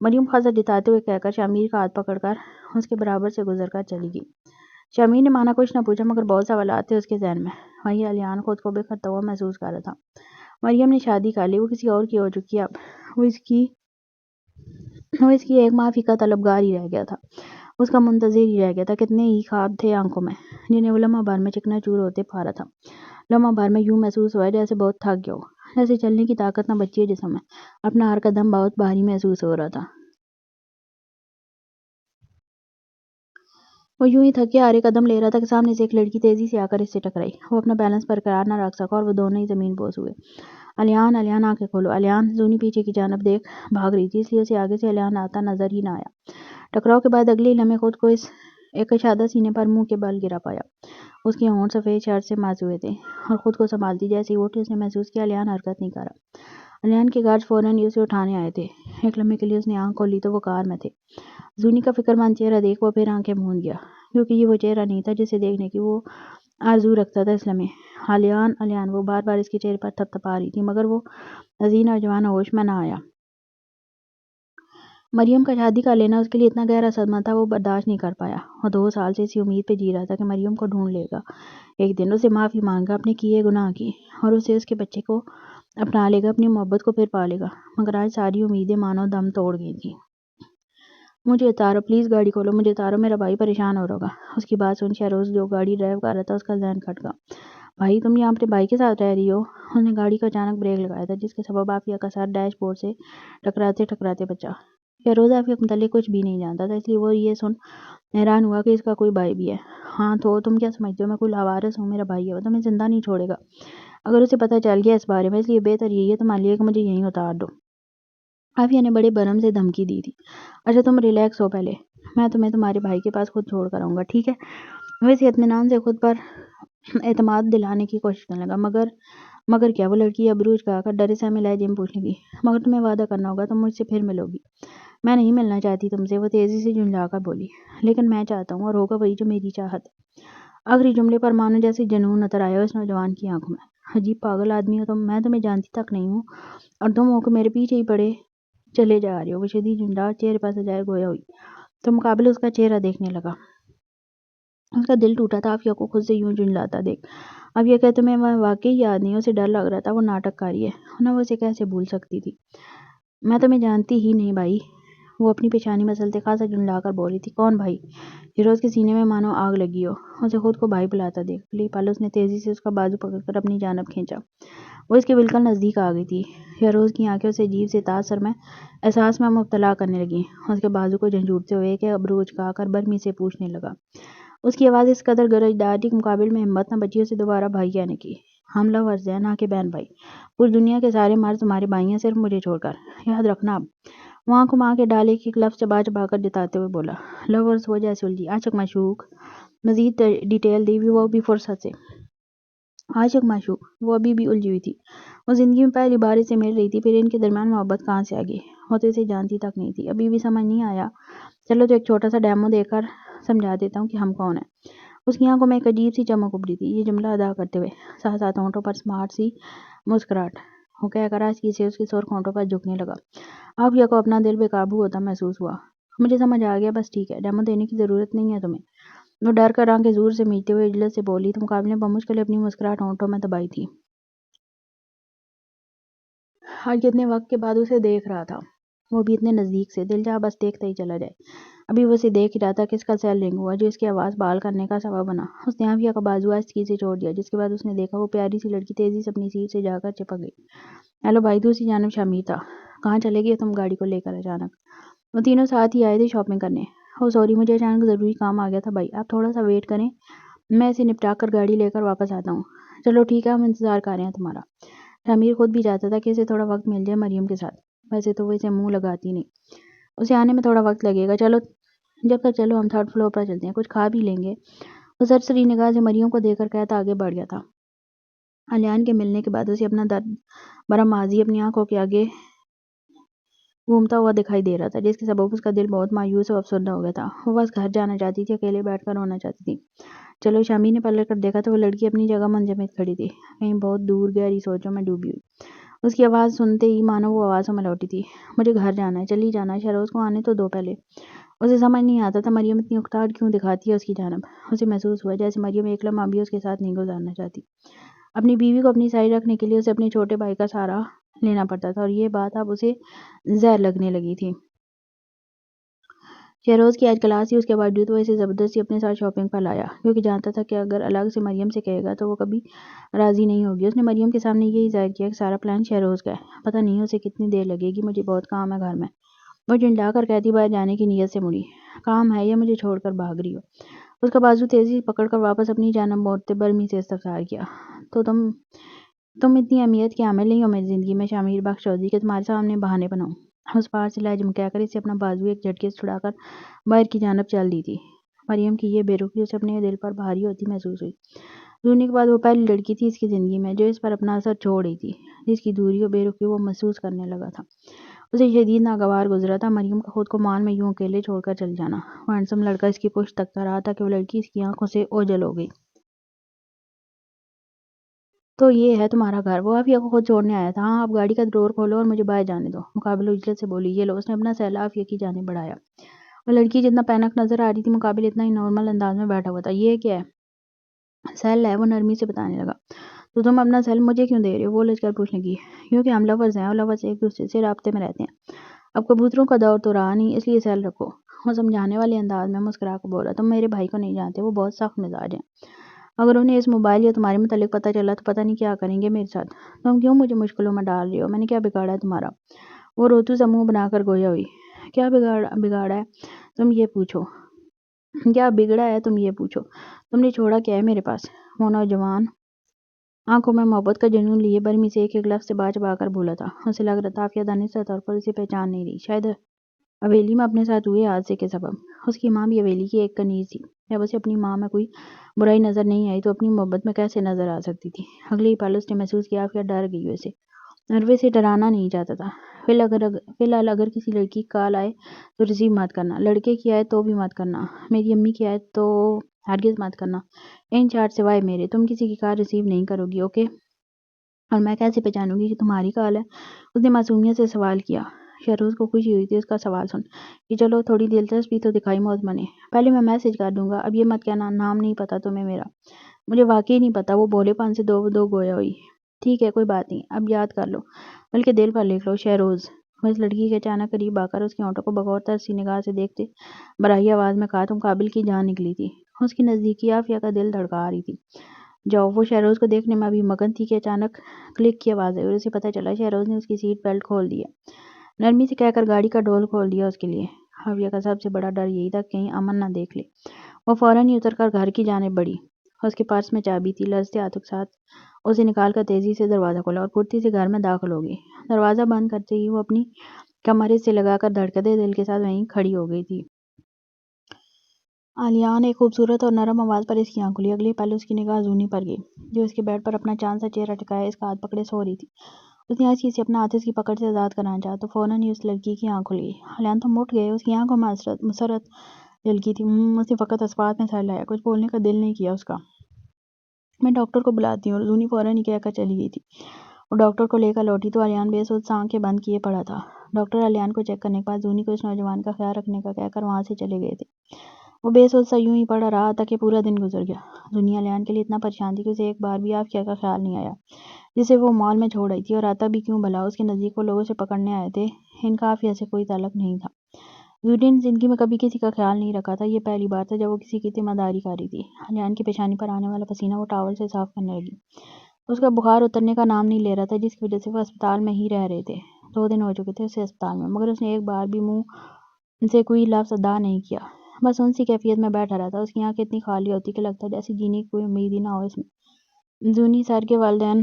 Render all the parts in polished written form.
مریم خاصا جتاتے ہوئے کہہ کر شامیر کا ہاتھ پکڑ کر اس کے برابر سے گزر کر چلی گئی۔ شامیر نے مانا کچھ نہ پوچھا مگر بہت سوالات تھے اس کے ذہن میں۔ وہیں الیان خود کو بکھرتا ہوا محسوس کر رہا تھا۔ مریم نے شادی کر لی، وہ کسی اور کی ہو چکی ہے اب۔ وہ اس کی ایک معافی کا طلبگار ہی رہ گیا تھا، اس کا منتظر ہی رہ گیا تھا۔ کتنے ہی خواب تھے آنکھوں میں جنہیں وہ لمحہ بھر میں چکنا چور ہوتے پا رہا تھا۔ لمحہ بھر میں یوں محسوس ہوا جیسے بہت تھک گیا ہو، جیسے چلنے کی طاقت نہ بچی ہے جسم میں۔ اپنا ہر قدم بہت بھاری محسوس ہو رہا تھا۔ وہ یوں ہی تھک کے ہر ایک قدم لے رہا تھا کہ سامنے سے ایک لڑکی تیزی سے آ کر اس سے ٹکرائی۔ وہ اپنا بیلنس برقرار نہ رکھ سکا اور وہ دونوں ہی زمین بوس ہوئے۔ الیان، الیان آنکھیں کھولو۔ الیان زونی پیچھے کی جانب دیکھ بھاگ رہی تھی، اس لیے اسے آگے سے الیان آتا نظر ہی نہ آیا۔ ٹکراؤ کے بعد اگلے ہی لمحے خود کو ایک کشادہ سینے پر منہ کے بل گرا پایا۔ اس کے ہونٹ سفید شرٹ سے ماسے ہوئے تھے اور خود کو سنبھالتی جیسے ہی اٹھی اس نے محسوس کیا الیان حرکت نہیں کر رہا۔ الیان کے گارڈز فوراً ہی اسے اٹھانے آئے تھے۔ ایک لمحے کے لیے اس نے آنکھ کھولی تو وہ کار میں تھے۔ زونی کا فکرمند چہرہ دیکھ وہ پھر آنکھیں موند گیا، کیونکہ یہ وہ چہرہ نہیں تھا جسے دیکھنے کی وہ آرزو رکھتا تھا اس لمحے۔ الیان، الیان، وہ بار بار اس کے چہرے پر تھپ تھپا رہی تھی مگر وہ حزین اور جوان ہوش میں نہ آیا۔ مریم کا شادی کر لینا اس کے لیے اتنا گہرا صدمہ تھا وہ برداشت نہیں کر پایا۔ وہ 2 سال سے اسی امید پہ جی رہا تھا کہ مریم کو ڈھونڈ لے گا، ایک دن اسے معافی مانگ گا اپنے کیے گناہ کی، اور اسے اس کے بچے کو اپنا لے گا، اپنی محبت کو پھر پالے گا۔ مگر آج ساری امیدیں مانو دم توڑ گئی تھیں۔ مجھے اتارو، پلیز گاڑی کھولو، مجھے اتارو، میرا بھائی پریشان ہو رہا ہوگا۔ اس کی بات سن شہروز جو گاڑی ڈرائیو کر رہا تھا اس کا ذہن کھٹکا۔ بھائی تم یہاں اپنے بھائی کے ساتھ رہ رہی ہو؟ اس نے گاڑی کا اچانک بریک لگایا تھا جس کے سبب عافیہ کا سر ڈیش بورڈ سے ٹکراتے ٹکراتے بچا۔ شہروز عافیہ کے متعلق کچھ بھی نہیں جانتا تھا، اس لیے وہ یہ سن حیران ہوا کہ اس کا کوئی بھائی بھی ہے۔ ہاں تو تم کیا سمجھتے ہو میں کوئی لاوارث ہوں؟ میرا بھائی ہے، وہ تمہیں زندہ نہیں چھوڑے گا اگر اسے پتہ چل گیا اس بارے میں، اس لیے بہتر یہی ہے تمہارے لیے کہ مجھے یہیں اتار دو۔ عافیہ نے بڑے برم سے دھمکی دی تھی۔ اچھا تم ریلیکس ہو پہلے، میں تمہیں تمہارے بھائی کے پاس خود چھوڑ کر آؤں گا، ٹھیک ہے؟ وہ اسی اطمینان سے خود پر اعتماد دلانے کی کوشش کرنے لگا۔ مگر کیا؟ وہ لڑکی ابروج کا کر ڈرے سہمے لہجے میں پوچھنے لگی۔ مگر تمہیں وعدہ کرنا ہوگا تم مجھ سے پھر ملو گی۔ میں نہیں ملنا چاہتی تم سے، وہ تیزی سے جھنجھلا کر بولی۔ لیکن میں چاہتا ہوں اور ہوگا وہی جو میری چاہت ہے۔ آخری جملے پر مانو جیسے جنون اتر آیا اس نوجوان کی آنکھوں میں۔ عجیب پاگل آدمی ہو تم، میں تمہیں جانتی تک نہیں ہوں اور تم ہو کہ میرے پیچھے ہی پڑے چلے جا رہے ہو۔ وہ شدید جھنجھلاہٹ چہرے پر سجائے گویا ہوئی تو مقابل اس کا چہرہ دیکھنے لگا۔ اس کا دل ٹوٹا تھا عافیہ کو خود سے یوں جھنجلاتا دیکھ۔ عافیہ کہ تمہیں وہ واقعی یاد نہیں، اسے ڈر لگ رہا تھا وہ ناٹک کاری ہے، ورنہ وہ اسے کیسے بھول سکتی تھی۔ میں تمہیں جانتی ہی نہیں بھائی، وہ اپنی پیشانی مسلتے خاصا جھنجلا کر بول رہی تھی۔ کون بھائی؟ فیروز کے سینے میں مانو آگ لگی ہو، اسے خود کو بھائی بلاتا دیکھ اگلے پل اس نے تیزی سے اس کا بازو پکڑ کر اپنی جانب کھینچا۔ وہ اس کے بالکل نزدیک آ گئی تھی۔ فیروز کی آنکھیں اسے عجیب سے تاثر میں احساس میں مبتلا کرنے لگیں۔ اس کے بازو کو جھنجھوڑتے ہوئے کہ ابروج کا کر برمی سے پوچھنے لگا۔ اس کی آواز اس قدر گرجدار تھی کہ مقابل میں ہمت نہ بچی اسے دوبارہ بھائی کہنے کی۔ ہم لورز ہیں نہ کہ بہن بھائی، پوری دنیا کے سارے مرد تمہارے بھائی ہیں صرف مجھے چھوڑ کر، یاد رکھنا اب۔ وہ آنکھوں میں آنکھیں ڈال ایک ایک لفظ چبا چبا کر جتاتے ہوئے بولا۔ لورز وہ جیسے الجھی۔ عاشق معشوق؟ مزید ڈیٹیل دی وہ بھی فرصت سے۔ عاشق معشوق؟ وہ ابھی بھی الجھی ہوئی تھی۔ وہ زندگی میں پہلی بار اسے مل رہی تھی، پھر ان کے درمیان محبت کہاں سے آ گئی؟ وہ تو اسے جانتی تک نہیں تھی، ابھی بھی سمجھ نہیں آیا۔ چلو تو ایک چھوٹا سا ڈیمو دے کر سمجھا دیتا ہوں کہ ہم کون ہیں۔ اس کی آنکھوں میں ایک عجیب سی چمک ابھری تھی یہ جملہ ادا کرتے ہوئے، ساتھ ساتھ ہونٹوں پر اسمارٹ سی مسکراہٹ۔ وہ کہہ کر آہستگی سے اس کے سرخ ہونٹوں پر جھکنے لگا۔ عافیہ کو اپنا دل بے قابو ہوتا محسوس ہوا۔ مجھے سمجھ آ گیا، بس ٹھیک ہے، ڈیمو دینے کی ضرورت نہیں ہے تمہیں۔ وہ ڈر کر آنکھیں زور سے میچتے ہوئے اجلت سے بولی تو مقابلے میں بمشکل اپنی مسکراہٹ ہونٹوں میں دبائی تھی۔ آج کتنے وقت کے بعد اسے دیکھ رہا تھا، وہ بھی اتنے نزدیک سے، دل چاہا بس دیکھتا ہی چلا جائے۔ ابھی وہ اسے دیکھ ہی رہا تھا کہ اس کا سیل رنگ ہوا جو اس کی آواز بحال کرنے کا سبب بنا۔ اس نے عافیہ کا بازو آہستگی سے چھوڑ دیا، جس کے بعد اس نے دیکھا وہ پیاری سی لڑکی تیزی سے اپنی سیٹ سے جا کر چپک گئی۔ ہیلو بھائی، دوسری جانب شامیر تھا۔ کہاں چلے گئے تم گاڑی کو لے کر اچانک؟ وہ تینوں ساتھ ہی آئے تھے شاپنگ کرنے۔ اوہ سوری، مجھے اچانک ضروری کام آ گیا تھا بھائی، آپ تھوڑا سا ویٹ کریں، میں اسے نپٹا کر گاڑی لے کر واپس آتا ہوں۔ چلو ٹھیک ہے، ہم انتظار کر رہے ہیں تمہارا۔ شامیر خود بھی چاہتا تھا کہ اسے تھوڑا وقت مل جائے مریم کے ساتھ، ویسے تو وہ اسے منہ لگاتی نہیں، اسے آنے میں تھوڑا وقت لگے گا۔ جب تک چلو ہم 3rd فلور پر چلتے ہیں، کچھ کھا بھی لیں گے۔ وہ سرسری نگاہ سے مریم کو دیکھ کر کہتا آگے بڑھ گیا تھا۔ الیان کے ملنے کے بعد اسے اپنا درد بھرا ماضی اپنی آنکھوں کے آگے گھومتا ہوا دکھائی دے رہا تھا، جس کے سبب اس کا دل بہت مایوس و افسردہ ہو گیا تھا۔ وہ بس گھر جانا چاہتی تھی، اکیلے بیٹھ کر رونا چاہتی تھی۔ چلو، شامیر نے پلٹ کر دیکھا تو وہ لڑکی اپنی جگہ منجمد کھڑی تھی، کہیں بہت دور گہری سوچوں میں ڈوبی ہوئی۔ اس کی آواز سنتے ہی مانو وہ آواز میں لوٹی تھی۔ مجھے گھر جانا ہے، چلی جانا ہے، شہروز کو آنے تو دو پہلے۔ اسے سمجھ نہیں آتا تھا مریم اتنی اکتاہٹ کیوں دکھاتی ہے اس کی جانب۔ اسے محسوس ہوا جیسے مریم ایک لمحہ بھی اس کے ساتھ نہیں گزارنا چاہتی۔ اپنی بیوی کو اپنی سائڈ رکھنے کے لیے اسے اپنے چھوٹے بھائی کا سہارا لینا پڑتا تھا، اور یہ بات اب اسے زہر لگنے لگی تھی۔ شہروز کی آج کلاس تھی، اس کے باوجود وہ اسے زبردستی اپنے ساتھ شاپنگ پر لایا، کیونکہ جانتا تھا کہ اگر الگ سے مریم سے کہے گا تو وہ کبھی راضی نہیں ہوگی۔ اس نے مریم کے سامنے یہی ظاہر کیا کہ سارا پلان شہروز کا ہے، پتہ نہیں اسے کتنی دیر لگے گی، مجھے بہت کام ہے گھر میں۔ وہ جھنڈا کر کہتی باہر جانے کی نیت سے مڑی۔ کام ہے یا مجھے چھوڑ کر بھاگ رہی ہو؟ اس کا بازو تیزی سے پکڑ کر واپس اپنی جانب موڑتے برمی سے استفسار کیا۔ تو تم اتنی اہمیت کی حامل نہیں ہو میری زندگی میں شمیر بخش چودھری کہ تمہارے سامنے بہانے بناؤں؟ اس پار سے لہجے میں کہہ کر اسے اپنا بازو ایک جھٹکے سے چھڑا کر باہر کی جانب چل دی تھی۔ مریم کی یہ بے رخی اسے اپنے دل پر بھاری ہوتی محسوس ہوئی۔ زونی کے بعد وہ پہلی لڑکی تھی اس کی زندگی میں جو اس پر اپنا اثر چھوڑ رہی تھی، جس کی دوری اور بے رخی وہ محسوس کرنے لگا تھا۔ اسے شدید ناگوار گزرا تھا مریم کا خود کو مال میں یوں اکیلے چھوڑ کر چل جانا۔ وہ ہینڈسم لڑکا اس کی پشت تکتا رہا تھا کہ وہ لڑکی اس کی آنکھوں سے اوجھل ہو گئی۔ تو یہ ہے تمہارا گھر؟ وہ عافیہ کو خود چھوڑنے آیا تھا؟ ہاں، اب گاڑی کا ڈور کھولو اور مجھے باہر جانے دو، مقابل اجلت سے بولی۔ یہ لو۔ اس نے اپنا سیلا عافیہ کی جانب بڑھایا۔ وہ لڑکی جتنا پینک نظر آ رہی تھی مقابل اتنا ہی نارمل انداز میں بیٹھا ہوا تھا۔ یہ کیا ہے؟ سیل ہے، وہ نرمی سے بتانے لگا۔ تو تم اپنا سیل مجھے کیوں دے رہے ہو؟ وہ لچ کر پوچھنے لگی۔ کیونکہ ہم لورز ہیں اور لورز ایک دوسرے سے رابطے میں رہتے ہیں۔ اب کبوتروں کا دور تو رہا نہیں، اس لیے سیل رکھو۔ وہ سمجھانے والے انداز میں مسکرا کر بولا۔ تم میرے بھائی کو نہیں جانتے، وہ بہت سخت مزاج ہیں۔ اگر انہیں اس موبائل یا تمہارے متعلق پتہ چلا تو پتہ نہیں کیا کریں گے میرے ساتھ۔ تم کیوں مجھے مشکلوں میں ڈال رہے ہو؟ میں نے کیا بگاڑا ہے تمہارا؟ وہ روتو سا منہ بنا کر گویا ہوئی۔ کیا بگاڑا ہے تم یہ پوچھو؟ کیا بگڑا ہے تم یہ پوچھو؟ تم نے چھوڑا کیا ہے میرے پاس؟ وہ نوجوان آنکھوں میں محبت کا جنون لیے برمی سے ایک ایک لفظ سے چبا کر بولا تھا۔ اسے لگ رہا تھا عافیہ دانستہ طور پر اسے پہچان نہیں رہی، شاید حویلی میں اپنے ساتھ ہوئے حادثے کے سبب۔ اس کی ماں بھی حویلی کی ایک کنیز تھی۔ جب اسے اپنی ماں میں کوئی برائی نظر نہیں آئی تو اپنی محبت میں کیسے نظر آ سکتی تھی؟ اگلے ہی پل اس نے محسوس کیا عافیہ ڈر گئی ہے اسے، اور وہ اسے ڈرانا نہیں چاہتا تھا۔ فی الحال اگر کسی لڑکی کی کال آئے تو ریسیو مت کرنا، لڑکے کی آئے تو بھی مت کرنا، میری امی کی آئے تو ہرگز مت کرنا، ان چارج سوائے میرے تم کسی کی کال ریسیو نہیں کرو گی، اوکے؟ اور میں کیسے پہچانوں گی کہ تمہاری کال ہے؟ اس نے معصومیت سے سوال کیا۔ شہروز کو خوشی ہوئی تھی اس کا سوال سن کہ چلو تھوڑی دلچسپی تو دکھائی معظمہ نے۔ پہلے میں میسج کر دوں گا، اب یہ مت کہنا نام نہیں پتا تمہیں میرا۔ مجھے واقعی نہیں پتا، وہ بھولے پن سے دو گویا ہوئی۔ ٹھیک ہے کوئی بات نہیں، اب یاد کر لو، بلکہ دل پر لکھ لو، شہروز۔ وہ اس لڑکی کے اچانک قریب آ کر اس کے ہونٹوں کو بغور ترسی نگاہ سے دیکھتے برائی آواز میں کہا۔ تم قابل کی جان نکلی تھی۔ اس کی نزدیکی عافیہ کا دل دھڑکا رہی تھی۔ جاؤ۔ وہ شہروز کو دیکھنے میں ابھی مگن تھی کہ اچانک کلک کی آواز آئی اور اسے پتہ چلا شہروز نے اس کی سیٹ بیلٹ کھول دی ہے۔ نرمی سے کہہ کر گاڑی کا ڈور کھول دیا اس کے لیے۔ عافیہ کا سب سے بڑا ڈر یہی تھا کہ کہیں امن نہ دیکھ لے۔ وہ فوراً ہی اتر کر گھر کی جانب بڑھی۔ اس کے پرس میں چابی تھی، لرزتے ہاتھوں کے ساتھ اسے نکال کر تیزی سے دروازہ کھولا اور پھرتی سے گھر میں داخل ہو گئی۔ دروازہ بند کرتے ہی وہ اپنی کمر سے لگا کر دھڑکتے دل کے ساتھ وہیں کھڑی ہو گئی تھی۔ آلیان ایک خوبصورت اور نرم آواز پر اس کی آنکھ کھلی۔ اگلے پل اس کی نگاہ زونی پر گئی جو اس کے بیڈ پر اپنا چاند سا چہرہ ٹکائے اس کا ہاتھ پکڑے سو رہی تھی۔ اس نے ہنسی سے اپنا ہاتھ اس کی پکڑ سے آزاد کرانا چاہا تو فوراً ہی اس لڑکی کی آنکھ کھل گئی۔ آلیان تم اٹھ گئے؟ اس کی آنکھوں میں مسرت جھلکی تھی۔ اس نے فقط اسپات میں سر ہلایا، کچھ بولنے کا دل نہیں کیا اس کا۔ میں ڈاکٹر کو بلاتی ہوں۔ زونی فوراً ہی کہہ کر چلی گئی تھی۔ وہ ڈاکٹر کو لے کر لوٹی تو آلیان بے سوچ آنکھیں بند کیے پڑا تھا۔ ڈاکٹر آلیان کو چیک کرنے کے بعد زونی کو اس نوجوان کا خیال رکھنے کا کہہ کر وہاں سے چلے گئے تھے۔ وہ بے سوچ سا یوں ہی پڑا رہا تھا کہ پورا دن گزر گیا۔ زونی آلیان کے لیے اتنا پریشان تھی کہ اسے ایک بار بھی عافیہ کا خیال نہیں آیا جسے وہ مال میں چھوڑ آئی تھی، اور آتا بھی کیوں بھلا؟ اس کے نزدیک وہ لوگ اسے پکڑنے آئے تھے، ان کا عافیہ سے کوئی تعلق نہیں تھا۔ زونی نے زندگی میں کبھی کسی کا خیال نہیں رکھا تھا، یہ پہلی بار تھا جب وہ کسی کی تیمارداری کر رہی تھی۔ آلیان کی پیشانی پر آنے والا پسینہ وہ ٹاول سے صاف کرنے لگی۔ اس کا بخار اترنے کا نام نہیں لے رہا تھا جس کی وجہ سے وہ اسپتال میں ہی رہ رہے تھے۔ 2 دن ہو چکے تھے اسے اسپتال میں، مگر اس نے ایک بار بھی منہ سے کوئی لفظ ادا نہیں کیا، بس ان سی کیفیت میں بیٹھا رہتا۔ اس کی آنکھیں اتنی خالی ہوتی کہ لگتا جیسے جینے کی کوئی امید ہی نہ ہو اس میں۔ زونی سر کے والدین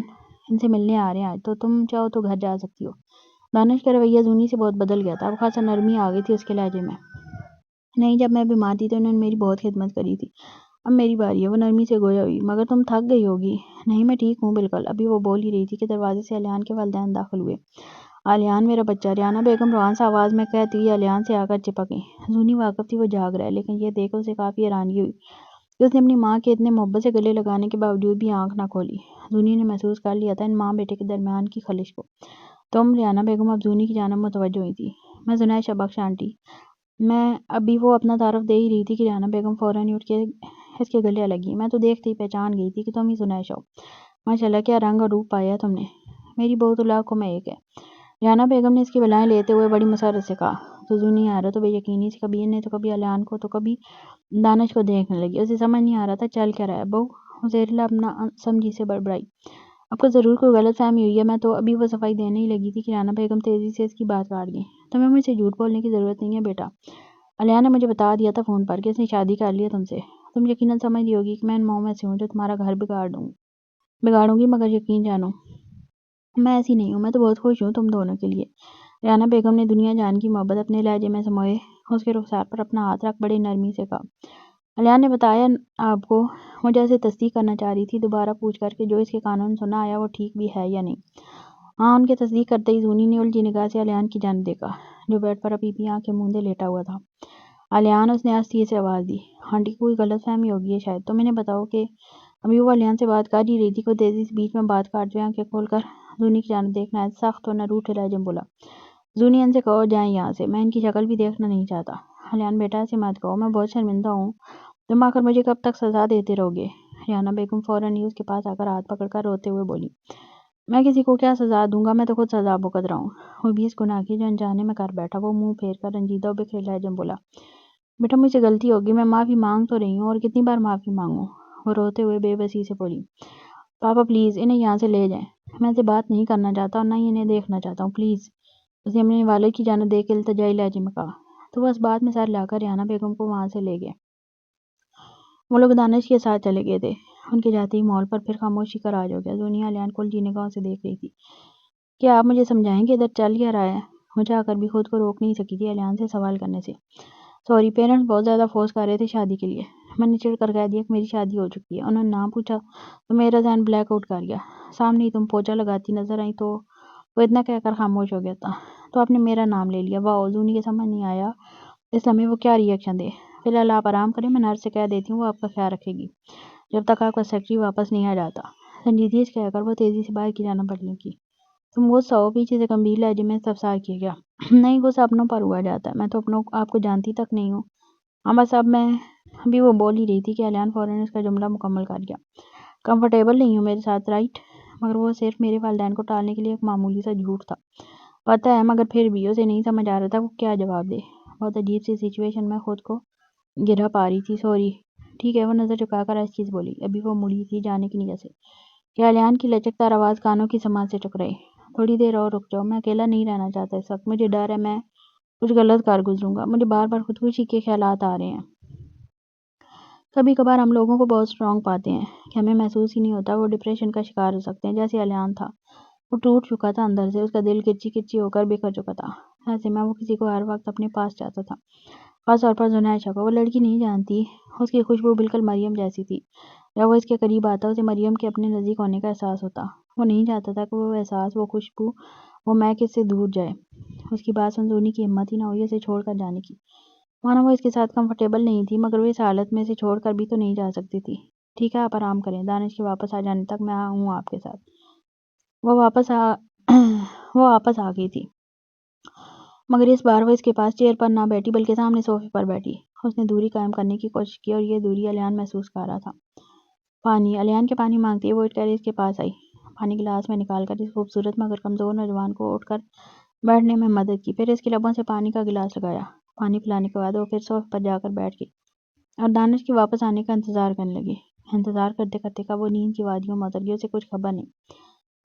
ان سے ملنے آ رہے ہیں آج، تو تم چاہو تو گھر جا سکتی ہو۔ دانش کا رویہ زونی سے بہت بدل گیا تھا، اب خاصا نرمی آ گئی تھی اس کے لہجے میں۔ نہیں، جب میں بیمار تھی تو انہوں نے میری بہت خدمت کری تھی، اب میری باری ہے۔ وہ نرمی سے گویا ہوئی۔ مگر تم تھک گئی ہوگی۔ نہیں میں ٹھیک ہوں بالکل۔ ابھی وہ بول ہی رہی تھی کہ دروازے سے آلیان کے والدین داخل ہوئے۔ آلیان میرا بچہ، ریحانہ بیگم روان سا آواز میں کہتی آلیان سے آ کر چپک گئی۔ زونی واقف تھی وہ جاگ رہا ہے، لیکن یہ دیکھ کر اسے کافی حیرانگی ہوئی کہ اس نے اپنی ماں کے اتنے محبت سے گلے لگانے کے باوجود بھی آنکھ نہ کھولی۔ زونی نے محسوس کر لیا تھا ان ماں بیٹے کے درمیان کی خلش کو۔ تم ریحانہ بیگم اب زونی کی جانب متوجہ ہوئی تھی۔ میں زنیشہ بخش آنٹی۔ میں ابھی وہ اپنا تعارف دے ہی رہی تھی کہ ریحانہ بیگم فوراً ہی اٹھ کے اس کے گلے لگی۔ میں تو دیکھتے ہی پہچان گئی تھی کہ تم ہی زنیشہ ہو۔ ماشاءاللہ کیا رنگ اور روپ پایا تم نے۔ میری بہو تو لاکھوں میں ایک ہے۔ ریحانہ بیگم نے اس کی بلائیں لیتے ہوئے بڑی مسرت سے کہا۔ تو زونی حیرت و بے یقینی سے کبھی انہیں تو کبھی الیان کو تو کبھی دانش کو دیکھنے لگی۔ اسے سمجھ نہیں آ رہا تھا چل کیا رہا ہے۔ بہو، وہ زہریلا اپنا سمجھی سے بڑبڑائی۔ آپ کو ضرور کوئی غلط فہمی ہوئی ہے۔ میں تو ابھی وہ صفائی دینے ہی لگی تھی کہ ریحانہ بیگم تیزی سے اس کی بات کاٹ گئی۔ تمہیں مجھ سے جھوٹ بولنے کی ضرورت نہیں ہے بیٹا۔ الیان نے مجھے بتا دیا تھا فون پر کہ اس نے شادی کر لی ہے تم سے۔ تم یقیناً سمجھ رہی ہوگی کہ میں ان ماؤں میں سے ہوں جو تمہارا گھر بگاڑوں گی، مگر یقین جانو میں ایسی نہیں ہوں۔ میں تو بہت خوش ہوں تم دونوں کے لیے۔ ریحانہ بیگم نے دنیا جان کی محبت اپنے لہجے میں سموئے اس کے رخسار پر اپنا ہاتھ رکھ بڑی نرمی سے کہا۔ الیان نے بتایا آپ کو، وہ جیسے تصدیق کرنا چاہ رہی تھی دوبارہ پوچھ کر کہ جو اس کے کانوں میں سنا آیا وہ ٹھیک بھی ہے یا نہیں۔ ہاں، ان کے تصدیق کرتے ہی زونی نے الجھی نگاہ سے الیان کی جانب دیکھا جو بیڈ پر اپنی آنکھیں موندے لیٹا ہوا تھا۔ الیان، اس نے آہستگی سے آواز دی۔ آنٹی کو کوئی غلط فہمی ہوگی ہے شاید۔ تم انہیں بتاؤ کہ ابھی وہ الیان سے بات کر ہی رہی تھی کہ وہ تیزی سے بیچ میں بات کاٹ ہوئے آنکھیں کھول کر زونی کی جانب دیکھنا ہے سخت اور نہ روٹھے لہجے میں بولا۔ زونی، ان سے کہو جائیں یہاں سے، میں ان کی شکل بھی دیکھنا نہیں چاہتا۔ الیان بیٹا ایسے مت کہو، میں بہت شرمندہ ہوں۔ تم آ کر مجھے کب تک سزا دیتے رہو گے؟ ریحانہ بیگم فوراً ہی اس کے پاس آ کر ہاتھ پکڑ کر روتے ہوئے بولی۔ میں کسی کو کیا سزا دوں گا، میں تو خود سزا بھگت رہا ہوں۔ وہ بھی اس گناہ کی جو انجانے میں کر بیٹھا۔ وہ منہ پھیر کر رنجیدہ و بکھرے لہجے میں بولا۔ بیٹا مجھ سے غلطی ہوگی، میں معافی مانگ تو رہی ہوں، اور کتنی بار معافی مانگوں؟ وہ روتے ہوئے بے بسی سے بولی۔ پاپا پلیز انہیں یہاں سے لے جائیں۔ میں ان سے بات نہیں کرنا چاہتا اور نہ ہی انہیں دیکھنا چاہتا ہوں، پلیز۔ اس نے اپنے والد کی جانب دیکھ کے التجائی لہجے میں کہا۔ تو وہ اس بات میں سر لا کر ریحانہ بیگم کو وہاں سے لے گئے۔ وہ لوگ دانش کے ساتھ چلے گئے تھے۔ ان کے جاتے ہی مال پر پھر خاموشی کا راج ہو گیا۔ زونی الیان کو الجھی نگاہوں سے دیکھ رہی تھی۔ کیا آپ مجھے سمجھائیں گے ادھر چل کیا رہا ہے؟ وہ چاہ کر بھی خود کو روک نہیں سکی تھی الیان سے سوال کرنے سے۔ سوری، پیرنٹس بہت زیادہ فورس کر رہے تھے شادی کے لیے۔ میں نے چڑ کر کہہ دیا کہ میری شادی ہو چکی ہے۔ انہوں نے نہ پوچھا تو میرا ذہن بلیک آؤٹ کر گیا۔ سامنے ہی تم پوچھا لگاتی نظر آئی تو وہ اتنا کہہ کر خاموش ہو گیا تھا۔ تو آپ نے میرا نام لے لیا، واؤ! زونی کے سمجھ نہیں آیا اس لمحے وہ کیا ری ایکشن دے۔ فی الحال آپ آرام کریں، میں نرس سے کہہ دیتی ہوں وہ آپ کا خیال رکھے گی جب تک آپ کا سیکرٹری واپس نہیں آ جاتا۔ سنجیدگی سے کہہ کر وہ تیزی سے باہر کی جانب بڑھنے لگی۔ تم غصہ ہو؟ پیچھے سے گمبھیر لہجے میں استفسار کیا گیا۔ نہیں، غصہ اپنوں پر ہوا جاتا ہے، میں تو اپنوں آپ کو جانتی تک نہیں ہوں۔ ہاں بس ابھی وہ بول ہی رہی تھی کہ الیان فوراً اس کا جملہ مکمل کر گیا۔ کمفرٹیبل نہیں ہوں میرے ساتھ، رائٹ؟ مگر وہ صرف میرے والدین کو ٹالنے کے لیے ایک معمولی سا جھوٹ تھا۔ پتہ ہے، مگر پھر بھی اسے نہیں سمجھ آ رہا تھا وہ کیا جواب دے۔ بہت عجیب سی سچویشن میں خود کو گرا پا رہی تھی۔ سوری۔ ٹھیک ہے، وہ نظر جھکا کر ایسی چیز بولی۔ ابھی وہ مڑی تھی جانے کی نیت سے کہ الیان کی لچکدار آواز کانوں کی سماعت سے ٹکرائی۔ تھوڑی دیر اور رک جاؤ، میں اکیلا نہیں رہنا چاہتا اس وقت۔ مجھے ڈر ہے میں کچھ غلط کر گزروں گا۔ مجھے بار بار خودکشی کے خیالات آ رہے ہیں۔ کبھی کبھار ہم لوگوں کو بہت اسٹرانگ پاتے ہیں کہ ہمیں محسوس ہی نہیں ہوتا وہ ڈپریشن کا شکار ہو سکتے ہیں، جیسے الیان تھا۔ وہ ٹوٹ چکا تھا اندر سے، اس کا دل کرچی کرچی ہو کر بکھر چکا تھا۔ ایسے میں وہ کسی کو ہر وقت اپنے پاس چاہتا تھا، خاص طور پر زنیشہ کو۔ وہ لڑکی نہیں جانتی، اس کی خوشبو بالکل مریم جیسی تھی۔ جب وہ اس کے قریب آتا اسے مریم کے اپنے نزدیک ہونے کا احساس ہوتا۔ وہ نہیں چاہتا تھا کہ وہ احساس، وہ خوشبو، وہ مہک اس سے دور جائے۔ اس کی بات سن زونی کی ہمت ہی نہ ہوئی اسے چھوڑ کر جانے کی۔ مانا وہ اس کے ساتھ کمفرٹیبل نہیں تھی، مگر وہ اس حالت میں اسے چھوڑ کر بھی تو نہیں جا سکتی تھی۔ ٹھیک ہے، آپ آرام کریں، دانش کے واپس آ جانے تک میں ہوں آپ کے ساتھ۔ وہ واپس آ گئی تھی، مگر اس بار وہ اس کے پاس چیئر پر نہ بیٹھی بلکہ سامنے صوفے پر بیٹھی۔ اس نے دوری قائم کرنے کی کوشش کی اور یہ دوری الیان محسوس کر رہا تھا۔ پانی، الیان کے پانی مانگتی وہ اٹھ کر اس کے پاس آئی۔ پانی گلاس میں نکال کر اس خوبصورت مگر کمزور نوجوان کو اٹھ کر بیٹھنے میں مدد کی، پھر اس کے لبوں سے پانی کا گلاس لگایا۔ پانی پلانے کے بعد وہ پھر صوفے پر جا کر بیٹھ گئی اور دانش کے واپس آنے کا انتظار کرنے لگی۔ انتظار کرتے کرتے کب وہ نیند کی وادیوں میں اتر گئی اسے کچھ خبر نہیں۔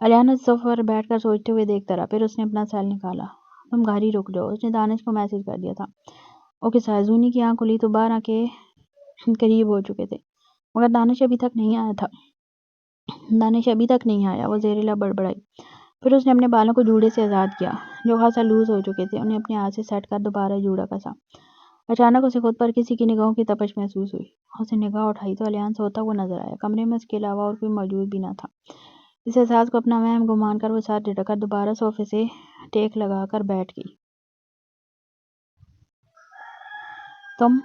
الیان نے صوفے پر بیٹھ کر سوچتے ہوئے دیکھتا رہا، پھر اس نے اپنا سیل نکالا۔ تم گھر ہی رک جاؤ، اس نے دانش کو میسج کر دیا تھا۔ Okay sir. زونی کی آنکھ کھلی تو 12 کے قریب ہو چکے تھے، مگر دانش ابھی تک نہیں آیا۔ وہ زہریلا بڑبڑائی، پھر اس نے اپنے بالوں کو جوڑے سے آزاد کیا جو خاصا لوز ہو چکے تھے، انہیں اپنے ہاتھ سے سیٹ کر دوبارہ جوڑا کسا۔ اچانک اسے خود پر کسی کی نگاہوں کی تپش محسوس ہوئی۔ اس نے نگاہ اٹھائی تو الیان سوتا ہوا نظر آیا۔ کمرے میں اس کے علاوہ اور کوئی موجود بھی نہ تھا۔ اس احساس کو اپنا وہم گمان کر وہ سر جھٹک کر دوبارہ صوفے سے ٹیک لگا کر بیٹھ گئی۔ تم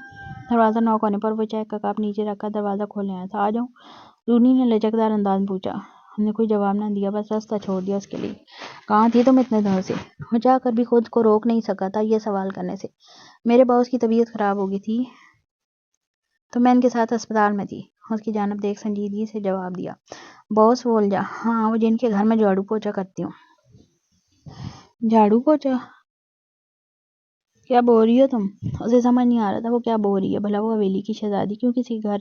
دروازہ نوک ہونے پر وہ چائے کا کپ نیچے رکھ کر دروازہ کھولنے آیا تھا۔ آ جاؤں؟ رونی نے لچکدار انداز میں پوچھا۔ ہم نے کوئی جواب نہ دیا، بس راستہ چھوڑ دیا اس کے لیے۔ کہاں تھی تم اتنے دنوں سے؟ وہ چاہ کر بھی خود کو روک نہیں سکا تھا یہ سوال کرنے سے۔ میرے باؤس کی طبیعت خراب ہو گئی تھی تو میں ان کے ساتھ اسپتال میں تھی، اس کی جانب دیکھ سنجیدگی سے جواب دیا۔ باؤس بول جا۔ ہاں، وہ جن کے گھر میں جھاڑو پوچھا کرتی ہوں۔ جھاڑو پوچھا؟ کیا بول رہی ہو تم؟ اسے سمجھ نہیں آ رہا تھا وہ کیا بول رہی ہے۔ بھلا وہ حویلی کی شہزادی کیوں کسی گھر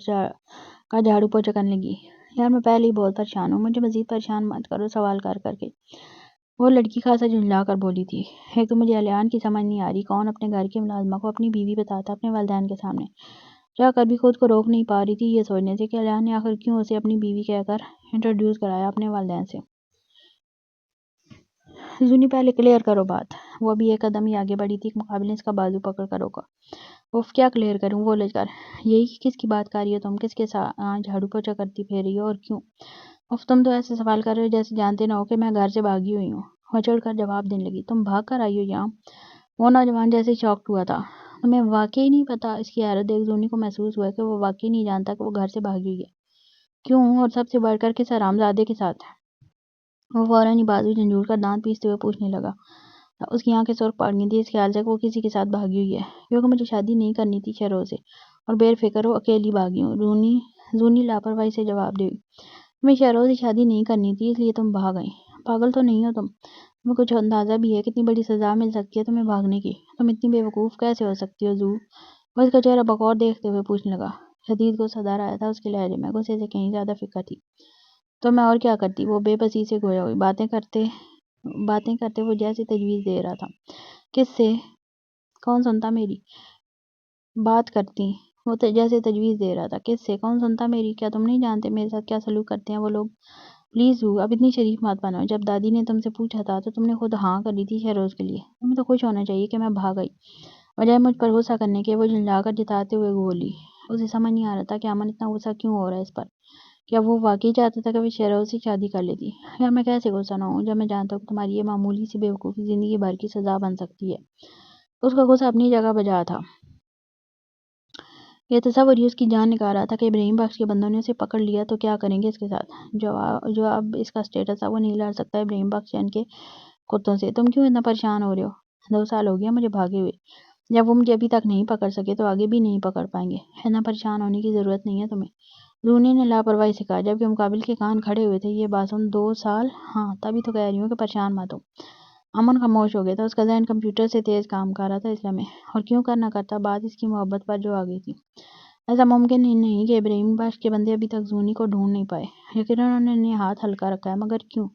کا جھاڑو پوچھا کرنے لگی؟ یار میں پہلے ہی بہت پریشان ہوں، مجھے مزید پریشان مت کرو سوال کر کر کے۔ وہ لڑکی خاصا جھنجلا کر بولی تھی۔ ایک تو مجھے الیان کی سمجھ نہیں آ رہی، کون اپنے گھر کی ملازمہ کو اپنی بیوی بتاتا اپنے والدین کے سامنے۔ چاہ کر بھی خود کو روک نہیں پا رہی تھی یہ سوچنے سے کہ الیان نے آخر کیوں اسے اپنی بیوی کہہ کر انٹروڈیوس کرایا اپنے والدین سے۔ زونی پہلے کلیئر کرو بات۔ وہ ابھی ایک قدم ہی آگے بڑھی تھی کہ مقابل نے اس کا بازو پکڑ کر روکا۔ اف کیا کلیئر کروں؟ وہ الجھ کر۔ یہی کہ کس کی بات کر رہی ہو تم؟ کس کے ساتھ جھاڑو پوچھا کرتی پھر رہی ہو اور کیوں؟ اف تم تو ایسے سوال کر رہے ہو جیسے جانتے نہ ہو کہ میں گھر سے بھاگی ہوئی ہوں۔ وہ چڑھ کر جواب دینے لگی۔ تم بھاگ کر آئی ہو یہاں؟ وہ نوجوان جیسے شاکڈ ہوا تھا۔ تمہیں واقعی نہیں پتا؟ اس کی حیرت دیکھ زونی کو محسوس ہوا کہ وہ واقعی نہیں جانتا کہ وہ گھر سے بھاگی ہوئی ہے۔ کیوں؟ اور سب سے بڑھ کر کس حرامزادے کے ساتھ؟ وہ فوراً ہی بازو جھنجھوڑ کر دانت پیستے ہوئے پوچھنے لگا۔ اس کی آنکھیں سرخ پڑ گئی تھیں اس خیال سے کہ وہ کسی کے ساتھ بھاگی ہوئی ہے۔ کیونکہ مجھے شادی نہیں کرنی تھی شہروز سے، اور بے فکر ہو اکیلی بھاگی ہوں۔ زونی لاپرواہی سے جواب دی۔ تمہیں شہروز سے شادی نہیں کرنی تھی اس لیے تم بھاگ گئی۔ پاگل تو نہیں ہو تم؟ تمہیں کچھ اندازہ بھی ہے کتنی بڑی سزا مل سکتی ہے تمہیں بھاگنے کی؟ تم اتنی بے وقوف کیسے ہو سکتی ہو زو؟ وہ اس کا چہرہ بغور دیکھتے ہوئے پوچھنے لگا۔ شدید غصہ دار آیا تھا اس کے لہجے میں، غصے سے کہیں زیادہ فکر تھی۔ تو میں اور کیا کرتی؟ وہ بے بسی سے گویا ہوئی۔ باتیں کرتے وہ جیسے تجویز دے رہا تھا۔ کس سے؟ کون سنتا میری بات کرتی؟ وہ جیسے تجویز دے رہا تھا۔ کس سے؟ کون سنتا میری؟ کیا تم نہیں جانتے میرے ساتھ کیا سلوک کرتے ہیں وہ لوگ؟ پلیز زو، اب اتنی شریف مت بنو۔ جب دادی نے تم سے پوچھا تھا تو تم نے خود ہاں کری تھی شہروز کے لیے۔ تمہیں تو خوش ہونا چاہیے کہ میں بھاگ گئی۔ بجائے مجھ پر غصہ کرنے کے وہ جھنجلا کر جتاتے ہوئے بولی۔ اسے سمجھ نہیں آ رہا تھا کہ امن اتنا غصہ کیوں ہو رہا ہے اس پر۔ کیا وہ واقعی چاہتا تھا کہ وہ شہروز سے شادی کر لیتی؟ یار میں کیسے غصہ نہ ہوں جب میں جانتا ہوں کہ تمہاری یہ معمولی سی بے وقوفی زندگی بھر کی سزا بن سکتی ہے۔ اس کا غصہ اپنی جگہ بجا تھا۔ یہ تصور ہی اس کی جان نکال رہا تھا کہ ابراہیم بخش کے بندوں نے اسے پکڑ لیا تو کیا کریں گے اس کے ساتھ؟ جو اب اس کا سٹیٹس ہے وہ نہیں لڑ سکتا ابراہیم بخش ان کے کتوں سے۔ تم کیوں اتنا پریشان ہو رہے ہو؟ 2 سال ہو گیا مجھے بھاگے ہوئے۔ جب وہ مجھے ابھی تک نہیں پکڑ سکے تو آگے بھی نہیں پکڑ پائیں گے۔ اتنا پریشان ہونے کی ضرورت نہیں ہے تمہیں، رونی نے لاپرواہی سے کہا، جبکہ مقابل کے کان کھڑے ہوئے تھے۔ یہ بات سن 2 سال؟ ہاں، تبھی تو کہہ رہی ہوں کہ پریشان مت ہو۔ امن خاموش ہو گیا تھا، اس کا ذہن کمپیوٹر سے تیز کام کر رہا تھا اس لمحے، اور کیوں کرنا کرتا بات اس کی محبت پر جو آ گئی تھی۔ ایسا ممکن ہی نہیں کہ ابراہیم بخش کے بندے ابھی تک زونی کو ڈھونڈ نہیں پائے۔ یقیناً انہوں نے ہاتھ ہلکا رکھا ہے، مگر کیوں؟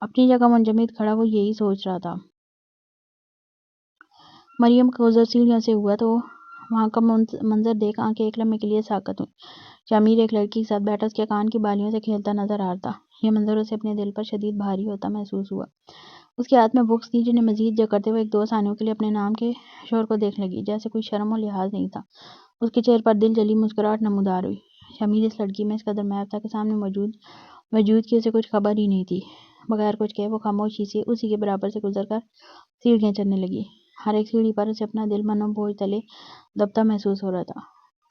اپنی جگہ منجمد کھڑا وہ یہی سوچ رہا تھا۔ مریم کا گزر سیڑھیوں سے ہوا تو وہاں کا منظر دیکھ آنکھیں ایک لمحے کے لیے ساکت ہوئیں۔ شمیر ایک لڑکی کے ساتھ بیٹھا اس کے کان کی بالیوں سے کھیلتا نظر آ رہا تھا۔ یہ منظر اسے اپنے دل پر شدید بھاری ہوتا محسوس ہوا۔ اس کے ہاتھ میں بکس تھی جنہیں مزید جکڑتے ہوئے 2 ثانیوں کے لیے اپنے نام کے شور کو دیکھنے لگی، جیسے کوئی شرم و لحاظ نہیں تھا۔ اس کے چہرے پر دل جلی مسکراہٹ نمودار ہوئی۔ شمیر اس لڑکی میں اس قدر محو تھا کہ سامنے موجود کی اسے کچھ خبر ہی نہیں تھی۔ بغیر کچھ کہے وہ خاموشی سے اسی کے برابر سے گزر کر سیڑھیاں چڑھنے لگی۔ ہر ایک سیڑھی پر اسے اپنا دل منو بوجھ تلے دبتا محسوس ہو رہا تھا۔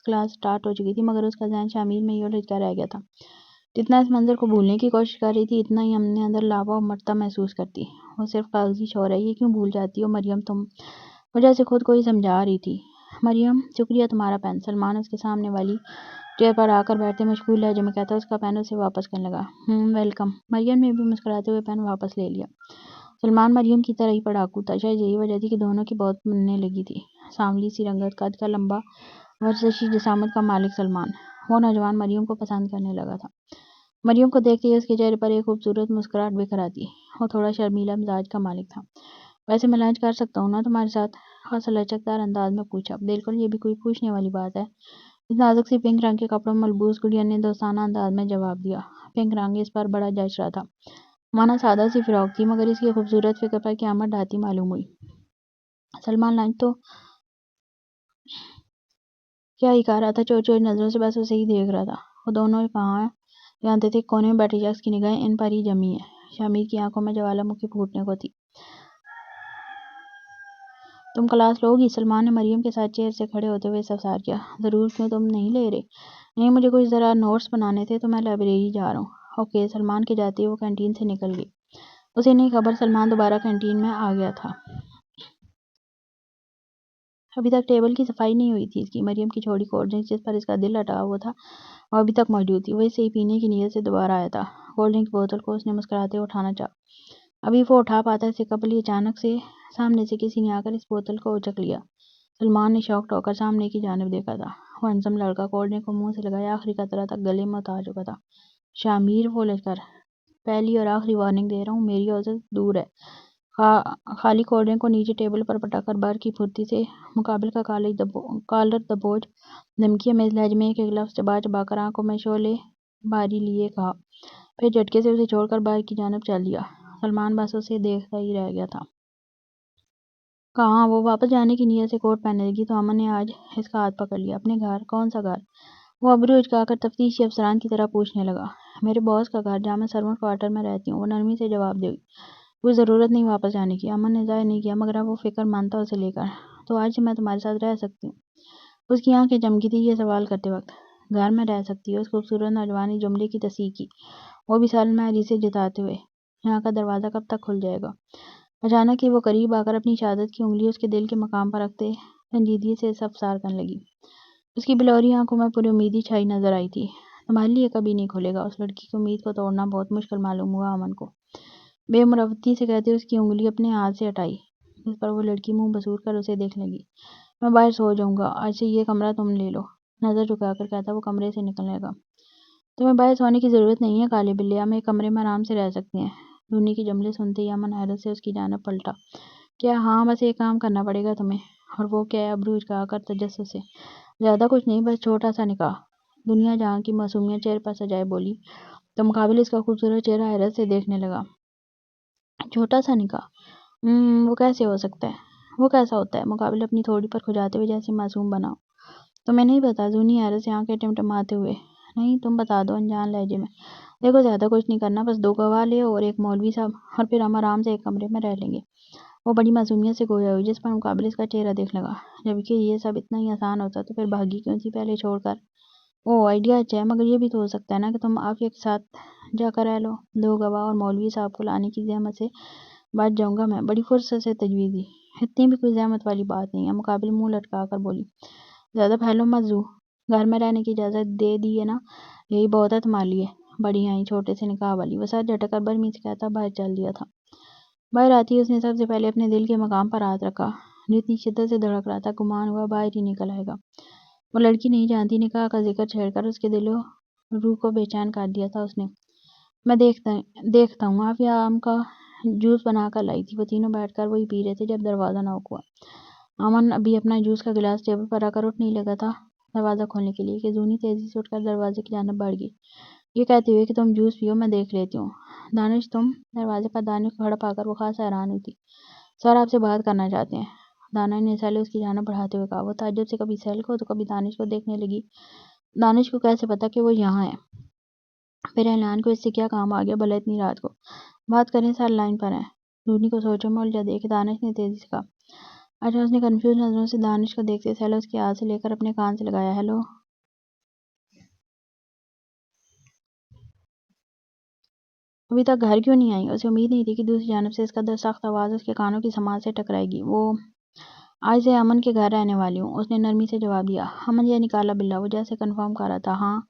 کلاس سٹارٹ ہو چکی تھی مگر اس کا ذہن شمیر میں ہی الجھ کر رہ گیا تھا۔ جتنا اس منظر کو بھولنے کی کوشش کر رہی تھی اتنا ہی اپنے اندر لاوا و مرتا محسوس کرتی۔ وہ صرف کاغذی شور ہے، یہ کیوں بھول جاتی ہو مریم تم؟ وہ جیسے خود کو ہی سمجھا رہی تھی۔ مریم، شکریہ تمہارا پین۔ سلمان اس کے سامنے والی چیئر پر آ کر بیٹھتے مشغول لہجے میں کہتا، اس کا پین اسے واپس کرنے لگا۔ ویلکم۔ مریم نے بھی مسکراتے ہوئے پین واپس لے لیا۔ سلمان مریم کی طرح ہی پڑھاکو تھا، شاید یہی وجہ تھی کہ دونوں کی بہت ملنے لگی تھی۔ سانولی سی رنگت، قد کا لمبا، ورزشی جسامت کا مالک سلمان۔ وہ نوجوان مریم کو پسند کرنے لگا تھا۔ مریم کو دیکھتے ہی اس کے چہرے پر ایک خوبصورت مسکراہٹ بکھر آتی۔ وہ تھوڑا شرمیلا مزاج کا مالک تھا۔ ویسے میں لنچ کر سکتا ہوں نا تمہارے ساتھ؟ خاصا لچکدار انداز میں پوچھا۔ بالکل، یہ بھی کوئی پوچھنے والی بات ہے؟ اس نازک سی پنک رنگ کے کپڑوں میں ملبوس گڑیا نے دوستانہ انداز میں جواب دیا۔ پنک رنگ اس پر بڑا جچ رہا تھا۔ مانا سادہ سی فراک تھی مگر اس کی خوبصورت فکر پر قیامت ڈھاتی معلوم ہوئی۔ سلمان لنچ تو کیا ہی کہہ رہا تھا، چور چور نظروں سے بس اسے ہی دیکھ رہا تھا۔ وہ دونوں کہاں جانتے تھے کونے میں بیٹھے شخص کی نگاہیں ان پر ہی جمی ہیں۔ شمیر کی آنکھوں میں جوالا مکھی پھوٹنے کو تھی۔ تم کلاس لوگی؟ سلمان نے مریم کے ساتھ چیئر سے کھڑے ہوتے ہوئے استفسار کیا۔ ضرور، کیوں تم نہیں لے رہے؟ نہیں، مجھے کچھ ذرا نوٹس بنانے تھے تو میں لائبریری جا رہا ہوں۔ اوکے، سلمان کے جاتے ہی وہ کینٹین سے نکل گئی۔ اسے نہیں خبر سلمان دوبارہ کینٹین میں آ گیا تھا۔ ابھی تک ٹیبل کی صفائی نہیں ہوئی تھی اس کی۔ مریم کی چھوڑی کولڈ ڈرنک جس پر اس کا دل اٹکا ہوا تھا وہ ابھی تک موجود تھی۔ وہ اسے ہی پینے کی نیت سے دوبارہ آیا تھا۔ کولڈ ڈرنک کی بوتل کو اس نے مسکراتے ہوئے اٹھانا چاہا۔ ابھی وہ اٹھا پاتا اس سے قبل ہی اچانک سے سامنے سے کسی نے آ کر اس بوتل کو اچک لیا۔ سلمان نے شاکڈ ہو کر سامنے کی جانب دیکھا تھا۔ وہ ہینڈسم لڑکا کولڈ ڈرنک کو منہ سے لگائے آخری قطرہ تک گلے میں اتار چکا تھا۔ شامیر، وہ لڑکر، پہلی اور آخری وارننگ دے رہا ہوں، میری اور سے دور ہے۔ خالی کولڈ ڈرنک کو نیچے ٹیبل پر پٹک کر بر کی پھرتی سے مقابل کا کالر دبوچ دھمکی آمیز لہجے میں ایک ایک لفظ چبا چبا کر آنکھوں میں شعلے باری لیے کہا، پھر جھٹکے سے اسے چھوڑ کر باہر کی جانب چل دیا۔ سلمان بس اسے دیکھتا ہی رہ گیا تھا۔ کہاں؟ وہ واپس جانے کی نیت سے کوٹ پہننے لگی تو امن نے آج اس کا ہاتھ پکڑ لیا۔ اپنے گھر؟ کون سا گھر؟ وہ ابرو اچکا کر تفتیشی افسران کی طرح پوچھنے لگا۔ میرے باس کا گھر، جہاں میں سرونٹ کوارٹر میں رہتی ہوں، وہ نرمی سے جواب دے گئی۔ کوئی ضرورت نہیں واپس جانے کی۔ امن نے ظاہر نہیں کیا مگر اب وہ فکر مند تھا اسے لے کر۔ تو آج سے میں تمہارے ساتھ رہ سکتی ہوں؟ اس کی آنکھیں چمکی تھی یہ سوال کرتے وقت۔ گھر میں رہ سکتی ہو؟ اس خوبصورت نوجوان نے جملے کی تصحیح کی، وہ بھی سالم سے جتاتے ہوئے۔ یہاں کا دروازہ کب تک کھل جائے گا؟ اچانک ہی وہ قریب آ کر اپنی شہادت کی انگلی اس کے دل کے مقام پر رکھتے سنجیدگی سے استفسار کرنے لگی۔ اس کی بلوری آنکھوں میں پوری امیدی چھائی نظر آئی تھی۔ تمہارے لیے کبھی نہیں کھلے گا۔ اس لڑکی کی امید کو توڑنا بہت مشکل معلوم ہوا امن کو۔ بے مروتی سے کہتے اس کی انگلی اپنے ہاتھ سے ہٹائی، جس پر وہ لڑکی منہ بسور کر اسے دیکھنے لگی۔ میں باہر سو جاؤں گا، آج سے یہ کمرہ تم لے لو۔ نظر جھکا کر کہتا وہ کمرے سے نکلنے لگا۔ تمہیں باہر سونے کی ضرورت نہیں ہے کالے بلے، ہم ایک کمرے میں آرام سے رہ سکتے ہیں۔ دھونی کی جملے سنتے ہی امن حیرت سے اس کی جانب پلٹا۔ کیا؟ ہاں، بس ایک کام کرنا پڑے گا تمہیں۔ اور وہ کیا ہے؟ ابرو اچکا کر تجسس سے۔ زیادہ کچھ نہیں، بس چھوٹا سا نکاح۔ دنیا جہاں کی معصومیت چہرے پر سجائے بولی تو مقابل اس کا خوبصورت چہرہ حیرت سے دیکھنے لگا۔ چھوٹا سا نکاح؟ وہ کیسے ہو سکتا ہے؟ وہ کیسا ہوتا ہے؟ مقابل اپنی تھوڑی پر کھجاتے ہوئے جیسے معصوم بنا ہو۔ تمہیں نہیں پتا؟ دھونی حیرت سے آنکھیں ٹمٹماتے ہوئے۔ نہیں، تم بتا دو انجان لہجے میں۔ دیکھو، زیادہ کچھ نہیں کرنا، بس 2 گواہ لے اور ایک مولوی صاحب، اور پھر ہم آرام سے ایک کمرے میں رہ لیں گے۔ وہ بڑی معصومیت سے گویا ہوئی، جس پر مقابل اس کا چہرہ دیکھ لگا۔ جبکہ یہ سب اتنا ہی آسان ہوتا تو پھر بھاگی کیوں تھی پہلے چھوڑ کر؟ آئیڈیا اچھا ہے، مگر یہ بھی تو ہو سکتا ہے نا کہ تم عافیہ کے ساتھ جا کر رہ لو۔ 2 گواہ اور مولوی صاحب کو لانے کی زحمت سے بچ جاؤں گا میں۔ بڑی فرصت سے تجویز دی۔ اتنی بھی کوئی زحمت والی بات نہیں ہے۔ مقابل منہ لٹکا کر بولی۔ زیادہ پھیلو مت زو، گھر میں رہنے کی اجازت دے دی ہے نا، یہی بہت ہے تمہارے لیے۔ بڑی آئی چھوٹے سے نکاح والی، وہ سر جھٹک کر برمی سے کہتا باہر چل دیا تھا۔ باہر آتی ہی اس نے سب سے پہلے اپنے دل کے مقام پر ہاتھ رکھا جو اتنی شدت سے دھڑک رہا تھا، گمان ہوا باہر ہی نکل آئے گا۔ وہ لڑکی نہیں جانتی نکاح کا ذکر چھیڑ کر اس کے دل و روح کو بے چین کر دیا تھا اس نے۔ میں دیکھتا ہوں۔ عافیہ آم کا جوس بنا کر لائی تھی، وہ تینوں بیٹھ کر وہی پی رہے تھے جب دروازہ نوک ہوا۔ امن ابھی اپنا جوس کا گلاس ٹیبل پر رکھ کر اٹھ نہیں لگا تھا دروازہ کھولنے کے لیے کہ دھونی تیزی سے اٹھ کر دروازے کی جانب بڑھ گئی، یہ کہتے ہوئے کہ تم جوس پیو، میں دیکھ لیتی ہوں۔ دانش تم؟ دروازے پر دانش کو کھڑا پا کر وہ خاصا حیران ہوئی تھی۔ سر آپ سے بات کرنا چاہتے ہیں۔ دانش نے سیلے اس کی جانب بڑھاتے ہوئے کہا۔ وہ تعجب سے کبھی سیل کو تو کبھی دانش کو دیکھنے لگی۔ دانش کو کیسے پتا کہ وہ یہاں ہے؟ پھر اعلان کو اس سے کیا کام آ گیا بھلا اتنی رات کو؟ بات کریں، سر لائن پر ہیں۔ دھونی کو سوچوں میں الجھا دیکھ دانش نے تیزی سے کہا۔ اچھا، اس نے کنفیوز نظروں سے دانش کو دیکھتے سیلا اس کے ہاتھ سے لے کر اپنے کان سے لگایا۔ ہیلو؟ ابھی تک گھر کیوں نہیں آئی؟ اسے امید نہیں تھی کہ دوسری جانب سے اس قدر سخت آواز اس کے کانوں کی سماعت سے ٹکرائے گی۔ وہ آج سے امن کے گھر رہنے والی ہوں، اس نے نرمی سے جواب دیا۔ امن یعنی کالا بلّا، وہ جیسے کنفرم کر رہا تھا۔ ہاں،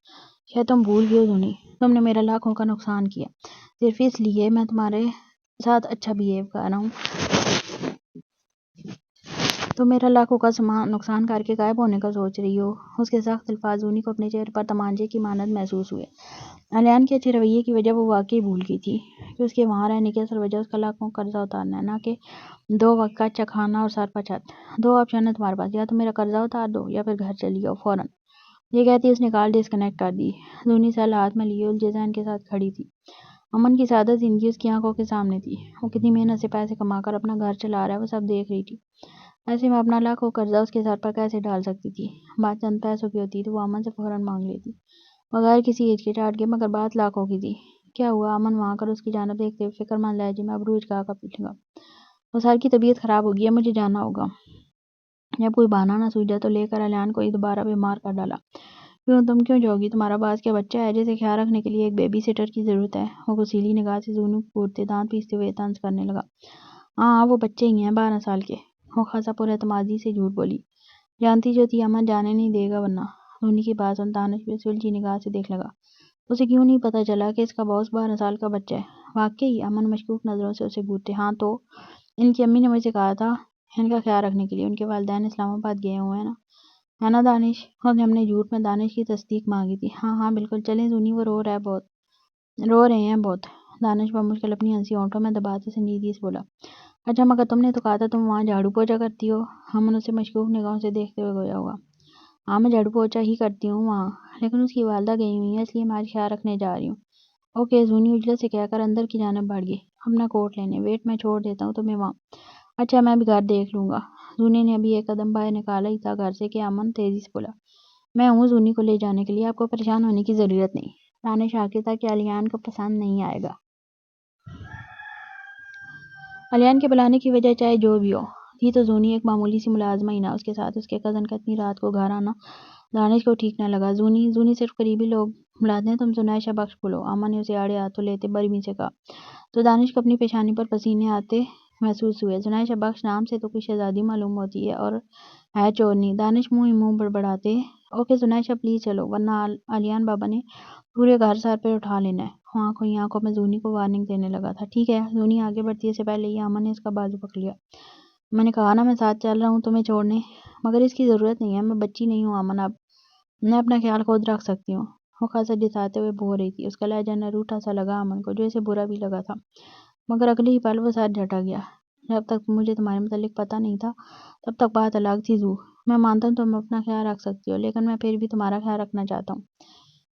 شاید تم بھول گئی ہو دھونی، تم نے میرا لاکھوں کا نقصان کیا، صرف اس لیے میں تمہارے ساتھ اچھا بیہیو کر رہا ہوں۔ تم میرا لاکھوں کا نقصان کر کے غائب ہونے کا سوچ رہی ہو؟ اس کے سخت الفاظ دھونی کو اپنے چہرے پر تمانچے کی مانند محسوس ہوئے۔ اعلان کے اچھے رویے کی وجہ وہ واقعی بھول گئی تھی کہ اس کے وہاں رہنے کی اصل وجہ اس کا لاکھوں کا قرضہ اتارنا ہے، نہ کہ 2 وقت کا اچھا کھانا اور سر پر چھت۔ 2 آپشن ہیں تمہارے پاس، یا تم میرا قرضہ اتار دو یا پھر گھر چلی جاؤ فوراً۔ یہ کہتی اس نے کال ڈسکنیکٹ کر دی۔ دھونی سیل ہاتھ میں لیے الجھے ذہن کے ساتھ کھڑی تھی۔ امن کی سادہ زندگی اس کی آنکھوں کے سامنے تھی، وہ کتنی محنت سے پیسے کما کر اپنا گھر چلا رہا ہے وہ سب دیکھ رہی تھی۔ ایسے میں اپنا لاکھوں قرضہ اس کے سر پر کیسے ڈال سکتی تھی؟ بات چند پیسوں کی ہوتی تو وہ امن سے فوراً مانگ لیتی بغیر کسی ہچکچاہٹ کے، مگر بات لاکھوں کی تھی۔ کیا ہوا؟ امن وہاں کر اس کی جانب دیکھتے ہوئے فکر مند لہجے میں ابرو اچکا کر پوچھنے لگا۔ وسار کی طبیعت خراب ہوگی ہے، مجھے جانا ہوگا۔ جب کوئی بہانہ نہ سوجا تو لے کر الیان کو دوبارہ بیمار کر ڈالا۔ کیوں تم کیوں جاؤ گی؟ تمہارا باز کیا بچہ ہے جسے خیال رکھنے کے لیے ایک بیبی سیٹر کی ضرورت ہے؟ وہ غصیلی نگاہ سے زونی کو گھورتے دانت پیستے ہوئے طنز کرنے لگا۔ ہاں وہ بچے ہی ہیں 12 سال کے۔ وہ خاصا پر اعتمادی سے جھوٹ بولی۔ جانتی جو تھی امن جانے نہیں دے گا ورنہ۔ زونی کی بات سن دانش بھی سلجھی نگاہ سے دیکھ لگا۔ اسے کیوں نہیں پتا چلا کہ اس کا باس 12 سال کا بچہ ہے؟ واقعی؟ امن مشکوک نظروں سے اسے گھورتے۔ ہاں تو ان کی امی نے مجھے کہا تھا ان کا خیال رکھنے کے لیے۔ ان کے والدین اسلام آباد گئے ہوئے ہیں نا؟ ہے نا دانش؟ اور ہم نے جھوٹ میں دانش کی تصدیق مانگی تھی۔ ہاں ہاں بالکل، چلیں زونی وہ رو رہے ہیں بہت۔ دانش بمشکل اپنی ہنسی ہونٹوں میں دباتے سنجیدگی سے بولا۔ اچھا مگر تم نے تو کہا تھا تم وہاں جھاڑو پوچھا کرتی ہو۔ امن اسے مشکوک نگاہوں سے دیکھتے ہوئے گویا ہوا۔ ہاں میں جھاڑو پوچھا ہی کرتی ہوں وہاں، لیکن اس کی والدہ گئی ہوئی ہیں اس لیے میں آج خیال رکھنے جا رہی ہوں۔ اوکے زونی اجلت سے کہہ کر اندر کی جانب بڑھ گئی اپنا کوٹ لینے۔ ویٹ میں چھوڑ دیتا ہوں تمہیں وہاں۔ اچھا میں بھی گھر دیکھ لوں گا۔ زونی نے ابھی ایک قدم باہر نکالا ہی تھا گھر سے کہ امن تیزی سے بولا۔ میں ہوں زونی کو لے جانے کے لیے، آپ کو پریشان ہونے کی ضرورت نہیں۔ دانش آگے تھا کہ الیان کو پسند نہیں آئے گا۔ الیان کے بلانے کی وجہ چاہے جو بھی ہو تھی تو زونی ایک معمولی سی ملازمہ ہی نہ، اس کے ساتھ اس کے کزن کا اتنی رات کو گھر آنا دانش کو ٹھیک نہ لگا۔ زونی صرف قریبی لوگ بلاتے ہیں، تم زنیشہ بخش بولو۔ امن نے اسے آڑے ہاتھوں لیتے برہمی سے کہا تو دانش کو اپنی پیشانی پر پسینے آتے محسوس ہوئے۔ زنیشہ بخش نام سے تو کوئی شہزادی معلوم ہوتی ہے اور ہے چورنی۔ دانش منہ ہی منہ بڑبڑاتے اوکے زنیشہ پلیز چلو ورنہ الیان بابا نے پورے گھر سر پہ اٹھا لینا ہے۔ وہ آنکھوں ہی آنکھوں میں زونی کو وارننگ دینے لگا تھا۔ ٹھیک ہے۔ زونی آگے بڑھتی ہے سے پہلے ہی امن نے اس کا بازو پکڑ لیا۔ میں نے کہا نا میں ساتھ چل رہا ہوں تمہیں چھوڑنے، مگر اس کی ضرورت نہیں ہے، میں بچی نہیں ہوں امن، اب میں اپنا خیال خود رکھ سکتی ہوں۔ وہ خاصا جتاتے ہوئے بول رہی تھی۔ اس کا لہجہ نہ روٹھا سا لگا امن کو، جو اسے برا بھی لگا تھا، مگر اگلے ہی پل وہ سر جھٹک گیا۔ جب تک مجھے تمہارے متعلق پتہ نہیں تھا تب تک بات الگ تھی زو۔ میں مانتا ہوں تم اپنا خیال رکھ سکتی ہو، لیکن میں پھر بھی تمہارا خیال رکھنا چاہتا ہوں۔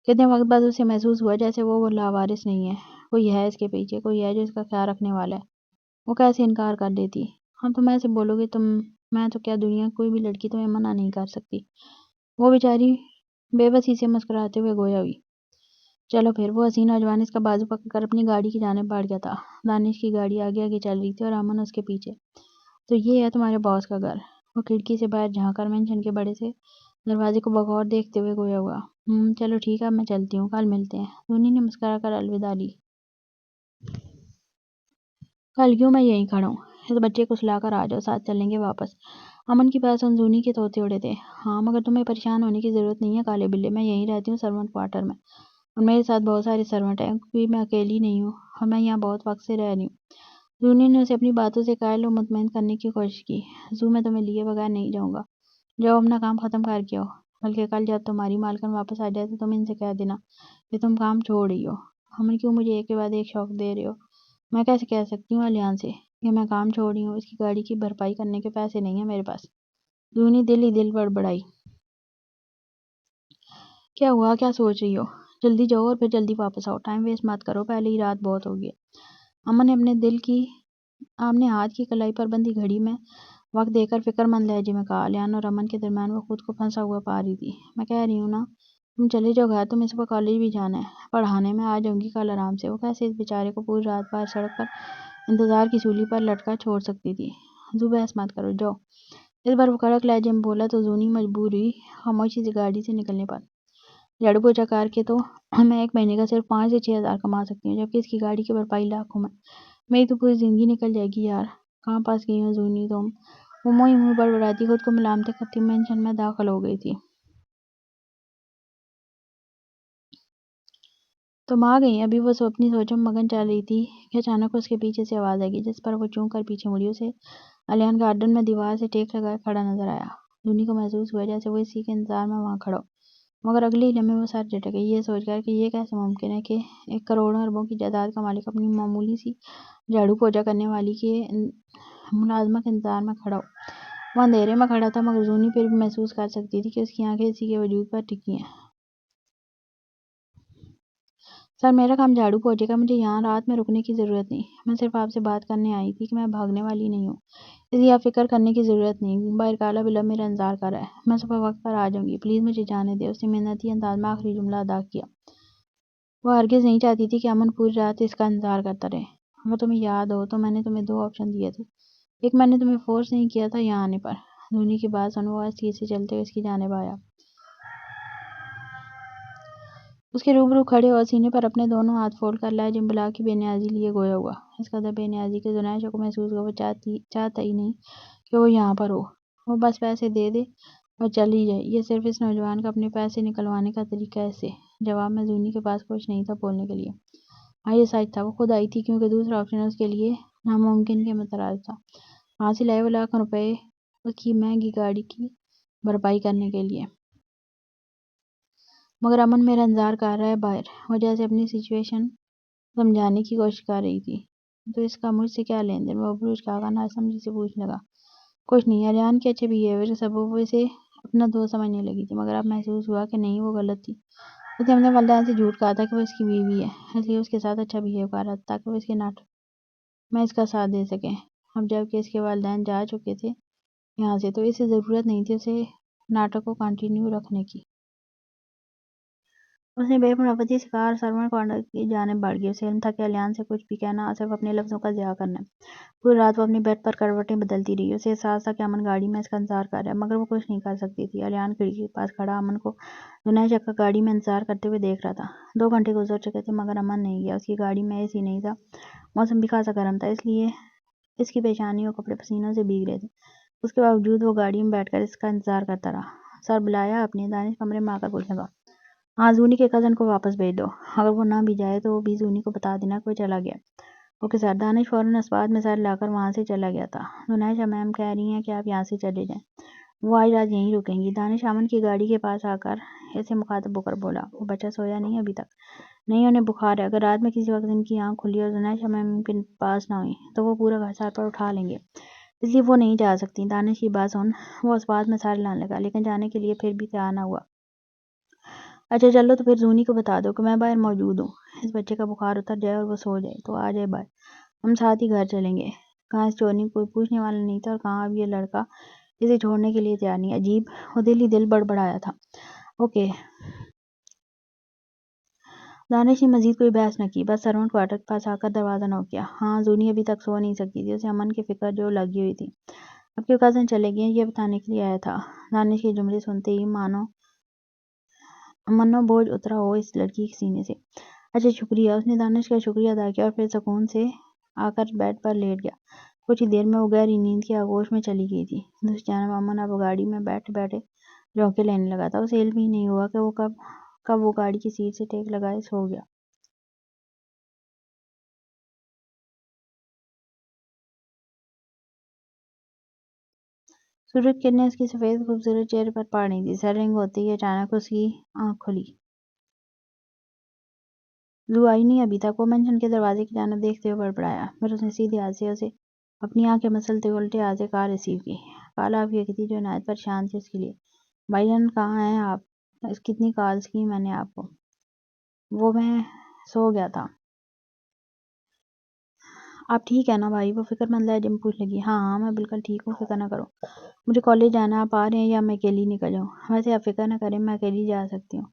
کتنے وقت بعد اسے محسوس ہوا جیسے وہ لاوارث نہیں ہے، کوئی ہے اس کے پیچھے، کوئی ہے جو اس کا خیال رکھنے والا ہے۔ وہ کیسے انکار کر دیتی؟ ہم تم ایسے بولو گے میں تو کیا دنیا کوئی بھی لڑکی تمہیں منع نہیں کر سکتی۔ وہ بیچاری بے بسی سے مسکراتے ہوئے گویا ہوئی۔ چلو پھر۔ وہ حسین نوجوان اس کا بازو پکڑ کر اپنی گاڑی کی جانب بڑھ گیا تھا۔ دانش کی گاڑی آگے آگے چل رہی تھی اور امن اس کے پیچھے۔ تو یہ ہے تمہارے باس کا گھر؟ وہ کھڑکی سے باہر جھانک کر مینشن کے بڑے سے دروازے کو بغور دیکھتے ہوئے گویا ہوا۔ چلو ٹھیک ہے اب میں چلتی ہوں، کل ملتے ہیں۔ زونی نے مسکرا کر الوداع لی۔ کل کیوں؟ میں یہیں کھڑا ہوں، اس بچے کو سلا کر آ جاؤ، ساتھ چلیں گے واپس۔ امن کی بات سن زونی کے طوطے اڑے تھے۔ ہاں مگر تمہیں پریشان ہونے کی ضرورت نہیں ہے کالے بلے، میں یہیں رہتی ہوں سرونٹ کوارٹر میں، اور میرے ساتھ بہت سارے سرونٹ ہیں کیونکہ میں اکیلی نہیں ہوں اور میں یہاں بہت وقت سے رہ رہی ہوں۔ زونی نے اسے اپنی باتوں سے قائل و مطمئن کرنے کی کوشش کی۔ زو میں تمہیں لیے بغیر نہیں جاؤں گا، جاؤ اپنا کام ختم کر کے آؤ، بلکہ کل جب تمہاری مالکن واپس آ جائے تو تم ان سے کہہ دینا کہ تم کام چھوڑ رہی ہو۔ امن کیوں مجھے ایک کے بعد ایک شوق دے رہے ہو؟ میں کیسے کہہ سکتی ہوں الیان سے کہ میں کام چھوڑ رہی ہوں؟ اس کی گاڑی کی بھرپائی کرنے کے پیسے نہیں ہیں میرے پاس۔ زونی دل ہی دل بڑبڑائی۔ کیا ہوا؟ کیا سوچ رہی ہو؟ جلدی جاؤ اور پھر جلدی واپس آؤ، ٹائم ویسٹ مت کرو، پہلے ہی رات بہت ہو گئی ہے۔ امن نے اپنے ہاتھ کی کلائی پر بندھی گھڑی میں وقت دے کر فکر مند لہجے میں کہا۔ الیان اور امن کے درمیان وہ خود کو پھنسا ہوا پا رہی تھی۔ میں کہہ رہی ہوں نا تم چلے جاؤ گھر، تمہیں صبح کالج بھی جانا ہے پڑھانے، میں آ جاؤں گی کل آرام سے۔ وہ کیسے اس بیچارے کو پوری رات باہر سڑک پر انتظار کی سولی پر لٹکا چھوڑ سکتی تھی؟ زو بحث مت کرو، جاؤ۔ اس بار وہ کڑک لہجے میں بولا تو زونی مجبور ہوئی خاموشی سے گاڑی سے نکلنے پر۔ جھاڑو پوچھا کر کے تو میں ایک مہینے کا صرف 5 سے 6 ہزار کما سکتی ہوں، جبکہ اس کی گاڑی کی بھرپائی لاکھوں میں۔ میری تو پوری زندگی نکل جائے گی یار۔ کہاں پھنس گئی ہوں زونی تم؟ وہ منہ بڑبڑاتی خود کو ملامتیں کرتی مینشن میں داخل ہو گئی تھی۔ تم آ گئی؟ ابھی وہ اپنی سوچوں میں مگن چل رہی تھی کہ اچانک اس کے پیچھے سے آواز آئی، جس پر وہ چونک کر پیچھے مڑی۔ اسے الیان گارڈن میں دیوار سے ٹیک لگائے کھڑا نظر آیا۔ زونی کو محسوس ہوا جیسے وہ اسی کے انتظار میں وہاں کھڑا ہو، مگر اگلے ہی لمحے وہ سر جھٹک گئی یہ سوچ کر کہ یہ کیسے ممکن ہے کہ ایک کروڑوں اربوں کی جائیداد کا مالک اپنی معمولی سی جھاڑو پوچھا کرنے والی کے ملازمہ کے انتظار میں کھڑا ہو۔ وہ اندھیرے میں کھڑا تھا، مگر زونی پھر بھی محسوس کر سکتی تھی کہ اس کی آنکھیں اسی کے وجود پر ٹکی ہیں۔ سر میرا کام جھاڑو پوچھے کا، مجھے یہاں رات میں رکنے کی ضرورت نہیں، میں صرف آپ سے بات کرنے آئی تھی کہ میں بھاگنے والی نہیں ہوں، اس لیے آپ فکر کرنے کی ضرورت نہیں۔ باہر کالا بلّا میرا انتظار کر رہا ہے، میں صبح وقت پر آ جاؤں گی، پلیز مجھے جانے دیں۔ اس نے منتی انداز میں آخری جملہ ادا کیا۔ وہ ہرگز نہیں چاہتی تھی کہ امن پوری رات اس کا انتظار کرتا رہے۔ اگر تمہیں یاد ہو تو میں نے تمہیں 2 آپشن دیے تھے، ایک میں نے تمہیں فورس نہیں کیا تھا یہاں آنے پر۔ زونی کی بات سن وہ آہستگی سے چلتے ہوئے اس کی جانب آیا۔ اس کے روبرو کھڑے اور سینے پر اپنے دونوں ہاتھ فولڈ کر لائے جن بلا کی بے نیازی لیے گویا ہوا۔ اس قدر بے نیازی کہ زنیشہ کو محسوس ہوا وہ چاہتا ہی نہیں کہ وہ یہاں پر ہو۔ وہ بس پیسے دے دے اور چلی جائے۔ یہ صرف اس نوجوان کا اپنے پیسے نکلوانے کا طریقہ ایسے۔ جواب میں زونی کے پاس کچھ نہیں تھا بولنے کے لیے۔ ہاں یہ سچ تھا، وہ خود آئی تھی کیونکہ دوسرا آپشن اس کے لیے ناممکن کے مترادف تھا۔ وہاں سے لائے وہ لاکھ روپے اس کی مہنگی گاڑی کی بھرپائی کرنے کے لیے۔ مگر امن میرا انتظار کر رہا ہے باہر۔ وہ جیسے اپنی سچویشن سمجھانے کی کوشش کر رہی تھی۔ تو اس کا مجھ سے کیا لین دین؟ وہ ابروج کھا ناسمجھی سے پوچھنے لگا۔ کچھ نہیں، اریان کے اچھے بیہیوئر کے سبب وہ اسے اپنا دوست سمجھنے لگی تھی، مگر اب محسوس ہوا کہ نہیں، وہ غلط تھی۔ اس نے اپنے والدین سے جھوٹ کہا تھا کہ وہ اس کی بیوی ہے، اس لیے اس کے ساتھ اچھا بیہیو کر رہا تھا تاکہ وہ اس کے ناٹک میں اس کا ساتھ دے سکیں۔ اب جب کہ اس کے والدین جا چکے تھے یہاں سے تو اسے ضرورت نہیں تھی اسے ناٹک کو کنٹینیو رکھنے کی۔ اس نے بے مربتی سے کہا اور سرورنٹ کوارٹر کی جانب بڑھ گئی۔ اسے علم تھا کہ الیان سے کچھ بھی کہنا صرف اپنے لفظوں کا ضیاع کرنا ہے۔ پوری رات وہ اپنی بیڈ پر کروٹیں بدلتی رہی۔ اسے احساس تھا کہ امن گاڑی میں اس کا انتظار کر رہا ہے، مگر وہ کچھ نہیں کر سکتی تھی۔ الیان کھڑکی کے پاس کھڑا امن کو زنیشہ کا گاڑی میں انتظار کرتے ہوئے دیکھ رہا تھا۔ 2 گھنٹے گزر چکے تھے مگر امن نہیں گیا۔ اس کی گاڑی میں اے سی نہیں تھا، موسم بھی خاصا گرم تھا، اس لیے اس کی پیشانی اور کپڑے پسینوں سے بھیگ رہے تھے۔ اس کے باوجود وہ گاڑی میں بیٹھ کر اس کا انتظار کرتا رہا۔ سر بلایا اپنے؟ دانش کمرے میں آ کر پوچھنے لگا۔ ہاں، زونی کے کزن کو واپس بھیج دو، اگر وہ نہ بھی جائے تو وہ بھی زونی کو بتا دینا کہ وہ چلا گیا۔ Okay sir. دانش فوراً اسبات میں سر لا کر وہاں سے چلا گیا تھا۔ زنیشہ میم کہہ رہی ہیں کہ آپ یہاں سے چلے جائیں، وہ آج رات یہیں رکیں گی۔ دانش امن کی گاڑی کے پاس آ کر اسے مخاطب ہو کر بولا۔ وہ بچہ سویا نہیں ابھی تک؟ نہیں، انہیں بخار ہے۔ اگر رات میں کسی وقت ان کی آنکھ کھلی اور زنیشہ میم کے پاس نہ ہوئی تو وہ پورا گھر سر پر اٹھا لیں گے، اس لیے وہ نہیں جا سکتی۔ دانش کی بات سن وہ اسبات میں سر لانے لگا لیکن جانے کے لیے پھر بھی تیار نہ ہوا۔ اچھا چلو تو پھر زونی کو بتا دو کہ میں باہر موجود ہوں، اس بچے کا بخار اتر جائے اور وہ سو جائے تو آ جائے باہر، ہم ساتھ ہی گھر چلیں گے۔ کہاں اس چورنی کوئی پوچھنے والا نہیں تھا اور کہاں اب یہ لڑکا اسے چھوڑنے کے لیے تیار نہیں۔ عجیب، وہ دل ہی دل بڑبڑایا تھا۔ اوکے۔ دانش نے مزید کوئی بحث نہ کی، بس سرونٹ کوارٹر کے پاس آ کر دروازہ نوک کیا۔ ہاں، زونی ابھی تک سو نہیں سکتی تھی، اسے امن کی فکر جو لگی ہوئی تھی۔ اب کے کزن چلے گئے یہ بتانے کے لیے آیا تھا۔ دانش کے جملے سنتے ہی منو بوجھ اترا ہو اس لڑکی کے سینے سے۔ اچھا شکریہ۔ اس نے دانش کا شکریہ ادا کیا اور پھر سکون سے آ کر بیڈ پر لیٹ گیا۔ کچھ ہی دیر میں وہ گہری نیند کی آغوش میں چلی گئی تھی۔ دوسری جانب امن اب گاڑی میں بیٹھے بیٹھے جھونکے لینے لگا تھا۔ اسے علم ہی نہیں ہوا کہ وہ کب وہ گاڑی کی سیٹ سے ٹیک لگائے سو گیا۔ سورج کی کرنیں اس کی سفید خوبصورت چہرے پر پڑ رہی تھی۔ سر رنگ ہوتے ہی اچانک اس کی آنکھ کھلی۔ زو آئی نہیں ابھی تک؟ وہ مینشن کے دروازے کی جانب دیکھتے ہوئے بڑبڑایا۔ پھر اس نے سیدھے ہاتھ سے اسے اپنی آنکھیں مسلتے ہوئے الٹے ہاتھ سے کال ریسیو کی۔ کال آپ کی تھی جو نہایت پریشان تھی اس کے لیے۔ بھائی جان کہاں ہیں آپ؟ کتنی کالز کی میں نے آپ کو؟ وہ میں سو گیا تھا۔ آپ ٹھیک ہے نا بھائی؟ وہ فکر مند لہجے میں پوچھنے لگی۔ ہاں ہاں میں بالکل ٹھیک ہوں، فکر نہ کرو۔ مجھے کالج جانا ہے، آپ آ رہے ہیں یا میں اکیلی نکل جاؤں؟ ویسے آپ فکر نہ کریں، میں اکیلی جا سکتی ہوں،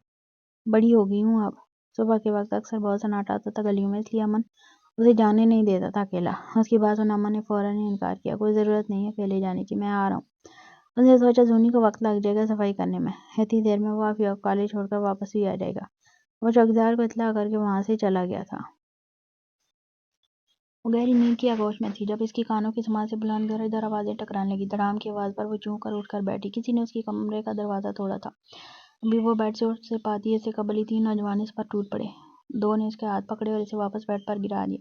بڑی ہو گئی ہوں اب۔ صبح کے وقت اکثر بہت سناٹا ہوتا تھا گلیوں میں، اس لیے امن اسے جانے نہیں دیتا تھا اکیلا۔ اس کی بات سن امن نے فوراً ہی انکار کیا۔ کوئی ضرورت نہیں ہے اکیلے جانے کی، میں آ رہا ہوں۔ اس نے سوچا زونی کو وقت لگ جائے گا صفائی کرنے میں، اتنی دیر میں وہ کالج چھوڑ کر واپس بھی آ جائے گا۔ وہ چوکیدار کو اطلاع کر کے وہاں سے چلا گیا تھا۔ وہ گہری نیند کی آغوش میں تھی جب اس کی کانوں کی سماعت سے بلند گر ادھر آوازیں ٹکرانے لگیں۔ دھڑام کی آواز پر وہ چونک کر اٹھ کر بیٹھی۔ کسی نے اس کے کمرے کا دروازہ توڑا تھا۔ ابھی وہ بیڈ سے اٹھ سے پاتی اس سے قبل ہی 3 نوجوان اس پر ٹوٹ پڑے۔ 2 نے اس کے ہاتھ پکڑے اور اسے واپس بیڈ پر گرا دیا۔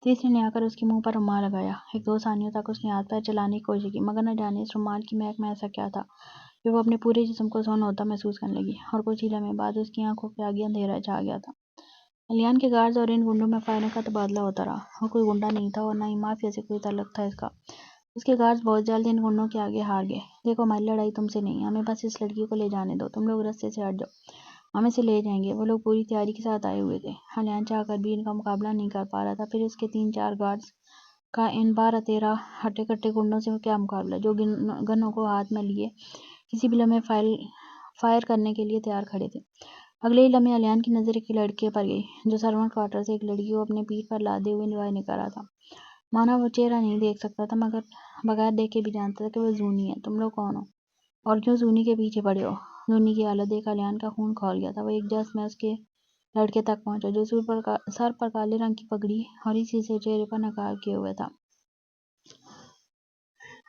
تیسرے نے آ کر اس کے منہ پر رومال لگایا۔ 1-2 ثانیوں تک اس نے ہاتھ پیر چلانے کی کوشش کی، مگر نہ جانے اس رومال کی مہک میں ایسا کیا تھا کہ وہ اپنے پورے جسم کو سون ہوتا محسوس کرنے لگی، اور کچھ ہی لمحے بعد اس کی آنکھوں کے آگے اندھیرا چھا گیا تھا۔ الیان کے گارڈز اور ان گنڈوں میں فائرنگ کا تبادلہ ہوتا رہا۔ وہ کوئی گنڈا نہیں تھا اور نہ ہی مافیا سے کوئی تعلق تھا اس کا۔ اس کے گارڈز بہت جلد ان گنڈوں کے آگے ہار گئے۔ دیکھو ہماری لڑائی تم سے نہیں، ہمیں بس اس لڑکی کو لے جانے دو، تم لوگ رستے سے ہٹ جاؤ، ہم اسے لے جائیں گے۔ وہ لوگ پوری تیاری کے ساتھ آئے ہوئے تھے۔ الیان چاہ کر بھی ان کا مقابلہ نہیں کر پا رہا تھا، پھر اس کے 3-4 گارڈز کا ان 12-13 ہٹے کٹے گنڈوں سے کیا مقابلہ جو گنوں کو ہاتھ میں لیے کسی بھی لمحے فائر کرنے کے لیے تیار کھڑے تھے۔ اگلے ہی لمحے الیان کی نظر ایک لڑکے پر گئی جو سرونٹ کوارٹر سے ایک لڑکی کو اپنے پیٹھ پر لادے ہوئے باہر نکل رہا تھا۔ مانا وہ چہرہ نہیں دیکھ سکتا تھا مگر بغیر دیکھ کے بھی جانتا تھا کہ وہ زونی ہے۔ تم لوگ کون ہو اور کیوں زونی کے پیچھے پڑے ہو؟ زونی کی حالت دیکھ الیان کا خون کھول گیا تھا۔ وہ ایک جس میں اس کے لڑکے تک پہنچا جو سر پر کالے رنگ کی پگڑی اور اسی سے چہرے پر نقاب کیے ہوئے تھا۔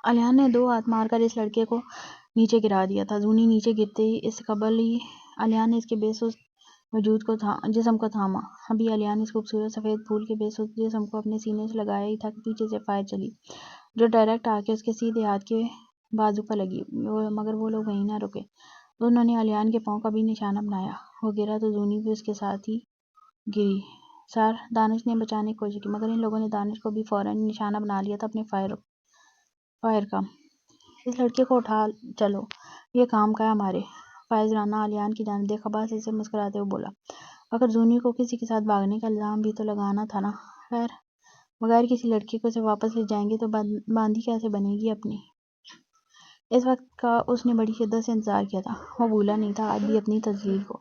الیان نے دو ہاتھ مار کر اس لڑکے کو نیچے گرا دیا تھا۔ زونی نیچے گرتے ہی اس قبل ہی الیان نے اس کے بے سوس جسم کو تھاما۔ ابھی الیان اس خوبصورت سفید پھول کے بے سوس جسم کو اپنے سینے سے لگایا ہی تھا کہ پیچھے سے فائر چلی جو ڈائریکٹ آ کے اس کے سیدھے ہاتھ کے بازو پر لگی، مگر وہ لوگ وہیں نہ رکے۔ دونوں نے الیان کے پاؤں کا بھی نشانہ بنایا۔ وہ گرا تو زونی بھی اس کے ساتھ ہی گری۔ سر دانش نے بچانے کی کوشش کی مگر ان لوگوں نے دانش کو بھی فوراً نشانہ بنا لیا تھا اپنے فائر کا۔ اس لڑکے کو اٹھا چلو، یہ کام کا ہے ہمارے۔ فائز رانا الیان کی جانب دیکھا باز سے مسکراتے ہوئے بولا، مگر زونی کو کسی کے ساتھ بھاگنے کا الزام بھی تو لگانا تھا نا۔ خیر بغیر کسی لڑکے کو اسے واپس لے جائیں گے تو باندھی کیسے بنے گی اپنی؟ اس وقت کا اس نے بڑی شدت سے انتظار کیا تھا۔ وہ بھولا نہیں تھا آج بھی اپنی تذلیل کو۔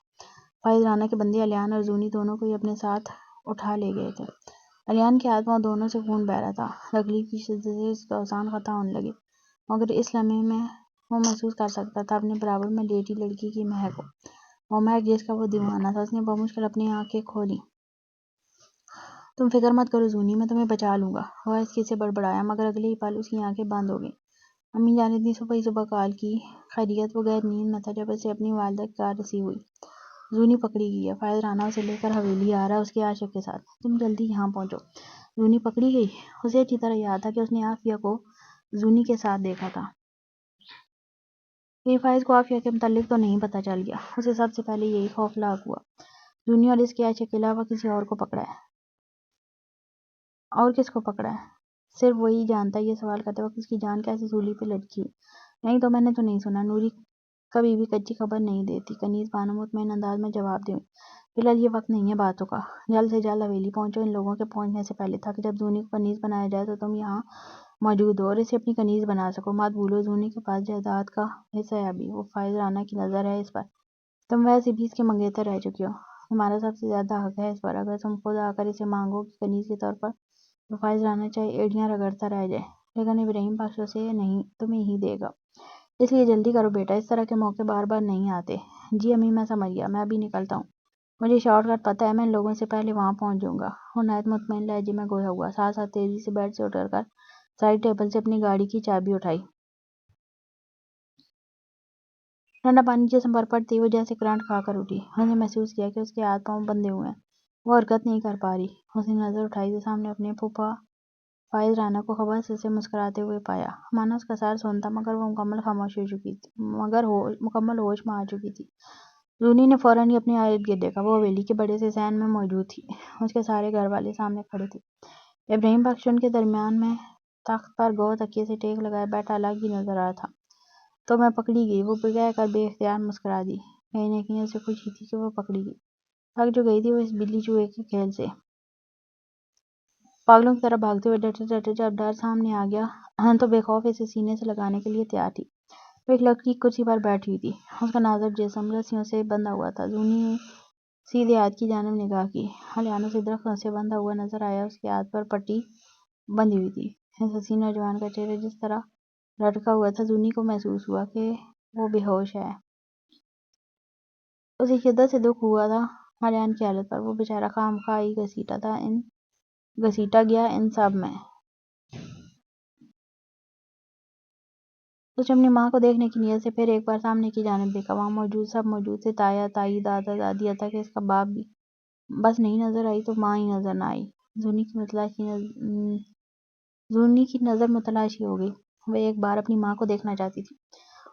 فائز رانا کے بندے الیان اور زونی دونوں کو ہی اپنے ساتھ اٹھا لے گئے تھے۔ الیان کے ہاتھ پاؤں دونوں سے خون بہہ رہا تھا۔ تکلیف کی شدت سے اس کے اوزان قطع ہونے لگے مگر اس لمحے میں وہ محسوس کر سکتا تھا اپنے برابر میں لیٹی لڑکی کی مہک کو، وہ مہک جس کا وہ دیوانہ تھا۔ اس نے بمشکل اپنی آنکھیں کھولیں۔ تم فکر مت کرو زونی، میں تمہیں بچا لوں گا، وہ اس کی سے بڑبڑایا مگر اگلے ہی پل اس کی آنکھیں بند ہو گئیں۔ امی جان اتنی صبح کال کی خیریت؟ وہ غیر نیند میں تھا جب اسے اپنی والدہ کی کال رسیو ہوئی۔ زونی پکڑی گئی ہے، فائز رانا اسے لے کر حویلی آ رہا ہے اس کے عاشق کے ساتھ، تم جلدی یہاں پہنچو۔ زونی پکڑی گئی؟ اسے اچھی طرح یاد تھا کہ اس نے عافیہ کو زونی کے ساتھ دیکھا تھا۔ کہیں فائز کو عافیہ کے متعلق تو نہیں پتہ چل گیا؟ اسے سب سے پہلے یہی خوف لاحق ہوا۔ زونی اور اس کے عاشق کے علاوہ کسی اور کو پکڑا ہے؟ اور کس کو پکڑا ہے؟ صرف وہی جانتا ہے۔ یہ سوال کرتے وقت اس کی جان کیسے سولی پہ لٹکی ہوئی۔ نہیں تو میں نے تو نہیں سنا، نوری کبھی بھی کچی خبر نہیں دیتی، کنیز بانو مطمئن انداز میں جواب دی ہوئی۔ فی الحال یہ وقت نہیں ہے باتوں کا، جلد سے جلد حویلی پہنچو۔ ان لوگوں کے پہنچنے سے پہلے تھا کہ جب زونی کو کنیز بنایا جائے تو تم یہاں موجود ہو اور اسے اپنی کنیز بنا سکو۔ مت بھولو زونی کے پاس جائیداد کا حصہ ہے ابھی، وہ فائز رانا کی نظر ہے اس پر۔ تم ویسے بھی اس کے منگیتر رہ چکی ہو، تمہارا سب سے زیادہ حق ہے اس پر۔ اگر تم خود آ کر اسے مانگو کہ کنیز کے طور پر تو فائز رانا چاہے ایڑیاں رگڑتا رہ جائے لیکن ابراہیم بخش اسے نہیں تمہیں ہی دے گا۔ اس لیے جلدی کرو بیٹا، اس طرح کے موقع بار بار نہیں آتے۔ جی امی میں سمجھ گیا، میں ابھی نکلتا ہوں، مجھے شارٹ کٹ پتہ ہے، میں ان لوگوں سے پہلے وہاں پہنچ جاؤں گا۔ وہ نہایت مطمئن لہجے میں گویا ہوا، ساتھ ساتھ تیزی سے بیڈ سے اٹھ کر سائڈ ٹیبل سے اپنی گاڑی کی چابی اٹھائی۔ ٹھنڈا پانی جسم پر پڑتے ہی وہ جیسے کرنٹ کھا کر اٹھی۔ اس نے محسوس کیا کہ اس کے ہاتھ پاؤں بندھے ہوئے ہیں، وہ حرکت نہیں کر پا رہی۔ اس نے نظر اٹھائی تو سامنے اپنے پھوپھا فائز رانا کو خبر سے مسکراتے ہوئے پایا۔ مانا اس کا سر سن تھا مگر وہ مکمل خاموش ہو چکی تھی، مکمل ہوش میں آ چکی تھی۔ زونی نے فوراً ہی اپنے ارد گرد دیکھا، وہ حویلی کے بڑے سے صحن میں موجود تھی، اس کے سارے گھر والے سامنے کھڑے تھے۔ ابراہیم بخش ان کے درمیان میں تخت پر گو تکیے سے ٹیک لگائے بیٹھا الگ ہی نظر آ رہا تھا۔ تو میں پکڑی گئی، وہ کہہ کر بے اختیار مسکرا دی۔ کہیں نہ کہیں اسے خوشی تھی کہ وہ پکڑی گئی، تھک جو گئی تھی وہ اس بلی چوہے کے کھیل سے۔ پاگلوں کی طرح بھاگتے ہوئے ڈرتے ڈرتے جب ڈر سامنے آ گیا تو بے خوف اسے سینے سے لگانے کے لیے تیار تھی۔ وہ ایک لکڑی کی کرسی پر بیٹھی ہوئی تھی، اس کا نازک جسم رسیوں سے بندھا ہوا تھا۔ زونی نے سیدھے ہاتھ کی جانب نگاہ کی، الیان اسے درختوں سے بندھا ہوا نظر آیا، اس کے ہاتھ پر پٹی بندھی ہوئی تھی۔ اس حسین نوجوان کا چہرہ جس طرح لٹکا ہوا تھا، زونی کو محسوس ہوا کہ وہ بے ہوش ہے۔ اسے شدت سے دکھ ہوا تھا الیان کی حالت پر، وہ بیچارہ خواہ مخواہ ہی گھسیٹا گیا ان سب میں۔ اس نے اپنی ماں کو دیکھنے کی نیت سے پھر ایک بار سامنے کی جانب دیکھا، وہاں موجود سب موجود تھے، تایا تائی دادا دادی یہاں تک کہ اس کا باپ بھی بس نہیں نظر آئی تو ماں ہی نظر نہ آئی۔ زونی کی نظر متلاشی ہو گئی، وہ ایک بار اپنی ماں کو دیکھنا چاہتی تھی،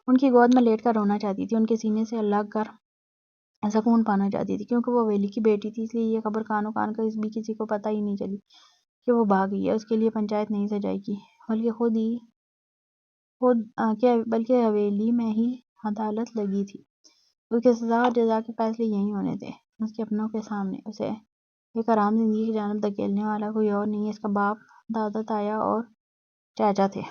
ان کی گود میں لیٹ کر رونا چاہتی تھی، ان کے سینے سے لگ کر سکون پانا چاہتی تھی۔ کیونکہ وہ حویلی کی بیٹی تھی اس لیے یہ خبر کانوں کان بھی کسی کو پتہ ہی نہیں چلی کہ وہ بھاگ گئی ہے۔ اس کے لیے پنچایت نہیں سجائی گئی بلکہ حویلی میں ہی عدالت لگی تھی۔ اس کے سزا اور جزا کے فیصلے یہیں ہونے تھے، اس کے اپنوں کے سامنے۔ اسے ایک آرام زندگی کی جانب دھکیلنے والا کوئی اور نہیں اس کا باپ، دادا، تایا اور چاچا تھے۔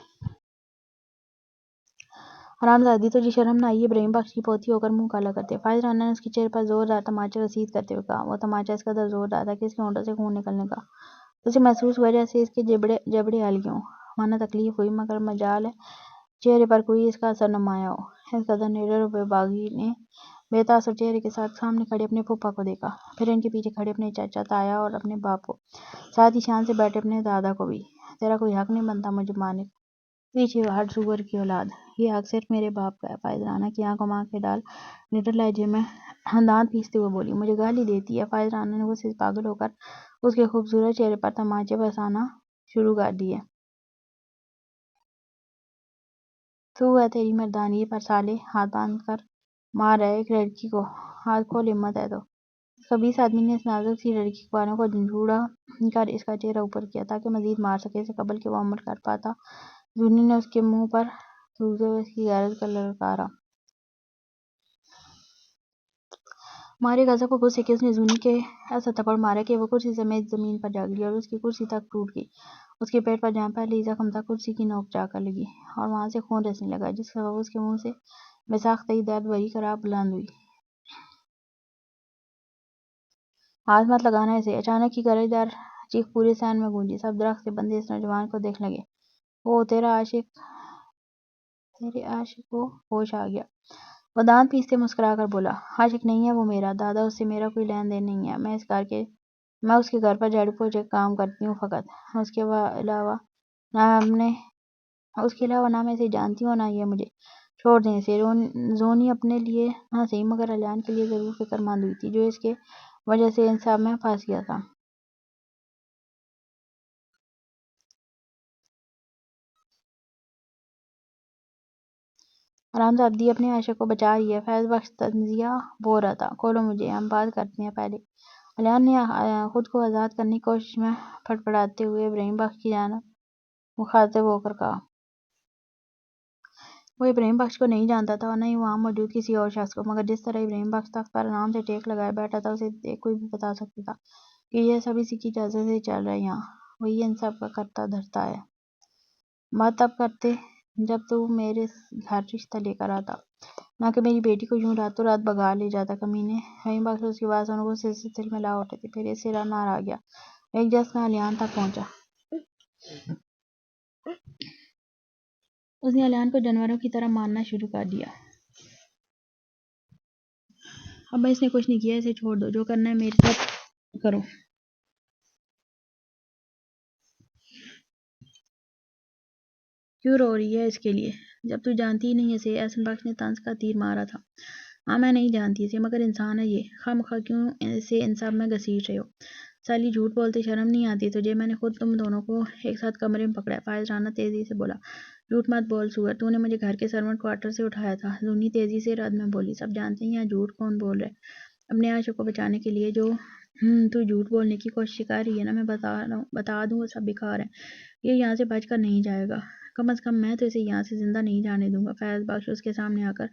حرام زادی، تجھے شرم نہ آئی؟ ابراہیم بخش کی پوتی ہو کر منہ کالا کرتے فائز رانا نے اس کے چہرے پر زوردار تماچا رسید کرتے ہوئے کہا۔ وہ تماچا اس قدر زوردار تھا کہ اس کے ہونٹوں سے خون نکلنے کا اسے محسوس ہوا جیسے اس کے جبڑے ہل گئے ہوں، مانا تکلیف ہوئی، مگر مجال ہے چہرے پر کوئی اس کا اثر نمایاں ہو۔ اس قدر نڈر اور بے باکی نے بے تاثر چہرے کے ساتھ سامنے کھڑے اپنے پھوپھا کو دیکھا، پھر ان کے پیچھے کھڑے اپنے چچا، تایا اور اپنے باپ کو، ساتھ ہی شان سے بیٹھے اپنے دادا کو بھی۔ تیرا کوئی حق نہیں بنتا مجھے مارنے کا، پیچھے ہٹ سور کی اولاد، یہ حق صرف میرے باپ کا ہے۔ فائز رانا کی آنکھوں میں آنکھیں ڈال نڈر لہجے میں دانت پیستے ہوئے بولی، مجھے گالی دیتی ہے۔ فائز رانا نے غصے سے پاگل ہو کر اس کے خوبصورت چہرے پر تماچے برسانا شروع کر دیے۔ تو ہے تیری مردانگی پر سالے، ہاتھ باندھ کر مار رہا ہے ایک لڑکی کو، ہاتھ کھول ہمت ہے تو۔ اس خبیث آدمی نے اس نازک سی لڑکی کے بالوں کو جھوڑا کر اس کا چہرہ اوپر کیا تاکہ مزید مار سکے، اس سے قبل کہ وہ عمل کر پاتا زونی نے اس کے منہ پر تھوکتے ہوئے اس کی غیرت کو للکارا۔ مارے غضب و غصے کے اس نے زونی کے ایسا تھپڑ مارا کہ وہ کرسی سمیت زمین پر جا گری اور اس کی کرسی تک ٹوٹ گئی۔ اس کے پیٹ پر جہاں پہلے ہی زخم تھا، کرسی کی نوک جا کر لگی اور وہاں سے خون رسنے لگا، جس کے سبب اس کے منہ سے بے ساختگی درد بھری خراش بلند ہوئی۔ ہاتھ مت لگانا اسے! اچانک کی گرج دار چیخ پورے صحن میں گونجی۔ سب درخت سے بندھے اس نوجوان کو دیکھنے لگے۔ اوہ تیرے عاشق کو ہوش آ گیا۔ وہ دانت پیستے مسکرا کر بولا، عاشق نہیں ہے وہ میرا، دادا اس سے میرا کوئی لین دین نہیں ہے، میں اس کے گھر پر جھاڑو پوچھے کا کام کرتی ہوں فقط، اس کے علاوہ نہ میں اسے جانتی ہوں اور نہ یہ مجھے۔ چھوڑ دیں اسے۔ زونی اپنے لیے نہ صحیح مگر الیان کے لیے ضرور فکر مند ہوئی تھی، جو اس کی وجہ سے ان سب میں پھنس گیا تھا۔ حرامزادی اپنے عاشق کو بچا رہی ہے، فیض بخش طنزیہ بول رہا تھا۔ کھولو مجھے، ہم بات کرتے ہیں پہلے۔ الیان نے خود کو آزاد کرنے کی کوشش میں پھڑپڑاتے ہوئے ابراہیم بخش کی جانب مخاطب ہو کر کہا۔ وہ ابراہیم بخش کو نہیں جانتا تھا اور نہ ہی وہاں موجود کسی اور شخص کو، مگر جس طرح ابراہیم بخش تخت پر آرام سے ٹیک لگائے بیٹھا تھا، اسے دیکھ کوئی بھی بتا سکتا تھا کہ یہ سب اسی کی اجازت سے چل رہا ہے یہاں۔ وہی ان سب کا کرتا دھرتا ہے۔ بات تب کرتے جب تو میرے گھر رشتہ لے کر آتا، نہ کہ میری بیٹی کو یوں راتوں رات بھگا لے جاتا کمینے۔ ابراہیم بخش اس کی بات سن کر غصے سے تلملا اٹھے تھے، پھر اس سے نار آ گیا۔ ایک جس میں الیان تک پہنچا۔ اس نے الیان کو جانوروں کی طرح مارنا شروع کر دیا۔ ابا اس نے کچھ نہیں کیا، اسے چھوڑ دو، جو کرنا ہے میرے ساتھ کرو۔ کیوں رو رہی ہے اس کے لیے، جب تو جانتی ہی نہیں اسے؟ احسن بخش نے طنز کا تیر مارا تھا۔ ہاں میں نہیں جانتی اسے، مگر انسان ہے یہ، خواہ مخواہ کیوں اسے ان سب میں گھسیٹ رہے ہو؟ سالی جھوٹ بولتے شرم نہیں آتی تجھے؟ میں نے خود تم دونوں کو ایک ساتھ کمرے میں پکڑا ہے۔ فائز رانا تیزی سے بولا، جھوٹ مت بول سور، تو نے مجھے گھر کے سرونٹ کوارٹر سے اٹھایا تھا۔ زونی تیزی سے رد میں بولی، سب جانتے ہیں یہاں جھوٹ کون بول رہا ہے اپنے عاشق کو بچانے کے لیے۔ جو تو جھوٹ بولنے کی کوشش کر رہی ہے نا، میں بتا دوں وہ سب بیکار ہے، یہ یہاں سے بچ کر نہیں جائے گا، کم از کم میں تو اسے یہاں سے زندہ نہیں جانے دوں گا۔ فیض بخش اس کے سامنے آ کر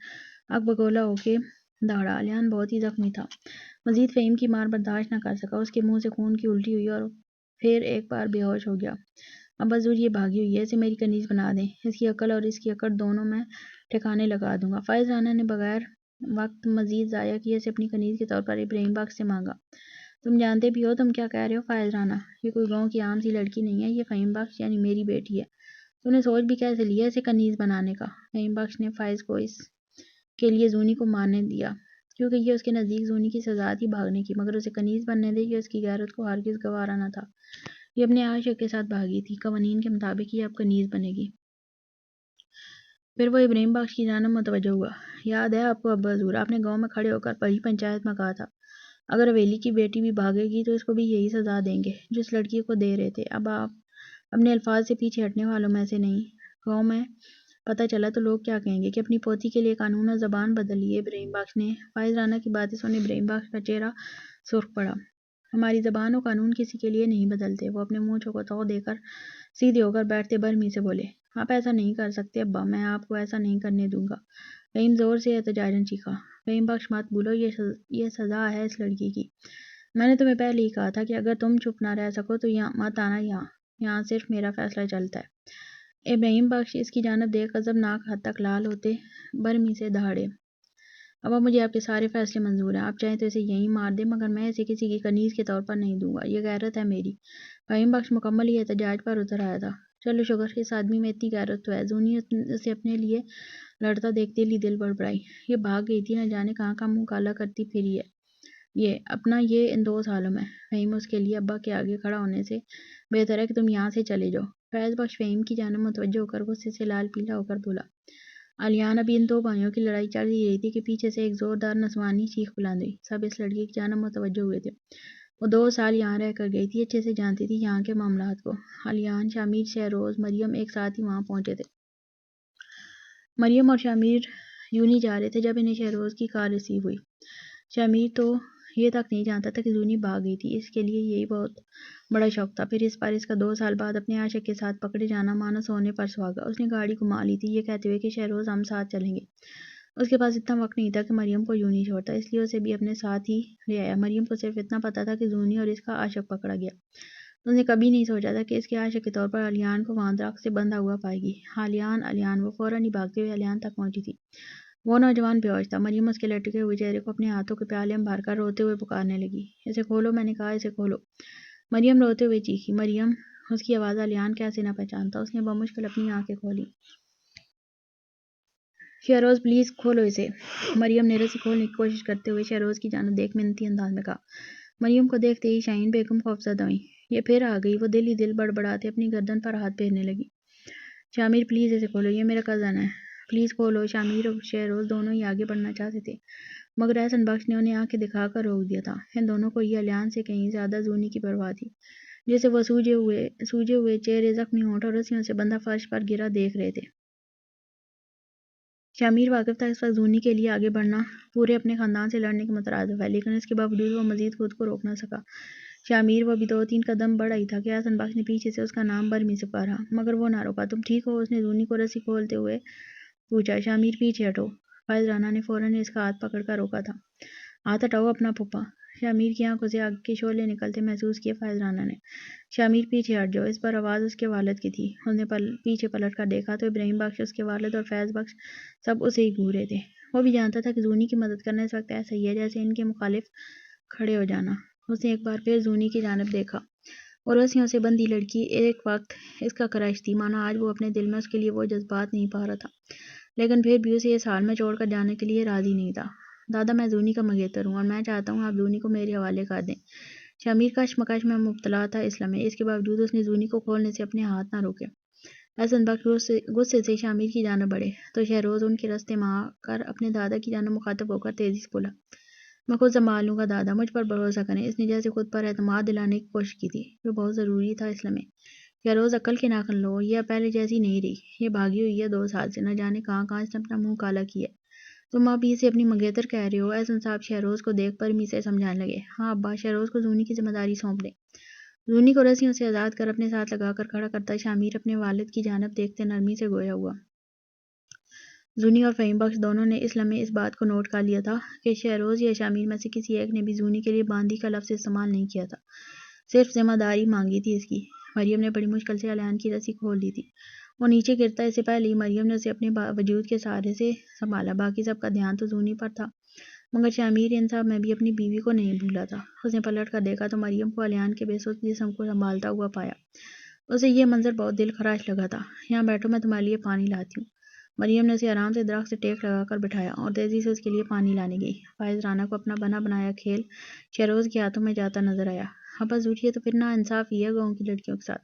آگ بگولا ہو کے دہڑا۔ الیان بہت ہی زخمی تھا، مزید فہیم کی مار برداشت نہ کر سکا، اس کے منہ سے خون کی الٹی ہوئی اور پھر ایک بار بے ہوش ہو گیا۔ اب حضور یہ بھاگی ہوئی ہے، اسے میری کنیز بنا دیں، اس کی عقل اور اس کی اکڑ دونوں میں ٹھکانے لگا دوں گا۔ فائز رانا نے بغیر وقت مزید ضائع کیے اسے اپنی کنیز کے طور پر ابراہیم بخش سے مانگا۔ تم جانتے بھی ہو تم کیا کہہ رہے ہو فائز رانا، یہ کوئی گاؤں کی عام سی لڑکی نہیں ہے، یہ فہیم بخش یعنی میری بیٹی ہے۔ تو نے سوچ بھی کیسے لیا اسے کنیز بنانے کا؟ فہیم بخش نے فائز کو اس کے لیے زونی کو مارنے دیا، کیونکہ یہ اس کے نزدیک زونی کی سزا تھی بھاگنے کی، مگر اسے کنیز بننے دے یہ اس کی غیرت کو ہرگز گوارا نہ تھا۔ یہ اپنے عاشق کے ساتھ بھاگی تھی، قوانین کے مطابق یہ اب کنیز بنے گی۔ پھر وہ ابراہیم بخش کی جانب متوجہ ہوا۔ یاد ہے آپ کو ابا حضور، آپ نے گاؤں میں کھڑے ہو کر بڑی پنچایت میں کہا تھا، اگر حویلی کی بیٹی بھی بھاگے گی تو اس کو بھی یہی سزا دیں گے جو اس لڑکی کو دے رہے تھے۔ اب آپ اپنے الفاظ سے پیچھے ہٹنے والوں میں سے نہیں۔ گاؤں میں پتہ چلا تو لوگ کیا کہیں گے کہ اپنی پوتی کے لیے قانون اور زبان بدل لی ہے ابراہیم بخش نے۔ فائز رانا کی باتیں سن ابراہیم بخش کا چہرہ سرخ پڑا۔ ہماری زبان اور قانون کسی کے لیے نہیں بدلتے۔ وہ اپنے منہ کو تو دے کر سیدھے ہو کر بیٹھتے برہمی سے بولے، آپ ایسا نہیں کر سکتے ابا، میں آپ کو ایسا نہیں کرنے دوں گا۔ فہیم زور سے احتجاجاً چیخا، فہیم بخش مت بھولو، یہ سزا ہے اس لڑکی کی۔ میں نے تمہیں پہلے ہی کہا تھا کہ اگر تم چپ نہ رہ سکو تو مت آنا یہاں صرف میرا فیصلہ چلتا ہے۔ ابراہیم بخش اس کی جانب دیکھ غضبناک حد تک لال ہوتے برہمی سے دہاڑے، ابا مجھے آپ کے سارے فیصلے منظور ہیں، آپ چاہیں تو اسے یہیں مار دیں، مگر میں اسے کسی کی کنیز کے طور پر نہیں دوں گا، یہ غیرت ہے میری۔ فہیم بخش مکمل ہی احتجاج پر اتر آیا تھا۔ چلو شکر، اس آدمی میں اتنی غیرت تو ہے۔ زونی اسے اپنے لیے لڑتا دیکھ دل ہی دل بڑبڑائی۔ یہ بھاگ گئی تھی، نہ جانے کہاں کا منہ کالا کرتی پھری ہے یہ اپنا یہ ان 2 سالوں میں۔ فہیم اس کے لیے ابا کے آگے کھڑا ہونے سے بہتر ہے کہ تم یہاں سے چلے جاؤ۔ فیض بخش فہیم کی جانب متوجہ ہو کر غصے سے لال پیلا ہو کر بولا۔ علیان ابھی ان 2 بھائیوں کی لڑائی چل ہی رہی تھی کہ پیچھے سے ایک زوردار نسوانی چیخ بلند ہوئی۔ سب اس لڑکی کی جانب متوجہ ہوئے تھے۔ وہ 2 سال یہاں رہ کر گئی تھی، اچھے سے جانتی تھی یہاں کے معاملات کو۔ علیان، شامیر، شہروز، مریم ایک ساتھ ہی وہاں پہنچے تھے۔ مریم اور شامیر یونہی جا رہے تھے جب انہیں شہروز کی کال ریسیو ہوئی۔ شامیر تو یہ تک نہیں جانتا تھا کہ زونی بھاگ گئی تھی، اس کے لیے یہی بہت بڑا شوق تھا۔ پھر اس پر اس کا 2 سال بعد اپنے عاشق کے ساتھ پکڑے جانا مانا سونے پر سہاگا۔ اس نے گاڑی گھما لی تھی یہ کہتے ہوئے کہ شہروز ہم ساتھ چلیں گے۔ اس کے پاس اتنا وقت نہیں تھا کہ مریم کو یوں نہیں چھوڑتا، اس لیے اسے بھی اپنے ساتھ ہی لے آیا۔ مریم کو صرف اتنا پتا تھا کہ زونی اور اس کا عاشق پکڑا گیا۔ اس نے کبھی نہیں سوچا تھا کہ اس کے عاشق کے طور پر علیان کو وہاں درخت سے بندھا ہوا پائے گی۔ علیان وہ فوراً ہی بھاگتے ہوئے علیان تک پہنچی تھی۔ وہ نوجوان بے ہوش تھا۔ مریم اس کے لٹکے ہوئے چہرے کو اپنے ہاتھوں کے پیالے میں بھر کر روتے ہوئے پکارنے لگی۔ اسے کھولو، میں نے کہا اسے کھولو۔ مریم روتے ہوئے چیخی۔ مریم! اس کی آواز علیان کیسے نہ پہچانتا۔ اس نے بمشکل اپنی آنکھیں کھولی۔ شہروز پلیز کھولو اسے۔ مریم نے رسی کھولنے کی کوشش کرتے ہوئے شہروز کی جانب دیکھ منتی انداز میں کہا۔ مریم کو دیکھتے ہی شاہین بیگم خوفزدہ ہوئیں۔ یہ پھر آ گئی۔ وہ دل ہی دل بڑبڑاتے اپنی گردن پر ہاتھ پھیرنے لگی۔ شامیر پلیز اسے کھولو، یہ میرا کزن ہے، پلیز کھولو۔ شامیر اور شہروز دونوں ہی آگے بڑھنا چاہتے تھے مگر احسن بخش نے انہیں آنکھیں دکھا کر روک دیا تھا۔ ان دونوں کو یہ علیان سے کہیں زیادہ زونی کی پرواہ تھی جسے وہ سوجے ہوئے چہرے، زخمی ہونٹ اور رسیوں سے بندھا فرش پر گرا دیکھ رہے تھے۔ شامیر واقف تھا اس وقت زونی کے لیے آگے بڑھنا پورے اپنے خاندان سے لڑنے کے مترادف ہے، لیکن اس کے باوجود وہ مزید خود کو روک نہ سکا۔ شامیر وہ بھی 2-3 قدم بڑھا ہی تھا کہ احسن بخش نے پیچھے سے اس کا نام برمی سے پکارا مگر وہ نہ روکا۔ تم ٹھیک ہو؟ اس نے زونی کو رسی کھولتے ہوئے پوچھا۔ شامیر پیچھے ہٹو۔ فائز رانا نے فوراً اس کا ہاتھ پکڑ کر روکا تھا۔ ہاتھ ہٹاؤ اپنا پھپھا۔ شامیر کی آنکھوں سے آگ کے شعلے نکلتے محسوس کیے فائز رانا نے۔ شامیر پیچھے ہٹ جاؤ۔ اس پر آواز اس کے والد کی تھی۔ اس نے پیچھے پلٹ کر دیکھا تو ابراہیم بخش، اس کے والد اور فیض بخش سب اسے ہی گھور رہے تھے۔ وہ بھی جانتا تھا کہ زونی کی مدد کرنا اس وقت ایسا ہی ہے جیسے ان کے مخالف کھڑے ہو جانا۔ اس نے ایک بار پھر زونی کی جانب دیکھا۔ اور رسیوں سے بندھی لڑکی ایک وقت اس کا کرش تھی، مانا آج وہ اپنے دل میں اس کے لیے وہ جذبات نہیں پا رہا تھا، لیکن پھر بھی اسے اس حال میں چھوڑ کر جانے کے لیے راضی نہیں تھا۔ دادا، میں زونی کا منگیتر ہوں اور میں چاہتا ہوں آپ زونی کو میرے حوالے کر دیں۔ شامیر کشمکش میں مبتلا تھا اس لمحے، اس کے باوجود اس نے زونی کو کھولنے سے اپنے ہاتھ نہ روکے۔ احسن بخش غصے سے شامیر کی جانب بڑھے تو شہروز ان کے راستے میں آ کر اپنے دادا کی جانب مخاطب ہو کر تیزی سے بولا۔ میں خود سنبھال لوں گا دادا، مجھ پر بھروسہ کریں۔ اس نے جیسے خود پر اعتماد دلانے کی کوشش کی تھی جو بہت ضروری تھا اس لمحے۔ شہروز عقل کے ناخن لو، یہ اب پہلے جیسی نہیں رہی، یہ بھاگی ہوئی ہے 2 سال سے، نہ جانے کہاں کہاں اس نے اپنا منہ کالا کیا ہے۔ تم اب اسے اپنی منگیتر کہہ رہے ہو؟ احسن صاحب شہروز کو دیکھ برمی سے سمجھانے لگے۔ ہاں ابا، شہروز کو زونی کی ذمہ داری سونپ دیں۔ زونی کو رسیوں سے آزاد کر اپنے ساتھ لگا کر کھڑا کرتا شامیر اپنے والد کی جانب دیکھتے نرمی سے گویا ہوا۔ زونی اور فہیم بخش دونوں نے اس لمحے اس بات کو نوٹ کر لیا تھا کہ شہروز یا شامیر میں سے کسی ایک نے بھی زونی کے لیے باندی کا لفظ استعمال نہیں کیا تھا، صرف ذمہ داری مانگی تھی اس کی۔ مریم نے بڑی مشکل سے علیان کی رسی کھول دی تھی۔ وہ نیچے گرتا اس سے پہلے ہی مریم نے اسے اپنے وجود کے سہارے سے سنبھالا۔ باقی سب کا دھیان تو زونی پر تھا مگر شامیر ان سب میں بھی اپنی بیوی کو نہیں بھولا تھا۔ اس نے پلٹ کر دیکھا تو مریم کو علیان کے بے سوچ جسم کو سنبھالتا ہوا پایا۔ اسے یہ منظر بہت دل خراش لگا تھا۔ یہاں بیٹھو، میں تمہارے لیے پانی لاتی ہوں۔ مریم نے اسے آرام سے درخت سے ٹیک لگا کر بٹھایا اور تیزی سے اس کے لیے پانی لانے گئی۔ فائز رانا کو اپنا بنا بنایا کھیل شہروز کے ہاتھوں میں جاتا نظر آیا۔ اب بس اٹھیے، تو پھر نا انصافی ہے گاؤں کی لڑکیوں کے ساتھ۔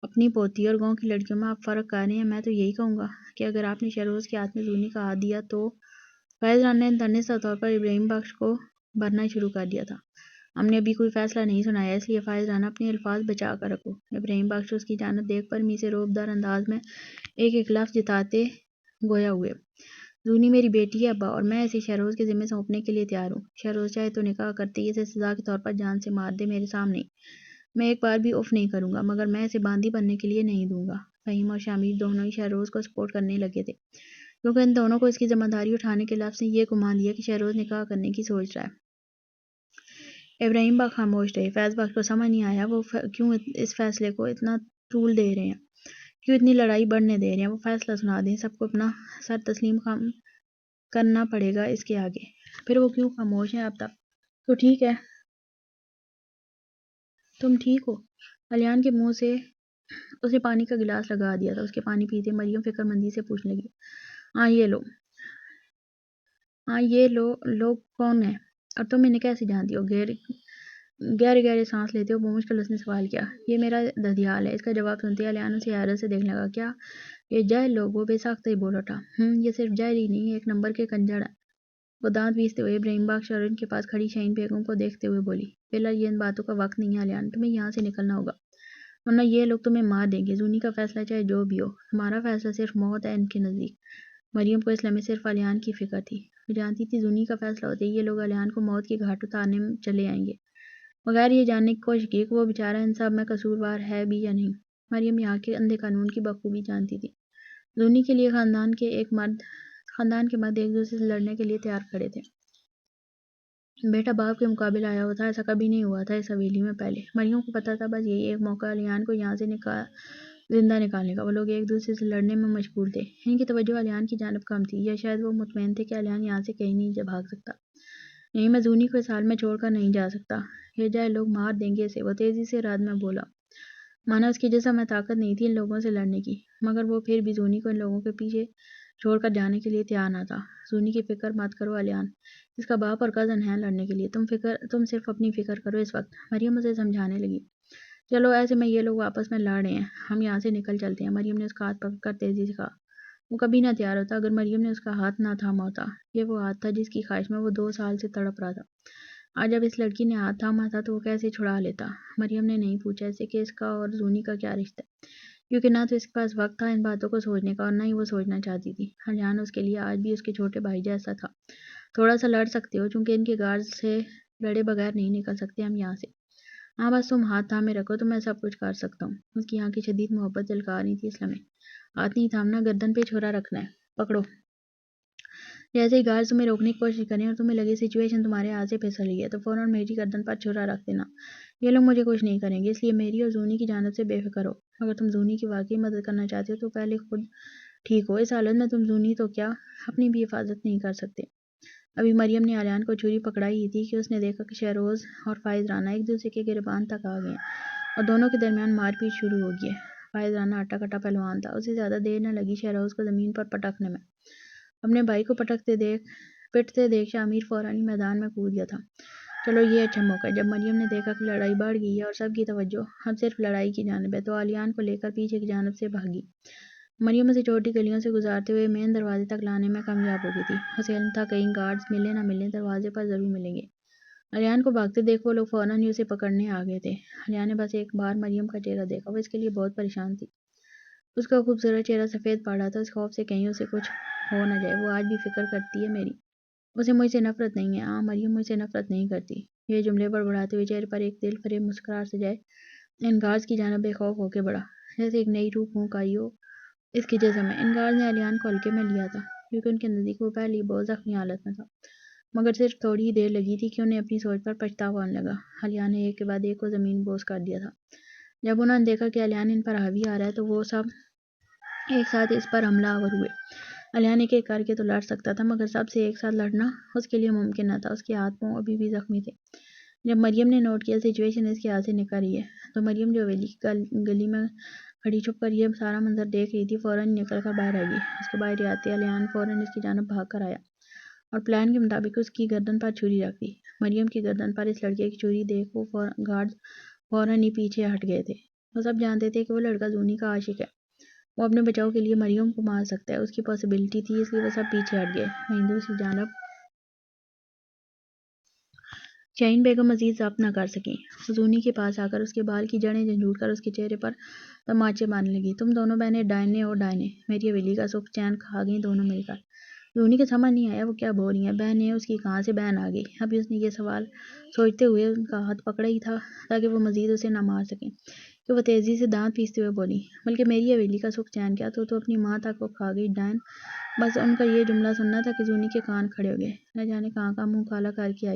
اپنی پوتی اور گاؤں کی لڑکیوں میں آپ فرق کر رہے ہیں۔ میں تو یہی کہوں گا کہ اگر آپ نے شہروز کے ہاتھ میں زونی کا ہاتھ دیا تو فائز رانا نے تنیسہ طور پر ابراہیم بخش کو بھرنا شروع کر دیا تھا۔ ہم نے ابھی کوئی فیصلہ نہیں سنایا، اس لیے فائز رانا اپنے الفاظ بچا کر رکھو۔ ابراہیم بخش اس کی جانب دیکھ برمی سے روب دار انداز میں ایک ایک لفظ جتاتے گویا ہوئے۔ زونی میری بیٹی ہے ابا، اور میں اسے شہروز کے ذمے سونپنے کے لیے تیار ہوں۔ شہروز چاہے تو نکاح کرتے ہی اسے سزا کے طور پر جان سے مار دے میرے سامنے ہی، میں ایک بار بھی اف نہیں کروں گا، مگر میں اسے باندی بننے کے لیے نہیں دوں گا۔ فہیم اور شامیر دونوں ہی شہروز کو سپورٹ کرنے لگے تھے کیونکہ ان دونوں کو اس کی ذمہ داری اٹھانے کے لفظ نے یہ گمان دیا کہ شہروز نکاح کرنے کی سوچ رہا ہے۔ ابراہیم بخش خاموش رہے۔ فیض بخش کو سمجھ نہیں آیا وہ کیوں اس فیصلے کو اتنا طول دے رہے ہیں، کیوں اتنی لڑائی بڑھنے دے رہے ہیں۔ وہ فیصلہ سنا دیں، سب کو اپنا سر تسلیم کرنا پڑے گا اس کے آگے۔ پھر وہ کیوں خاموش ہیں اب تک؟ تو ٹھیک ہے، تم ٹھیک ہو؟ الیان کے منہ سے اسے پانی کا گلاس لگا دیا تھا۔ اس کے پانی پیتے مریم فکر مندی سے پوچھنے لگی، ہاں یہ لوگ کون ہیں اور تم انہیں کیسے جانتی ہو؟ گہرے سانس لیتے ہوئے مشکل اس نے سوال کیا۔ یہ میرا ددھیال ہے۔ اس کا جواب سنتے الیان اسے حیرت سے دیکھنے لگا۔ کیا یہ جاہل لوگ؟ وہ بے ساختہ ہی بول اٹھا۔ یہ صرف جاہل ہی نہیں، ایک نمبر کے کنجر ہیں۔ وہ دانت پیستے ہوئے ابراہیم بخش اور ان کے پاس کھڑی شہین بیگم کو دیکھتے ہوئے بولی، فی الحال یہ ان باتوں کا وقت نہیں ہے الیان، تمہیں یہاں سے نکلنا ہوگا ورنہ یہ لوگ تمہیں مار دیں گے۔ زونی کا فیصلہ چاہے جو بھی ہو، ہمارا فیصلہ صرف موت ہے ان کے نزدیک۔ مریم کو اس لمحے صرف الیان کی فکر تھی۔ وہ جانتی تھی زونی کا فیصلہ ہوتے ہی یہ لوگ الیان کو موت کی گھاٹ اتارنے چلے آئیں گے، بغیر یہ جاننے کی کوشش کی کہ وہ بیچارہ ان سب میں قصوروار ہے بھی یا نہیں۔ مریم یہاں کے اندھے قانون کی بخوبی جانتی تھی۔ زونی کے لیے خاندان کے مرد ایک دوسرے سے لڑنے کے لیے تیار کھڑے تھے۔ بیٹا باپ کے مقابل آیا ہوتا، ایسا کبھی نہیں ہوا تھا اس حویلی میں پہلے۔ مریم کو پتا تھا بس یہی ایک موقع الیان کو یہاں سے زندہ نکالنے کا۔ وہ لوگ ایک دوسرے سے لڑنے میں مشغول تھے۔ ان کی توجہ الیان کی جانب کم تھی، یا شاید وہ مطمئن تھے کہ الیان یہاں سے کہیں نہیں بھاگ سکتا۔ نہیں، میں زونی کو اس حال میں چھوڑ کر نہیں جا سکتا۔ یہ جائے لوگ مار دیں گے اسے، وہ تیزی سے رد میں بولا۔ مانا اس کے جسم میں طاقت نہیں تھی ان لوگوں سے لڑنے کی، مگر وہ پھر بھی زونی کو ان لوگوں کے پیچھے چھوڑ کر جانے کے لیے تیار نہ تھا۔ زونی کی فکر مت کرو الیان، اس کا باپ اور کزن ہیں لڑنے کے لیے، تم صرف اپنی فکر کرو اس وقت۔ مریم اسے سمجھانے لگی۔ چلو ایسے میں یہ لوگ آپس میں لڑ رہے ہیں، ہم یہاں سے نکل چلتے ہیں۔ مریم نے اس کا ہاتھ پکڑ کر تیزی سے کہا۔ وہ کبھی نہ تیار ہوتا اگر مریم نے اس کا ہاتھ نہ تھاما ہوتا۔ یہ وہ ہاتھ تھا جس کی خواہش میں وہ 2 سال سے تڑپ رہا تھا۔ آج جب اس لڑکی نے ہاتھ تھاما تھا تو وہ کیسے چھڑا لیتا؟ مریم نے نہیں پوچھا اسے کہ اس کا اور زونی کا کیا رشتہ ہے، کیونکہ نہ تو اس کے پاس وقت تھا ان باتوں کو سوچنے کا اور نہ ہی وہ سوچنا چاہتی تھی۔ الیان اس کے لیے آج بھی اس کے چھوٹے بھائی جیسا تھا۔ تھوڑا سا لڑ سکتے ہو، چونکہ ان کے گارڈ سے لڑے بغیر نہیں نکل سکتے ہم یہاں سے۔ ہاں بس تم ہاتھ تھامے رکھو تو میں سب کچھ کر سکتا ہوں۔ اس کی آنکھیں شدید محبت جھلکا رہی تھی اس لمحے۔ ہاتھ نہیں تھامنا، گردن پہ چھرا رکھنا ہے، پکڑو۔ جیسے ہی گارڈ تمہیں روکنے کی کوشش کریں اور تمہیں لگے سچویشن تمہارے ہاتھ سے پھسل رہی ہے تو فوراً میری گردن پر چھرا رکھ دینا۔ یہ لوگ مجھے کچھ نہیں کریں گے، اس لیے میری اور زونی کی جانب سے بے فکر ہو۔ اگر تم زونی کی واقعی مدد کرنا چاہتے ہو تو پہلے خود ٹھیک ہو۔ اس حالت میں تم زونی تو کیا اپنی بھی حفاظت نہیں کر سکتے۔ ابھی مریم نے الیان کو چھری پکڑائی ہی تھی کہ اس نے دیکھا کہ شہروز اور فائز رانا ایک دوسرے کے گریبان تک آ گئے ہیں اور دونوں کے درمیان مار پیٹ شروع ہو گئی ہے۔ فائز رانا ہٹا کٹا پہلوان تھا، اسے زیادہ دیر نہ لگی شہروز کو زمین پر پٹکنے میں۔ اپنے بھائی کو پٹتے دیکھ شامیر فوراً ہی میدان میں کود گیا تھا۔ چلو یہ اچھا موقع ہے۔ جب مریم نے دیکھا کہ لڑائی بڑھ گئی ہے اور سب کی توجہ اب صرف لڑائی کی جانب ہے تو الیان کو لے کر پیچھے کی جانب سے بھاگی۔ مریم اسے چھوٹی گلیوں سے گزارتے ہوئے مین دروازے تک لانے میں کامیاب ہو گئی تھی۔ اسے علم تھا کہیں گارڈز ملیں نہ ملیں دروازے پر ضرور ملیں گے۔ الیان کو بھاگتے دیکھ وہ لوگ فوراً ہی اسے پکڑنے آ گئے تھے۔ الیان نے بس ایک بار مریم کا چہرہ دیکھا، وہ اس کے لیے بہت پریشان تھی۔ اس کا خوبصورت چہرہ سفید پڑ رہا تھا، اس خوف سے کہیں اسے کچھ ہو نہ جائے۔ وہ آج بھی فکر کرتی ہے میری، اسے مجھ سے نفرت نہیں ہے۔ ہاں مریم مجھ سے نفرت نہیں کرتی۔ یہ جملے بڑبڑاتے ہوئے چہرے پر ایک دل فریب مسکراہٹ سجائے ان گارڈز کی جانب بے خوف ہو کے بڑھا، جیسے ایک نئی روح پھونک آئی ہو اس کے جسم میں۔ ان گارڈز نے الیان کو ہلکے میں لیا تھا کیونکہ ان کے نزدیک وہ پہلے ہی بہت زخمی حالت میں تھا، مگر صرف تھوڑی ہی دیر لگی تھی کہ انہیں اپنی سوچ پر پچھتاوا ہونے لگا۔ الیان نے ایک کے بعد ایک کو زمین بوس کر دیا تھا۔ جب انہوں نے دیکھا کہ الیان ان پر حاوی آ رہا ہے تو وہ سب ایک ساتھ اس پر حملہ آور ہوئے۔ الیان ایک ایک کر کے تو لڑ سکتا تھا مگر سب سے ایک ساتھ لڑنا اس کے لیے ممکن نہ تھا۔ اس کے ہاتھ پاؤں ابھی بھی زخمی تھے۔ جب مریم نے نوٹ کیا سچویشن اس کے ہاتھ سے نکل رہی ہے تو مریم جو حویلی کی گلی میں کھڑی چھپ کر یہ سارا منظر دیکھ رہی تھی فوراً نکل کر باہر آئی۔ اس کے باہر آتے الیان فوراً اس کی جانب بھاگ کر آیا اور پلان کے مطابق اس کی گردن پر چھری رکھ دی۔ مریم کی گردن پر اس لڑکے کی چھری دیکھ وہ گارڈز فوراً ہی پیچھے ہٹ گئے تھے۔ وہ سب جانتے تھے کہ وہ لڑکا زونی کا عاشق ہے، وہ اپنے بچاؤ کے لیے مریم کو مار سکتا ہے، اس کی پاسبلٹی تھی، اس لیے وہ سب پیچھے ہٹ گئے۔ وہیں دوسری جانب شہین بیگم مزید ضبط نہ کر سکیں۔ وہ زونی کے پاس آ کر اس کے بال کی جڑیں جھنجھوڑ کر اس کے چہرے پر تماچے مارنے لگی۔ تم دونوں بہنیں ڈائنے اور ڈائنے میری حویلی کا سکھ چین کھا گئیں دونوں مل کر۔ زونی کو سمجھ نہیں آیا وہ کیا بول رہی ہیں۔ بہنیں اس کی کہاں سے بہن آ گئی؟ ابھی اس نے یہ سوال سوچتے ہوئے ان کا ہاتھ پکڑا ہی تھا تاکہ وہ مزید اسے نہ مار سکیں کہ وہ تیزی سے دانت پیستے ہوئے بولی، بلکہ میری حویلی کا سکھ چین کیا، تو اپنی ماں تک کو کھا گئی ڈائن۔ بس ان کا یہ جملہ سننا تھا کہ زونی کے کان کھڑے ہو گئے، نہ جانے کہاں کا منہ کالا کر کے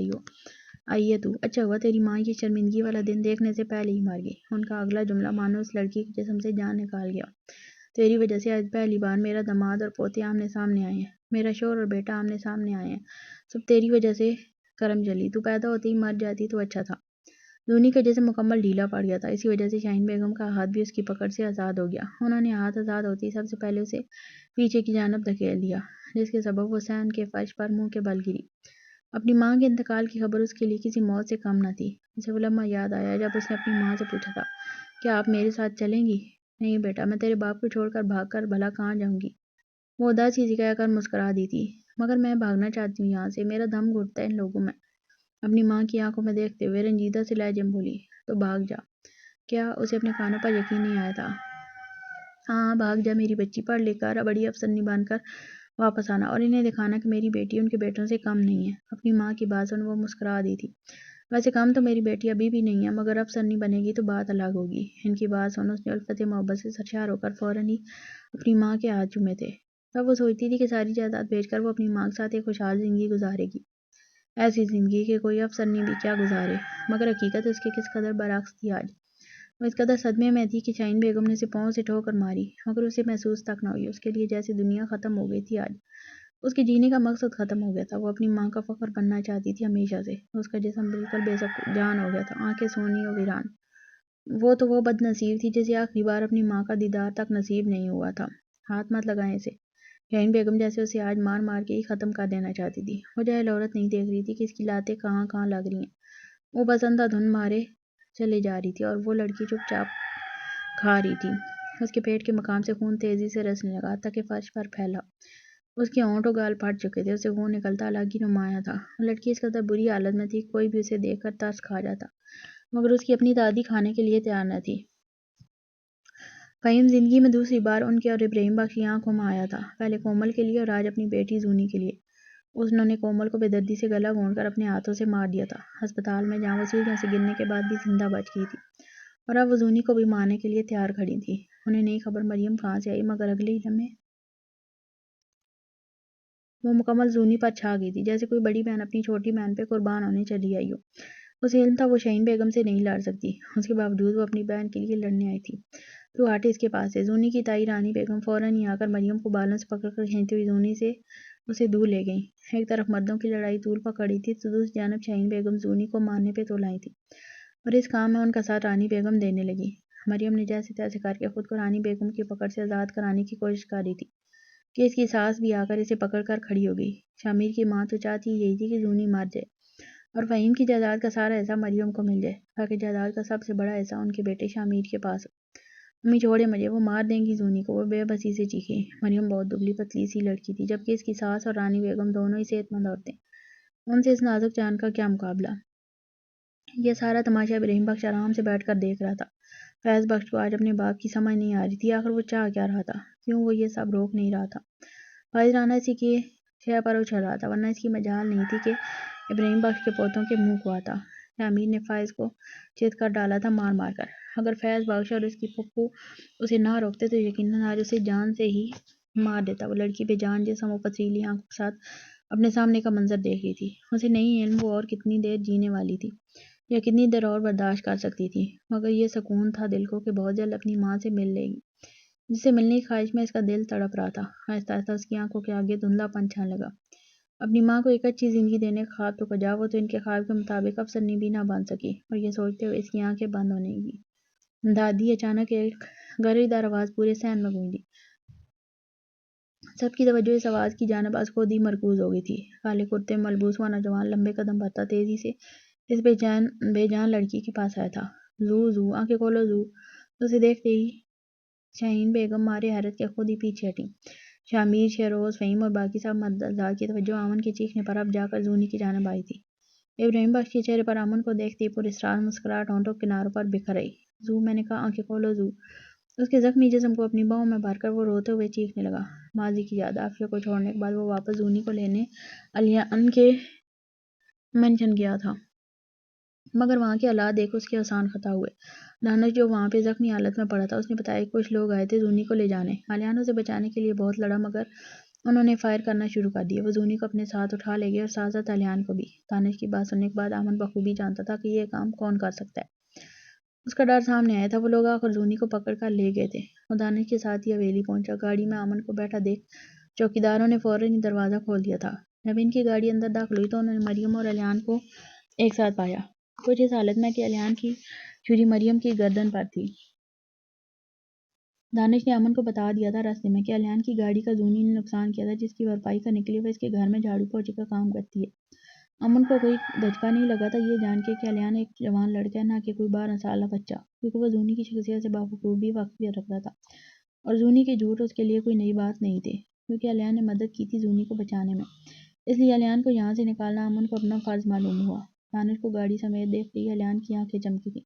آئی ہے تو۔ اچھا ہوا تیری ماں یہ شرمندگی والا دن دیکھنے سے پہلے ہی مر گئی۔ ان کا اگلا جملہ مانو اس لڑکی کے جسم سے جان نکال گیا۔ تیری وجہ سے آج پہلی بار میرا داماد اور پوتے آمنے سامنے آئے ہیں، میرا شوہر اور بیٹا آمنے سامنے آئے ہیں، سب تیری وجہ سے کرم چلی۔ تو پیدا ہوتے ہی مر جاتی تو اچھا تھا۔ زونی کا جسم مکمل ڈھیلا پڑ گیا تھا، اسی وجہ سے شاہین بیگم کا ہاتھ بھی اس کی پکڑ سے آزاد ہو گیا۔ انہوں نے ہاتھ آزاد ہوتے ہی سب سے پہلے اسے پیچھے کی جانب دھکیل دیا، جس کے سبب وہ صحن کے فرش پر منہ کے بل گری۔ اپنی ماں کے انتقال کی خبر اس کے لیے کسی موت سے کم نہ تھی۔ اسے وہ لمحہ یاد آیا جب اس نے اپنی ماں سے پوچھا تھا، کیا آپ میرے ساتھ چلیں گی؟ نہیں بیٹا، میں تیرے باپ کو چھوڑ کر بھاگ کر بھلا کہاں جاؤں گی؟ وہ اداسی سی کہہ کر مسکرا دی تھی۔ مگر میں بھاگنا چاہتی ہوں یہاں سے، میرا دم گھٹتا ہے ان لوگوں میں۔ اپنی ماں کی آنکھوں میں دیکھتے ہوئے رنجیدہ سے لہجے میں بولی، تو بھاگ جا۔ کیا اسے اپنے کانوں پر یقین نہیں آیا تھا؟ ہاں بھاگ جا میری بچی، پڑھ لکھ کر بڑی افسرنی بن کر واپس آنا اور انہیں دکھانا کہ میری بیٹی ان کے بیٹوں سے کم نہیں ہے۔ اپنی ماں کی بات سن وہ مسکرا دی تھی۔ ویسے کم تو میری بیٹی ابھی بھی نہیں ہے، مگر افسرنی بنے گی تو بات الگ ہوگی۔ ان کی بات سن اس نے الفت محبت سے سرشار ہو کر فوراً ہی اپنی ماں کے ہاتھ چومے تھے۔ تب وہ سوچتی تھی کہ ساری جائیداد بیچ کر وہ اپنی ماں کے ساتھ ایک خوشحال زندگی گزارے گی، ایسی زندگی کہ کوئی افسرنی بھی کیا گزارے۔ مگر حقیقت اس کے کس قدر برعکس تھی آج۔ وہ اس قدر صدمے میں تھی کہ شاہین بیگم نے اسے پاؤں سے ٹھوکر ماری، مگر اسے محسوس تک نہ ہوئی۔ اس کے لیے جیسے دنیا ختم ہو گئی تھی آج۔ اس کے جینے کا مقصد ختم ہو گیا تھا۔ وہ اپنی ماں کا فخر بننا چاہتی تھی ہمیشہ سے۔ اس کا جسم بالکل بے جان ہو گیا تھا، آنکھیں سونی و ویران۔ وہ بد نصیب تھی جسے آخری بار اپنی ماں کا دیدار تک نصیب نہیں ہوا تھا۔ ہاتھ مت لگائیں اسے۔ شاہین بیگم جیسے اسے آج مار مار کے ہی ختم کر دینا چاہتی تھی۔ وہ جاہل عورت نہیں دیکھ رہی تھی کہ اس کی لاتیں کہاں کہاں لگ رہی ہیں۔ وہ بس اندھا دھند مارے چلے جا رہی تھی اور وہ لڑکی چپ چاپ کھا رہی تھی۔ اس کے پیٹ کے مقام سے خون تیزی سے رسنے لگا حتیٰ کہ فرش پر پھیلا۔ اس کے ہونٹ و گال پھٹ چکے تھے، اسے خون نکلتا الگ ہی نمایاں تھا۔ وہ لڑکی اس قدر بری حالت میں تھی کہ کوئی بھی اسے دیکھ کر ترس کھا جاتا، مگر اس کی اپنی دادی کھانے کے لیے تیار نہ تھی۔ فہیم زندگی میں دوسری بار ان کے اور ابراہیم بخش کی آنکھوں میں آیا تھا، پہلے کومل کے لیے اور آج اپنی بیٹی زونی کے لیے۔ انہوں نے کومل کو بے دردی سے گلا گھونٹ کر اپنے ہاتھوں سے مار دیا تھا، ہسپتال میں جہاں وہ سیڑھیوں سے گرنے کے بعد بھی زندہ بچ گئی تھی، اور اب وہ زونی کو بھی مارنے کے لیے تیار کھڑی تھی۔ انہیں نہیں خبر مریم کہاں سے آئی، مگر اگلے ہی لمحے وہ مکمل زونی پر چھا گئی تھی، جیسے کوئی بڑی بہن اپنی چھوٹی بہن پہ قربان ہونے چلی آئی ہو۔ اسے علم تھا وہ شاہین بیگم سے نہیں لڑ سکتی، اس کے باوجود وہ اپنی بہن کے لیے لڑنے آئی تھی۔ تو ہٹ اس کے پاس سے۔ زونی کی تائی رانی بیگم فوراً ہی آ کر مریم کو بالوں سے پکڑ کر کھینچتی ہوئی زونی سے اسے دور لے گئیں۔ ایک طرف مردوں کی لڑائی طول پکڑی تھی تو دوسری جانب شاہین بیگم زونی کو مارنے پہ تول آئی تھی، اور اس کام میں ان کا ساتھ رانی بیگم دینے لگی۔ مریم نے جیسے تیسے کر کے خود کو رانی بیگم کی پکڑ سے آزاد کرانے کی کوشش کر رہی تھی کہ اس کی ساس بھی آ کر اسے پکڑ کر کھڑی ہو گئی۔ شامیر کی ماں تو چاہتی یہی تھی کہ زونی مر جائے اور فہیم کی جائیداد کا سارا حصہ مریم کو مل جائے، تاکہ جائیداد کا سب سے بڑا حصہ ان کے بیٹے شامیر کے پاس ہو۔ امی چھوڑے مجھے، وہ مار دیں گی زونی کو، وہ بے بسی سے چیخی۔ مریم بہت دبلی پتلی سی لڑکی تھی، جبکہ اس کی ساس اور رانی بیگم دونوں ہی صحت مند عورتیں۔ ان سے اس نازک جان کا کیا مقابلہ۔ یہ سارا تماشا ابراہیم بخش آرام سے بیٹھ کر دیکھ رہا تھا۔ فیض بخش کو آج اپنے باپ کی سمجھ نہیں آ رہی تھی، آخر وہ چاہ کیا رہا تھا، کیوں وہ یہ سب روک نہیں رہا تھا۔ فائز رانا اسی کے شے پر اچھل رہا تھا، ورنہ اس کی مجال نہیں تھی کہ ابراہیم بخش کے پوتوں کے منہ کو آتا۔ شامیر نے فائز کو چت کر ڈالا تھا مار مار کر۔ اگر فیض بخش اور اس کی پھپھو اسے نہ روکتے تو یقیناً آج اسے جان سے ہی مار دیتا۔ وہ لڑکی بے جان جسم و پتھریلی آنکھوں کے ساتھ اپنے سامنے کا منظر دیکھ رہی تھی۔ اسے نہیں علم وہ اور کتنی دیر جینے والی تھی، یا کتنی دیر اور برداشت کر سکتی تھی، مگر یہ سکون تھا دل کو کہ بہت جلد اپنی ماں سے مل لے گی، جس سے ملنے کی خواہش میں اس کا دل تڑپ رہا تھا۔ آہستہ آہستہ اس کی آنکھوں کے آگے دھندلا پن چھانے لگا۔ اپنی ماں کو ایک اچھی زندگی دینے کا خواب تو کجا، وہ تو ان کے خواب کے مطابق افسرنی بھی نہ بن سکی، اور یہ سوچتے ہوئے اس کی آنکھیں بند ہونے لگیں۔ دادی! اچانک ایک گرجدار آواز پورے صحن میں گونجی۔ سب کی توجہ اس آواز کی جانب از خود ہی مرکوز ہو گئی تھی۔ کالے کرتے میں ملبوس ہوا نوجوان لمبے قدم بھرتا تیزی سے اس بے جان لڑکی کے پاس آیا تھا۔ زو، آنکھیں کھولو زو۔ اسے دیکھتے ہی شاہین بیگم مارے حیرت کے خود ہی پیچھے ہٹیں۔ شامیر، شہروز، فہیم اور باقی سب مددگار کی توجہ امن کے چیخنے پر اب جا کر زونی کی جانب آئی تھی۔ ابراہیم بخش کے چہرے پر امن کو دیکھتے ہی پراسرار مسکراہٹ ہونٹوں کے کناروں پر بکھر آئی۔ زو، میں نے کہا آنکھیں کھولو زو۔ اس کے زخمی جسم کو اپنی باہوں میں بھر کر وہ روتے ہوئے چیخنے لگا۔ ماضی کی یاد۔ عافیہ کو چھوڑنے کے بعد وہ واپس زونی کو لینے الیان کے مینشن گیا تھا، مگر وہاں کے حالات دیکھ اس کے احسان خطا ہوئے۔ دانش جو وہاں پہ زخمی حالت میں پڑا تھا، اس نے بتایا کہ کچھ لوگ آئے تھے زونی کو لے جانے۔ الیان اسے بچانے کے لیے بہت لڑا، مگر انہوں نے فائر کرنا شروع کر دیا۔ وہ زونی کو اپنے ساتھ اٹھا لے گئے اور ساتھ ساتھ الیان کو بھی۔ دانش کی بات سننے کے بعد امن بخوبی جانتا تھا کہ یہ کام کون کر سکتا ہے۔ اس کا ڈر سامنے آیا تھا۔ وہ لوگ آخر زونی کو پکڑ کر لے گئے تھے۔ وہ دانش کے ساتھ ہی حویلی پہنچا۔ گاڑی میں امن کو بیٹھا دیکھ چوکیداروں نے فوراً ہی دروازہ کھول دیا تھا۔ جب ان کی گاڑی اندر داخل ہوئی تو انہوں نے مریم اور الیان کو ایک ساتھ پایا۔ کچھ اس حالت میں کہ الیان کی چھری مریم کی گردن پر تھی۔ دانش نے امن کو بتا دیا تھا راستے میں کہ الیان کی گاڑی کا زونی نے نقصان کیا تھا، جس کی بھرپائی کرنے کے لیے وہ اس کے گھر میں جھاڑو پوچھے کا کام کرتی ہے۔ امن کو کوئی دھچکا نہیں لگا تھا یہ جان کے کہ الیان ایک جوان لڑکا ہے، نہ کہ کوئی 12 سالہ بچہ، کیونکہ وہ زونی کی شخصیت سے بخوبی واقفیت رکھتا تھا اور زونی کے جھوٹ اس کے لیے کوئی نئی بات نہیں تھے، کیونکہ الیان نے مدد کی تھی زونی کو بچانے میں۔ اس لیے الیان کو یہاں سے نکالنا امن کو اپنا فرض معلوم ہوا۔ دانش کو گاڑی سمیت دیکھتے ہی الیان کی آنکھیں چمکی تھیں۔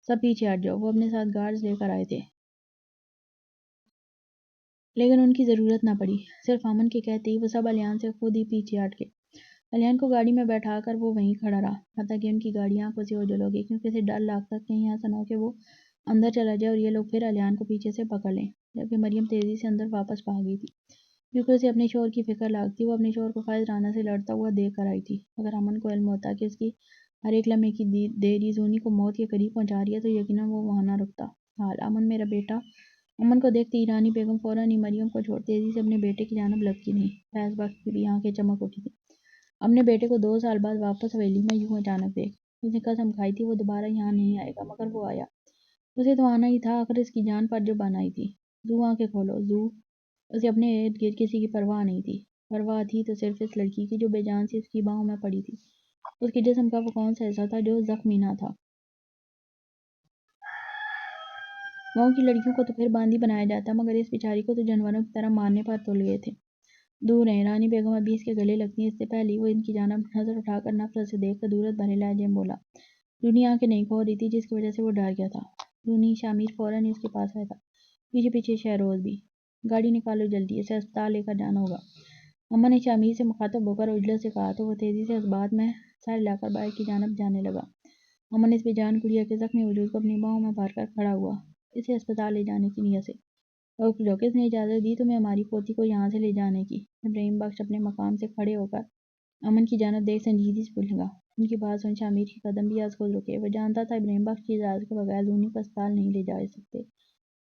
سب پیچھے ہٹ جاؤ، وہ اپنے ساتھ گارڈز لے کر آئے تھے۔ لیکن ان کی ضرورت نہ پڑی، صرف امن کے کہتے ہی وہ سب الیان سے خود ہی پیچھے ہٹ گئے۔ الیان کو گاڑی میں بیٹھا کر وہ وہیں کھڑا رہا، حتیٰ کہ ان کی گاڑی آنکھوں سے اوجھل ہو گئی، کیونکہ اسے ڈر لگتا کہیں ایسا نہ ہو کہ وہ اندر چلا جائے اور یہ لوگ پھر الیان کو پیچھے سے پکڑ لیں، جبکہ مریم تیزی سے اندر واپس بھاگ گئی تھی، کیونکہ اسے اپنے شوہر کی فکر لاحق تھی۔ وہ اپنے شوہر کو فائز رانا سے لڑتا ہوا دیکھ کر آئی تھی۔ اگر امن کو علم ہوتا کہ اس کی ہر ایک لمحے کی دیری زونی کو موت کے قریب پہنچا رہی ہے تو یقیناً وہ وہاں نہ رکتا۔ حال امن میرا بیٹا۔ امن کو دیکھتے ہی رانی بیگم فوراً ہی مریم کو چھوڑ تیزی سے اپنے بیٹے کی جانب لپکی نہیں۔ فیض بخش کی بھی آنکھیں چمک اٹھی تھیں۔ اپنے بیٹے کو 2 سال بعد واپس حویلی میں یوں اچانک دیکھ، اس نے قسم کھائی تھی وہ دوبارہ یہاں نہیں آئے گا، مگر وہ آیا۔ اسے تو آنا ہی تھا، آخر اس کی جان پر جو بن آئی تھی۔ زو آنکھیں کھولو، زو۔ اسے اپنے ارد گرد کسی کی پرواہ نہیں تھی، پرواہ تھی تو صرف اس لڑکی کی جو بے جان سی اس کی باہوں میں پڑی تھی۔ اس کے جسم کا وہ کون سا حصہ تھا جو زخمی نہ تھا؟ گاؤں کی لڑکیوں کو تو پھر باندھی بنایا جاتا، مگر اس بیچاری کو تو جانوروں کی طرح مارنے پر تل گئے تھے۔ دور رہیں، رانی بیگم ابھی اس کے گلے لگتی ہیں۔ اس سے پہلے ہی وہ ان کی جانب نظر اٹھا کر نفرت سے دیکھ کر دورت بھرے لہجے میں بولا۔ زونی آنکھیں نہیں کھول رہی تھی، جس کی وجہ سے وہ ڈر گیا تھا۔ زونی، شامیر فوراً ہی اس کے پاس آیا تھا، پیچھے پیچھے شہروز بھی۔ گاڑی نکالو جلدی، اسے ہسپتال لے کر جانا ہوگا۔ امن نے شامیر سے مخاطب ہو کر اجلت سے کہا تو وہ تیزی سے اس بات میں سر ہلا کر باہر کی جانب جانے لگا۔ امن اس بے جان گڑیا کے زخمی وجود کو اپنی باہوں میں بھر کر کھڑا ہوا، اسے ہسپتال لے جانے کی نیت سے۔ جو کس نے اجازت دی تمہیں ہماری پوتی کو یہاں سے لے جانے کی؟ ابراہیم بخش اپنے مقام سے کھڑے ہو کر امن کی جانب دیکھ سنجیدگی سے پوچھنے لگا۔ ان کی بات سن شامیر کے قدم بھی از خود رکے۔ وہ جانتا تھا ابراہیم بخش کی اجازت کے بغیر زونی کو اسپتال نہیں لے جا سکتے،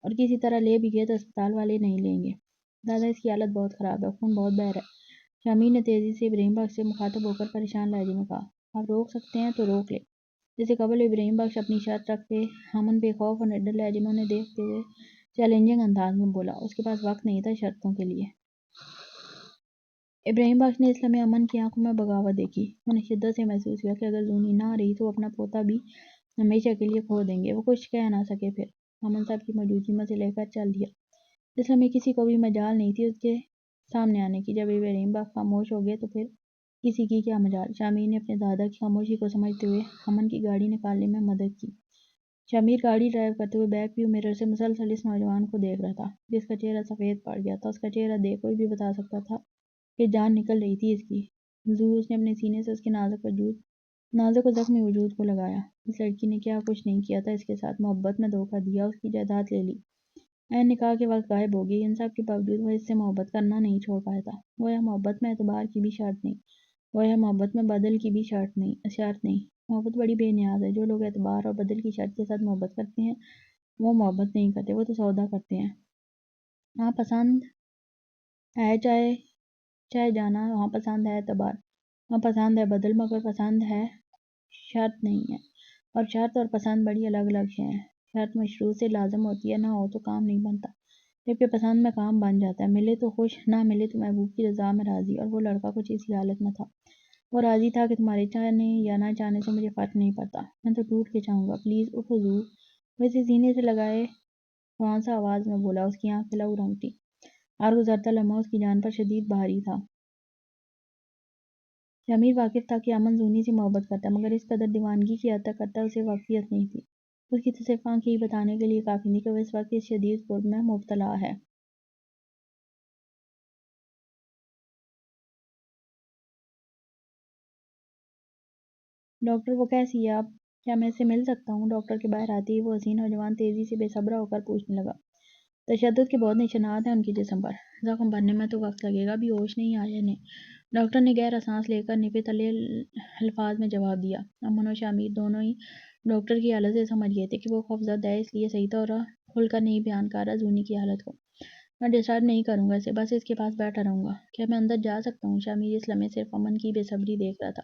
اور کسی طرح لے بھی گئے تو اسپتال والے نہیں لیں گے۔ دادا، اس کی حالت بہت خراب ہے، خون بہت بہہ رہا ہے۔ شامیر نے تیزی سے ابراہیم بخش سے مخاطب ہو کر پریشان لہجے میں کہا۔ آپ روک سکتے ہیں تو روک لیں۔ جیسے قبل ابراہیم بخش اپنی شرط رکھتے، امن بے خوف اور نڈر لہجے میں انہیں دیکھتے ہوئے چیلنجنگ انداز میں بولا۔ اس کے پاس وقت نہیں تھا شرطوں کے لیے۔ ابراہیم بخش نے اس لمحے امن کی آنکھوں میں بغاوت دیکھی۔ انہیں شدت سے محسوس ہوا کہ اگر زونی نہ رہی تو وہ اپنا پوتا بھی ہمیشہ کے لیے کھو دیں گے۔ وہ کچھ کہہ نہ سکے پھر۔ امن صاحب کی موجودگی میں سے لے کر چل دیا۔ اس لمحے کسی کو بھی مجال نہیں تھی اس کے سامنے آنے کی۔ جب ابراہیم بخش خاموش ہو گئے تو پھر کسی کی کیا مجال؟ شامیر نے اپنے دادا کی خاموشی کو سمجھتے ہوئے امن کی گاڑی نکالنے میں مدد کی۔ شامیر گاڑی ڈرائیو کرتے ہوئے بیک ویو مرر سے مسلسل اس نوجوان کو دیکھ رہا تھا، جس کا چہرہ سفید پڑ گیا تھا۔ اس کا چہرہ دیکھ کوئی بھی بتا سکتا تھا کہ جان نکل رہی تھی اس کی۔ زو، اس نے اپنے سینے سے اس کے نازک و زخمی وجود کو لگایا۔ اس لڑکی نے کیا کچھ نہیں کیا تھا اس کے ساتھ۔ محبت میں دھوکہ دیا، اس کی جائیداد لے لی، عین نکاح کے وقت غائب ہو گئی۔ ان سب کے باوجود وہ اس سے محبت کرنا نہیں چھوڑ پایا تھا۔ گویا محبت میں اعتبار کی بھی شرط نہیں، گویا محبت میں بدل کی بھی شرط نہیں۔ محبت بڑی بے نیاز ہے۔ جو لوگ اعتبار اور بدل کی شرط کے ساتھ محبت کرتے ہیں وہ محبت نہیں کرتے، وہ تو سودا کرتے ہیں۔ ہاں پسند ہے چاہے جانا، وہاں پسند ہے اعتبار، وہاں پسند ہے بدل، مگر پسند ہے شرط نہیں ہے۔ اور شرط اور پسند بڑی الگ الگ شے ہیں۔ شرط مشروط سے لازم ہوتی ہے، نہ ہو تو کام نہیں بنتا، جبکہ پسند میں کام بن جاتا ہے۔ ملے تو خوش، نہ ملے تو محبوب کی رضا میں راضی۔ اور وہ لڑکا کچھ اسی حالت میں تھا۔ وہ راضی تھا کہ تمہارے چاہنے یا نہ چاہنے سے مجھے فرق نہیں پڑتا، میں تو ٹوٹ کے چاہوں گا، پلیز اٹھو زو۔ وہ اسے سینے سے لگائے خوانسا آواز میں بولا۔ اس کی آنکھیں لہو رنگ تھیں۔ ہر گزرتا لمحہ اس کی جان پر شدید بھاری تھا۔ شامیر واقف تھا کہ امن زونی سے محبت کرتا ہے، مگر اس قدر دیوانگی کی حد تک کرتا ہے اسے واقفیت نہیں تھی۔ اس کی تو صرف آنکھیں ہی بتانے کے لیے کافی تھیں کہ وہ اس وقت اس شدید قرب میں مبتلا ہے۔ ڈاکٹر، وہ کیسی ہے اب؟ کیا میں اس سے مل سکتا ہوں؟ ڈاکٹر کے باہر آتے ہی وہ حسین نوجوان تیزی سے بے صبرا ہو کر پوچھنے لگا۔ تشدد کے بہت نشانات ہیں ان کے جسم پر، زخم بھرنے میں تو وقت لگے گا، ابھی ہوش نہیں آیا انہیں۔ ڈاکٹر نے گہرا سانس لے کر نفے تلے الفاظ میں جواب دیا۔ امن و شامیر دونوں ہی ڈاکٹر کی حالت سے سمجھ گئے تھے کہ وہ خوفزدہ ہے، اس لیے صحیح طور کھل کر نہیں بیان کر رہا زونی کی حالت کو۔ میں ڈسٹرب نہیں کروں گا اسے، بس اس کے پاس بیٹھا رہوں گا۔ کیا میں اندر جا سکتا ہوں؟ شامیر اس لمحے صرف امن کی بے صبری دیکھ رہا تھا۔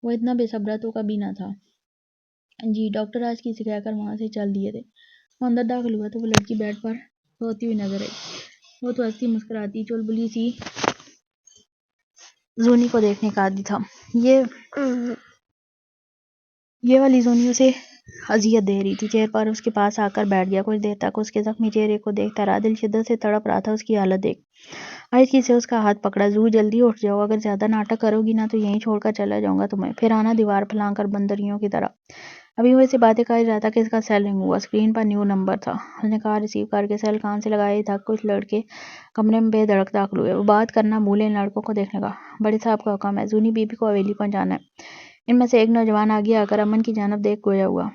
وہ اتنا بے صبرا تو کبھی نہ تھا۔ جی ڈاکٹر آج کی سے کہہ کر وہاں سے چل دیے تھے. وہ اندر داخل ہوا تو وہ لڑکی بیڈ پر روتی ہوئی نظر آئی. وہ تو ہنستی مسکراتی چلبلی سی زونی کو دیکھنے کا عادی تھا. یہ والی زونی اسے اذیت دے رہی تھی. چیئر پر اس کے پاس آ کر بیٹھ گیا. کچھ دیر تک اس کے زخمی چہرے کو دیکھتا رہا. دل شدت سے تڑپ رہا تھا اس کی حالت دیکھ. آہستگی سے اس کا ہاتھ پکڑا. زو جلدی اٹھ جاؤ. اگر زیادہ ناٹک کرو گی نا تو یہیں چھوڑ کر چلا جاؤں گا تمہیں. پھر آنا دیوار پھلانگ کر بندریوں کی طرح. ابھی وہ ایسی باتیں کر رہا تھا کہ اس کا سیل رنگ ہوا. اسکرین پر نیو نمبر تھا. اس نے کال ریسیو کر کے سیل کان سے لگایا تھا. کچھ لڑکے کمرے میں بے دھڑک داخل ہوئے. وہ بات کرنا بھولے ان لڑکوں کو دیکھنے کا. بڑے صاحب کا حکم ہے. زونی بی بی کو حویلی پہنچانا ہے. ان میں سے ایک نوجوان آگے آ کر امن کی جانب دیکھ گویا ہوا.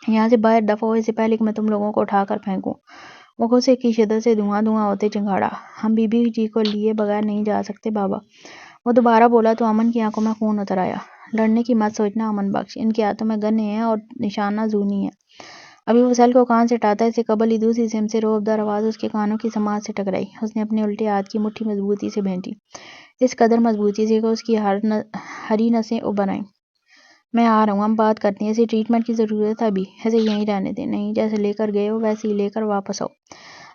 یہاں سے باہر دفعہ ہو اس سے پہلے کہ میں تم لوگوں کو اٹھا کر پھینکوں. وہ غصے کی شدت سے دھواں دھواں ہوتے چنگاڑا. ہم بی بی جی کو لیے بغیر نہیں جا سکتے بابا. وہ دوبارہ بولا تو امن کی آنکھوں میں خون اتر آیا. لڑنے کی مت سوچنا امن بخش. ان کے ہاتھوں میں گن ہیں اور نشانہ زونی ہے. ابھی وہ سیل کو کان سے ہٹاتا اس سے قبل ہی دوسری سمت سے روبدار آواز اس کے کانوں کی سماعت سے ٹکرائی. اس نے اپنے الٹے ہاتھ کی مٹھی مضبوطی سے بھینٹی. اس قدر مضبوطی سے کہ اس کی ہری نسیں ابھر آئیں. میں آ رہا ہوں. ہم بات کرتے ہیں. اسے ٹریٹمنٹ کی ضرورت ہے ابھی. اسے یہیں رہنے دیں. نہیں جیسے لے کر گئے ہو ویسے ہی لے کر واپس آؤ.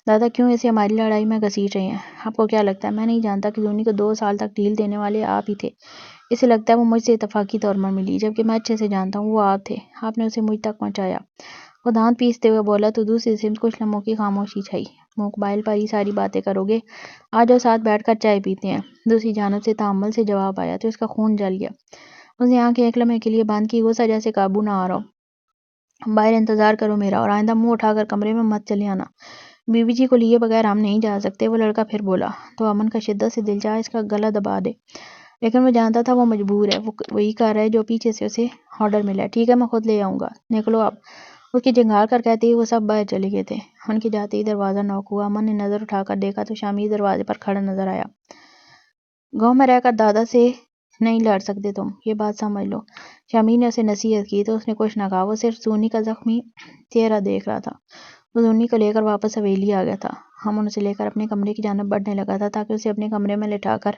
دادا کیوں اسے ہماری لڑائی میں گھسیٹ رہے ہیں؟ آپ کو کیا لگتا ہے میں نہیں جانتا کہ زونی کو 2 سال تک ڈھیل دینے والے آپ ہی تھے؟ اسے لگتا ہے وہ مجھ سے اتفاقی طور پر ملی جبکہ میں اچھے سے جانتا ہوں وہ آپ تھے. آپ نے اسے مجھ تک پہنچایا. وہ دانت پیستے ہوئے بولا تو دوسری سمت کچھ لمحوں کی خاموشی چھائی. موبائل پر ہی ساری باتیں کرو گے؟ آ جاؤ ساتھ بیٹھ کر چائے پیتے ہیں. دوسری جانب سے تحمل سے جواب آیا تو اس کا خون جل گیا. اس نے آنکھیں ایک لمحے کے لیے بند کی. غصہ جیسے قابو نہ آ رہا ہو. باہر انتظار کرو میرا اور آئندہ منہ اٹھا کر کمرے میں مت چلے آنا. بی بی جی کو لیے بغیر ہم نہیں جا سکتے. وہ لڑکا پھر بولا تو امن کا شدت سے دل چاہا اس کا گلا دبا دے. لیکن وہ جانتا تھا وہ مجبور ہے. وہ وہی کر رہا ہے جو پیچھے سے اسے آرڈر ملا ہے. ٹھیک ہے میں خود لے آؤں گا. نکلو اب. اس کی جنگھال کر کہتے ہی وہ سب باہر چلے گئے تھے. ان کے جاتے ہی دروازہ نوک ہوا. امن نے نظر اٹھا کر دیکھا تو شامیر دروازے پر کھڑا نظر آیا. گاؤں میں رہ کر دادا سے نہیں لڑ سکتے تم. یہ بات سمجھ لو. شامیر نے اسے نصیحت کی تو اس نے کچھ نہ کہا. وہ صرف زونی کا زخمی چہرہ دیکھ رہا تھا. وہ زونی کو لے کر واپس حویلی آ گیا تھا. امن اسے لے کر اپنے کمرے کی جانب بڑھنے لگا تھا تاکہ اسے اپنے کمرے میں لٹا کر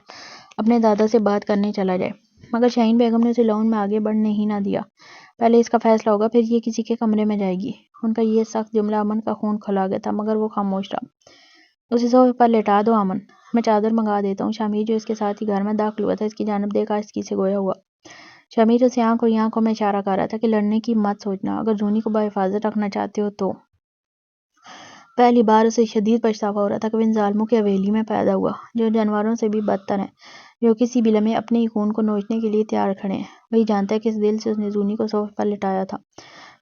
اپنے دادا سے بات کرنے چلا جائے. مگر شاہین بیگم نے اسے لاؤن میں آگے بڑھنے ہی نہ دیا. پہلے اس کا فیصلہ ہوگا پھر یہ کسی کے کمرے میں جائے گی. ان کا یہ سخت جملہ امن کا خون کھلا گیا تھا مگر وہ خاموش رہا. اسے صوفے پر لٹا دو امن. میں چادر منگا دیتا ہوں. شامیر جو اس کے ساتھ ہی گھر میں داخل ہوا تھا اس کی جانب دیکھ آہستگی سے گویا ہوا. شامیر اسے آنکھوں میں اشارہ کر رہا تھا کہ لڑنے کی مت سوچنا. اگر زونی کو بحفاظت رکھنا چاہتے ہو تو. پہلی بار اسے شدید پچھتاوا ہو رہا تھا کہ وہ ان ظالموں کی حویلی میں پیدا ہوا جو جانوروں سے بھی بدتر ہیں. جو کسی بھی لمحے اپنے ہی خون کو نوچنے کے لیے تیار کھڑے ہیں. وہی جانتا ہے کس دل سے اس نے زونی کو صوفے پر لٹایا تھا.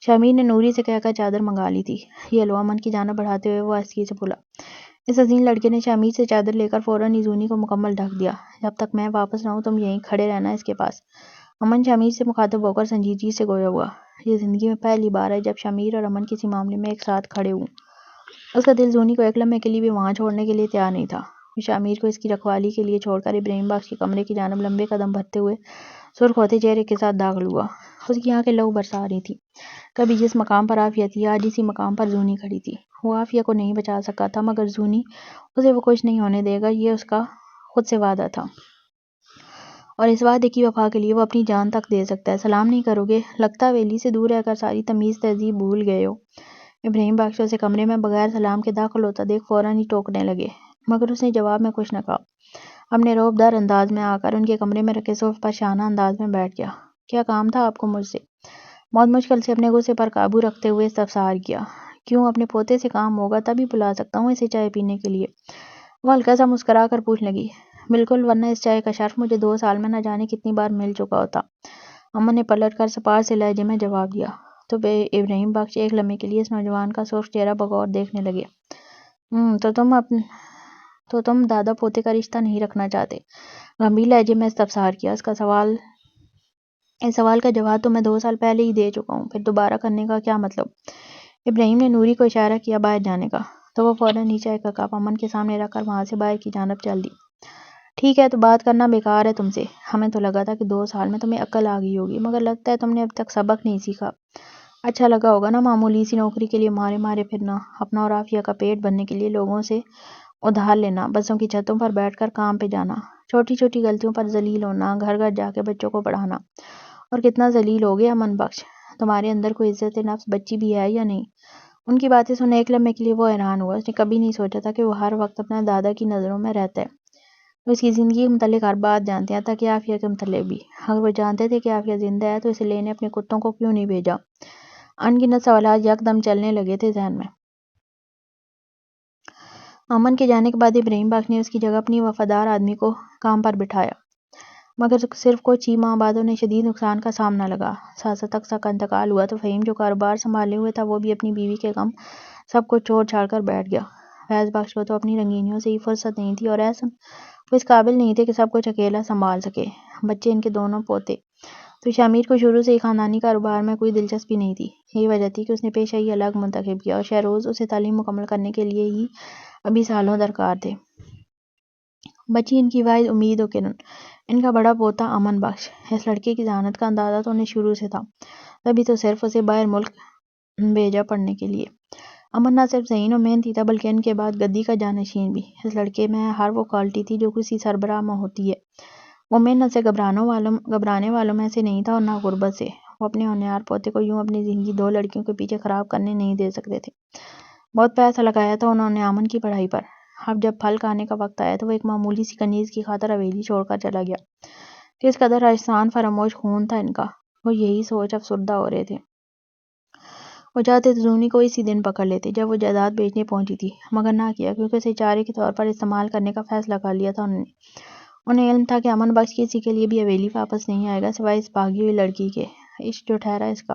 شامیر نے نوری سے کہہ کر چادر منگا لی تھی. یہ لو. امن کی جانب بڑھاتے ہوئے وہ آہستگی سے بولا. اس حسین لڑکے نے شامیر سے چادر لے کر فوراً ہی زونی کو مکمل ڈھک دیا. جب تک میں واپس نہ آؤں تم یہیں کھڑے رہنا اس کے پاس. امن شامیر سے مخاطب ہو کر سنجیدگی سے گویا ہوا. یہ زندگی میں پہلی بار ہے جب شامیر اور امن کسی معاملے میں ایک ساتھ کھڑے ہوں. اس کا دل زونی کو ایک لمحے کے لیے بھی وہاں چھوڑنے کے لیے تیار نہیں تھا. وہ شامیر کو اس کی رکھوالی کے لیے چھوڑ کر ابراہیم بخش کے کمرے کی جانب لمبے قدم بڑھتے ہوئے سرخ ہوتے چہرے کے ساتھ داخل ہوا. اس کی آنکھیں لہو برسا رہی تھیں. کبھی جس مقام پر عافیہ تھی آج اسی مقام پر زونی کھڑی تھی. وہ عافیہ کو نہیں بچا سکا تھا مگر زونی اسے وہ کچھ نہیں ہونے دے گا. یہ اس کا خود سے وعدہ تھا اور اس وعدے کی وفا کے لیے وہ اپنی جان تک دے سکتا ہے. سلام نہیں کرو گے؟ لگتا ہے حویلی سے دور رہ کر ساری تمیز تہذیب بھول گئے ہو. ابراہیم بخش اسے کمرے میں بغیر سلام کے داخل ہوتا دیکھ فوراً ہی ٹوکنے لگے مگر اس نے جواب میں کچھ نہ کہا. اپنے رعبدار انداز میں آ کر ان کے کمرے میں رکھے صوفے پر شانہ انداز میں بیٹھ گیا. کیا کام تھا آپ کو مجھ سے؟ بہت مشکل سے اپنے غصے پر قابو رکھتے ہوئے استفسار کیا. کیوں اپنے پوتے سے کام ہوگا تبھی بلا سکتا ہوں اسے چائے پینے کے لیے. وہ ہلکا سا مسکرا کر پوچھنے لگی. بالکل ورنہ اس چائے کا شرف مجھے 2 سال میں نہ جانے کتنی بار مل چکا ہوتا. امن نے پلٹ کر سپاٹ سے لہجے میں جواب دیا. تو ابراہیم بخش ایک لمحے کے لیے اس نوجوان کا سرخ چہرہ بغور دیکھنے لگے. تو تم دادا پوتے کا رشتہ نہیں رکھنا چاہتے؟ گمبھیر لہجے میں استفسار کیا. اس سوال کا جواب تو میں 2 سال پہلے ہی دے چکا ہوں. پھر دوبارہ کرنے کا کیا مطلب؟ ابراہیم نے نوری کو اشارہ کیا باہر جانے کا تو وہ فوراً ہی چائے کا کپ امن کے سامنے رکھ کر وہاں سے باہر کی جانب چل دی. ٹھیک ہے تو بات کرنا بیکار ہے تم سے. ہمیں تو لگا تھا کہ 2 سال میں تمہیں عقل آ گئی ہوگی مگر لگتا ہے تم نے اب تک سبق نہیں سیکھا. اچھا لگا ہوگا نا معمولی سی نوکری کے لیے مارے پھرنا. اپنا اور عافیہ کا پیٹ بھرنے کے لیے لوگوں سے ادھار لینا. بسوں کی چھتوں پر بیٹھ کر کام پہ جانا. چھوٹی چھوٹی غلطیوں پر ذلیل ہونا. گھر گھر جا کے بچوں کو پڑھانا. اور کتنا ذلیل ہو گیا امن بخش. تمہارے اندر کوئی عزت نفس بچی بھی ہے یا نہیں؟ ان کی باتیں سن ایک لمحے کے لیے وہ حیران ہوا۔ اس نے کبھی نہیں سوچا تھا کہ وہ ہر وقت اپنا دادا کی نظروں میں رہتا ہے۔ وہ اس کی زندگی کے متعلق ہر بات جانتے ہیں، تاکہ عافیہ کے متعلق بھی۔ اگر وہ جانتے تھے کہ عافیہ زندہ ہے تو اسے لینے اپنے کتوں کو کیوں نہیں بھیجا؟ ان گنت سوالات یکدم چلنے لگے تھے ذہن میں۔ امن کے جانے کے بعد ابراہیم بخش نے اس کی جگہ اپنی وفادار آدمی کو کام پر بٹھایا، مگر صرف کچھ ہی ماہ بعد انہیں شدید نقصان کا سامنا لگا۔ ساسا تقسا کا انتقال ہوا تو فہیم جو کاروبار سنبھالے ہوئے تھا وہ بھی اپنی بیوی کے غم سب کو چھوڑ چھاڑ کر بیٹھ گیا۔ فیض بخش کو تو اپنی رنگینیوں سے ہی فرصت نہیں تھی، اور احسن وہ اس قابل نہیں تھے کہ سب کچھ اکیلا سنبھال سکے۔ بچے ان کے دونوں پوتے تو شامیر کو شروع سے ہی خاندانی کاروبار میں کوئی دلچسپی نہیں تھی۔ یہی وجہ تھی کہ اس نے پیشہ ہی الگ منتخب کیا، اور شہروز اسے تعلیم مکمل کرنے کے لیے ہی ابھی سالوں درکار تھے۔ بچی ان کی واحد امید و کرن ان کا بڑا پوتا امن بخش۔ اس لڑکے کی ذہانت کا اندازہ تو انہیں شروع سے تھا، تبھی تو صرف اسے باہر ملک بھیجا پڑھنے کے لیے۔ امن نہ صرف ذہین و محنتی تھا بلکہ ان کے بعد گدی کا جانشین بھی۔ اس لڑکے میں ہر وہ کوالٹی تھی جو کسی سربراہ میں ہوتی ہے۔ وہ محنت سے گھبرانے والوں میں سے نہیں تھا، اور نہ غربت سے۔ وہ اپنے ہونہار پوتے کو یوں اپنی زندگی دو لڑکیوں کے پیچھے خراب کرنے نہیں دے سکتے تھے۔ بہت پیسہ لگایا تھا انہوں نے امن کی پڑھائی پر۔ اب جب پھل کھانے کا وقت آیا تو وہ ایک معمولی سی کنیز کی خاطر حویلی چھوڑ کر چلا گیا۔ کس قدر احسان فراموش خون تھا ان کا، وہ یہی سوچ افسردہ ہو رہے تھے۔ وہ چاہتے تو زونی کو اسی دن پکڑ لیتے جب وہ جائیداد بیچنے پہنچی تھی، مگر نہ کیا، کیونکہ اسے چارے کے طور پر استعمال کرنے کا فیصلہ کر لیا تھا انہوں نے۔ انہیں علم تھا کہ امن بخش کسی کے لیے بھی حویلی واپس نہیں آئے گا سوائے اس بھاگی ہوئی لڑکی کے۔ عشق جو ٹھہرا اس کا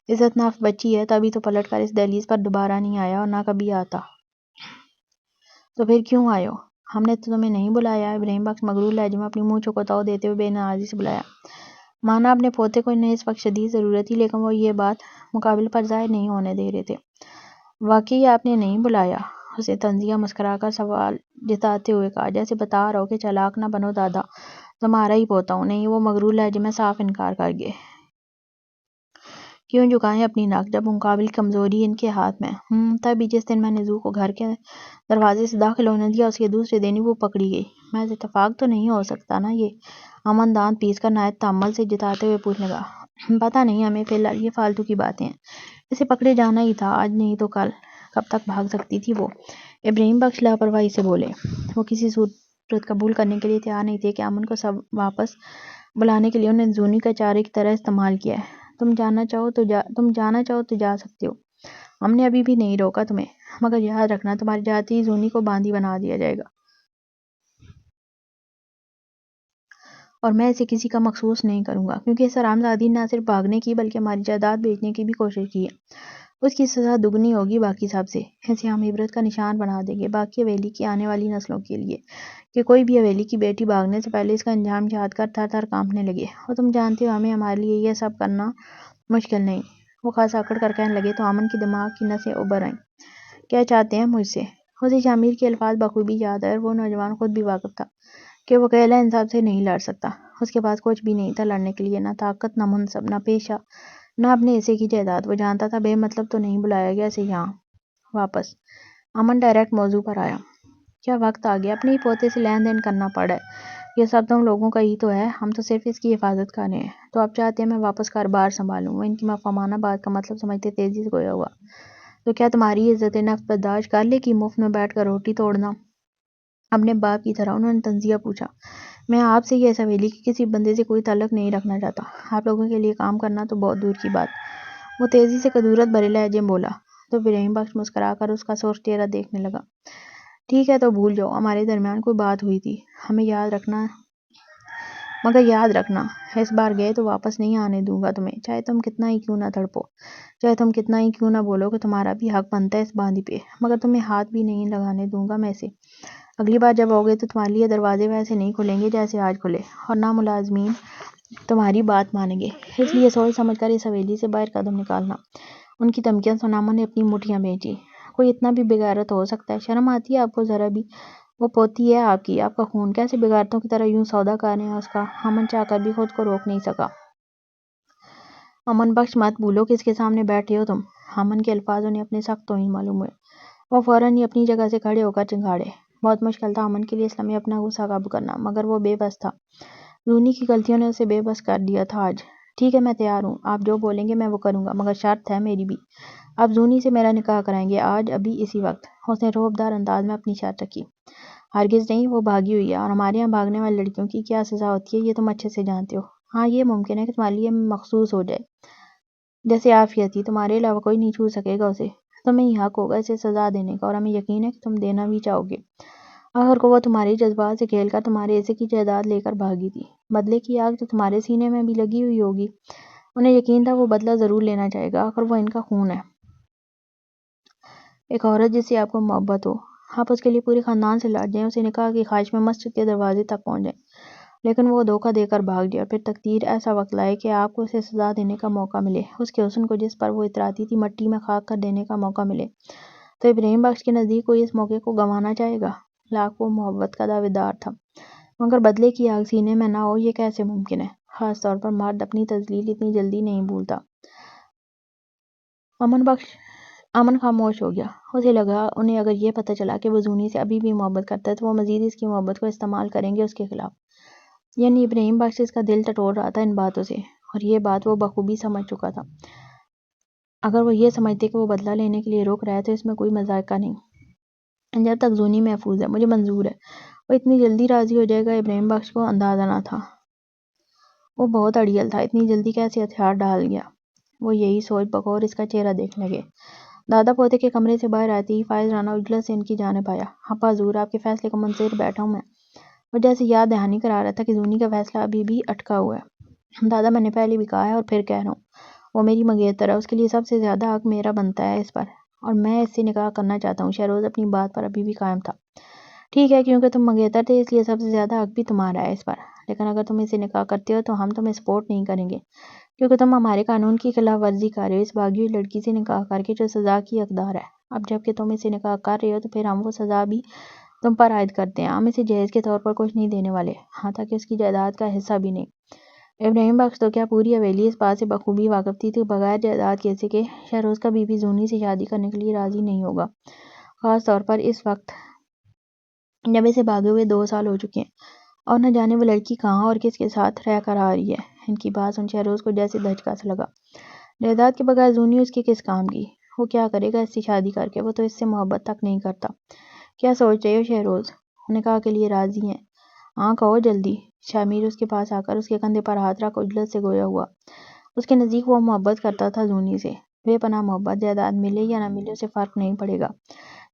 عزت نفس بچی ہے، تبھی تو پلٹ کر اس دہلیز پر دوبارہ نہیں آیا، اور نہ کبھی آتا۔ تو پھر کیوں آئے ہو؟ ہم نے تو تمہیں نہیں بلایا۔ ابراہیم بخش مغرور لہجے میں اپنی منہ چکوتاؤ دیتے ہوئے بے نیازی سے بلایا۔ مانا اپنے پوتے کو انہیں اس وقت شدید ضرورت تھی، لیکن وہ یہ بات مقابل پر ظاہر نہیں ہونے دے رہے تھے۔ واقعی آپ نے نہیں بلایا؟ اسے طنزیہ مسکرا کر سوال جتاتے ہوئے کہا، جیسے بتا رہا ہو کہ چالاک نہ بنو دادا، تمہارا ہی پوتا ہوں۔ نہیں، وہ مغرور لہجے میں صاف انکار کر گئے۔ کیوں جھکائیں اپنی ناک جب مقابل کمزوری ان کے ہاتھ میں؟ تبھی جس دن میں نے زو کو گھر کے دروازے سے داخل ہونے دیا، اس کے دوسرے دن ہی وہ پکڑی گئی۔ محض اتفاق تو نہیں ہو سکتا نا یہ؟ امن دانت پیس کر نہایت تأمل سے جتاتے ہوئے پوچھنے لگا۔ پتہ نہیں ہمیں، فی الحال یہ فالتو کی باتیں ہیں۔ اسے پکڑے جانا ہی تھا، آج نہیں تو کل۔ کب تک بھاگ سکتی تھی وہ؟ ابراہیم بخش لاپرواہی سے بولے۔ وہ کسی صورت قبول کرنے کے لیے تیار نہیں تھے کہ امن کو سب واپس بلانے کے لیے انہیں زونی کا چارے کی طرح استعمال کیا ہے۔ تم جانا چاہو تو جا سکتے ہو، ہم نے ابھی بھی نہیں روکا تمہیں، مگر یاد رکھنا تمہارے جاتے ہی زونی کو باندھی بنا دیا جائے گا، اور میں اسے کسی کا مخصوص نہیں کروں گا، کیونکہ اس حرامزادی نے نہ صرف بھاگنے کی بلکہ ہماری جائیداد بیچنے کی بھی کوشش کی ہے۔ اس کی سزا دگنی ہوگی باقی سب سے۔ اسے ہم عبرت کا نشان بنا دیں گے باقی حویلی کی آنے والی نسلوں کے لیے، کہ کوئی بھی حویلی کی بیٹی بھاگنے سے پہلے اس کا انجام یاد کر تھر تھر کانپنے لگے۔ اور تم جانتے ہو ہمارے لیے یہ سب کرنا مشکل نہیں۔ وہ خاصا اکڑ کر کہنے لگے تو امن کے دماغ کی نسیں ابھر آئیں۔ کیا چاہتے ہیں مجھ سے؟ اسے شامیر کے الفاظ بخوبی یاد آئے، اور وہ نوجوان خود بھی واقف تھا کہ وہ اکیلا ان سب سے نہیں لڑ سکتا۔ اس کے پاس کچھ بھی نہیں تھا لڑنے کے لیے، نہ طاقت، نہ منصب، نہ پیشہ، نہ اپنے حصے کی جائیداد۔ وہ جانتا تھا بے مطلب تو نہیں بلایا گیا اسے یہاں واپس۔ امن ڈائریکٹ موضوع پر آیا۔ کیا وقت آ گیا؟ اپنے ہی پوتے سے لین دین کرنا پڑا ہے، یہ سب تم لوگوں کا ہی تو ہے، ہم تو صرف اس کی حفاظت کر رہے ہیں۔ تو آپ چاہتے ہیں میں واپس کاروبار سنبھالوں؟ وہ ان کی مفہومانہ بات کا مطلب سمجھتے تیزی سے گویا ہوا۔ تو کیا تمہاری عزت نفس برداشت کر لے گی مفت میں بیٹھ کر روٹی توڑنا؟ اپنے باپ کی طرح انہوں نے طنزیہ پوچھا۔ میں آپ سے یا اس حویلی کے کسی بندے سے کوئی تعلق نہیں رکھنا چاہتا، آپ لوگوں کے لیے کام کرنا تو بہت دور کی بات۔ وہ تیزی سے کدورت بھرے لہجے میں بولا۔ تو ابراہیم بخش مسکرا کر اس کا سرخ چہرہ دیکھنے لگا۔ ٹھیک ہے تو بھول جاؤ، ہمارے درمیان کوئی بات ہوئی تھی، مگر یاد رکھنا اس بار گئے تو واپس نہیں آنے دوں گا تمہیں، چاہے تم کتنا ہی کیوں نہ تڑپو، چاہے تم کتنا ہی کیوں نہ بولو کہ تمہارا بھی حق بنتا ہے اس باندھی پہ، مگر تمہیں ہاتھ بھی نہیں لگانے دوں گا میں اسے۔ اگلی بار جب آؤگے تو تمہارے لیے دروازے ویسے نہیں کھلیں گے جیسے آج کھلے، اور نہ ملازمین تمہاری بات مانیں گے، اس لیے سوچ سمجھ کر اس حویلی سے باہر قدم نکالنا۔ ان کی دھمکیاں سن امن نے اپنی مٹھیاں بھینچی۔ کوئی اتنا بھی بے غیرت ہو سکتا ہے؟ شرم آتی ہے آپ کو ذرا بھی؟ وہ پوتی ہے آپ کی، آپ کا خون، کیسے بے غیرتوں کی طرح یوں سودا کر رہے ہیں اس کا؟ امن چاہ کر بھی خود کو روک نہیں سکا۔ امن بخش مت بھولو کس کے سامنے بیٹھے ہو تم۔ امن کے الفاظ انہیں اپنے سخت توہین معلوم ہوئے۔ وہ فوراً ہی اپنی جگہ سے کھڑے ہو کر چنگاڑے۔ بہت مشکل تھا امن کے لیے اس لمحے اپنا غصہ قابو کرنا، مگر وہ بے بس تھا۔ زونی کی غلطیوں نے اسے بے بس کر دیا تھا آج۔ ٹھیک ہے، میں تیار ہوں، آپ جو بولیں گے میں وہ کروں گا، مگر شرط ہے میری بھی، آپ زونی سے میرا نکاح کرائیں گے، آج ابھی اسی وقت۔ اس نے رعبدار انداز میں اپنی شرط رکھی۔ ہرگز نہیں، وہ بھاگی ہوئی ہے، اور ہمارے یہاں بھاگنے والی لڑکیوں کی کیا سزا ہوتی ہے یہ تم اچھے سے جانتے ہو۔ ہاں، یہ ممکن ہے کہ تمہارے لیے مخصوص ہو جائے، جیسے عافیہ تھی، تمہارے علاوہ کوئی نہیں چھو سکے گا اسے، تمہیں ہی حق ہوگا اسے سزا دینے کا، اور ہمیں یقین ہے کہ تم دینا بھی چاہو گے۔ آخر کو وہ تمہارے جذبات سے کھیل کر تمہارے حصے کی جائیداد لے کر بھاگی تھی۔ بدلے کی آگ تو تمہارے سینے میں بھی لگی ہوئی ہوگی، انہیں یقین تھا وہ بدلہ ضرور لینا چاہے گا، آخر وہ ان کا خون ہے۔ ایک عورت جس سے آپ کو محبت ہو، آپ اس کے لیے پورے خاندان سے لڑ جائیں، اسے نکاح کی خواہش میں مسجد کے دروازے تک پہنچ جائیں، لیکن وہ دھوکہ دے کر بھاگ جائے، اور پھر تقدیر ایسا وقت لائے کہ آپ کو اسے سزا دینے کا موقع ملے، اس کے حسن کو جس پر وہ اتراتی تھی مٹی میں خاک کر دینے کا موقع ملے، تو ابراہیم بخش کے نزدیک کوئی اس موقع کو گنوانا چاہے گا؟ لاکھ وہ محبت کا دعویدار تھا، مگر بدلے کی آگ سینے میں نہ ہو، یہ کیسے ممکن ہے؟ خاص طور پر مرد اپنی تذلیل اتنی جلدی نہیں بھولتا۔ امن خاموش ہو گیا، اسے لگا انہیں اگر یہ پتہ چلا کہ وہ زونی سے ابھی بھی محبت کرتا ہے تو وہ مزید اس کی محبت کو استعمال کریں گے اس کے خلاف۔ یعنی ابراہیم بخش اس کا دل ٹٹول رہا تھا ان باتوں سے، اور یہ بات وہ بخوبی سمجھ چکا تھا۔ اگر وہ یہ سمجھتے کہ وہ بدلہ لینے کے لیے روک رہا ہے تو اس میں کوئی مذائقہ نہیں۔ جب تک زونی محفوظ ہے، مجھے منظور ہے، وہ اتنی جلدی راضی ہو جائے گا، ابراہیم بخش کو اندازہ نہ تھا۔ وہ بہت اڑیل تھا، اتنی جلدی کیسے ہتھیار ڈال گیا؟ وہ یہی سوچ بغور اس کا چہرہ دیکھنے لگے۔ دادا پوتے کے کمرے سے باہر آتے ہی فائز رانا اجلت سے ان کی جانب آیا۔ ابا حضور، آپ کے فیصلے کو منتظر بیٹھا ہوں میں۔ وہ جیسے یاد دہانی کرا رہا تھا کہ زونی کا فیصلہ ابھی بھی اٹکا ہوا ہے۔ دادا، میں نے پہلے بھی کہا ہے اور پھر کہہ رہا ہوں، وہ میری منگیتر ہے، اس کے لیے سب سے زیادہ حق میرا بنتا ہے اس پر، اور میں اس سے نکاح کرنا چاہتا ہوں۔ شہروز اپنی بات پر ابھی بھی قائم تھا۔ ٹھیک ہے، کیونکہ تم منگیتر تھے اس لیے سب سے زیادہ حق بھی تمہارا ہے اس پر، لیکن اگر تم اسے نکاح کرتے ہو تو ہم تمہیں سپورٹ نہیں کریں گے، کیونکہ تم ہمارے قانون کی خلاف ورزی کر رہے ہو اس بھاگی ہوئی لڑکی سے نکاح کر کے جو سزا کی حقدار ہے۔ اب جب کہ تم اسے نکاح کر رہے ہو تو پھر ہم وہ سزا بھی تم پر عائد کرتے ہیں۔ ہم اسے جہیز کے طور پر کچھ نہیں دینے والے، ہاں تک کہ اس کی جائیداد کا حصہ بھی نہیں۔ ابراہیم بخش تو کیا پوری حویلی اس بات سے بخوبی واقف تھی کہ بغیر جائیداد کے حصے کے شہروز کبھی بھی زونی سے شادی کرنے کے لیے راضی نہیں ہوگا، خاص طور پر اس وقت جب اسے بھاگے ہوئے 2 سال ہو چکے ہیں، اور نہ جانے وہ لڑکی کہاں اور کس کے ساتھ رہ کر آ رہی ہے۔ ان کی بات سن شہروز کو جیسے دھچکا سا لگا۔ جائیداد کے بغیر زونی اس کے کس کام کی؟ وہ کیا کرے گا اس سے شادی کر کے؟ وہ تو اس سے محبت تک نہیں کرتا۔ کیا سوچ رہے ہو شہروز؟ نکاح کے لیے راضی ہیں؟ ہاں کہو جلدی۔ شامیر اس کے پاس آ کر اس کے کندھے پر ہاتھ رکھ اجلت سے گویا ہوا۔ اس کے نزدیک وہ محبت کرتا تھا زونی سے، بے پناہ محبت، جائیداد ملے یا نہ ملے اسے فرق نہیں پڑے گا۔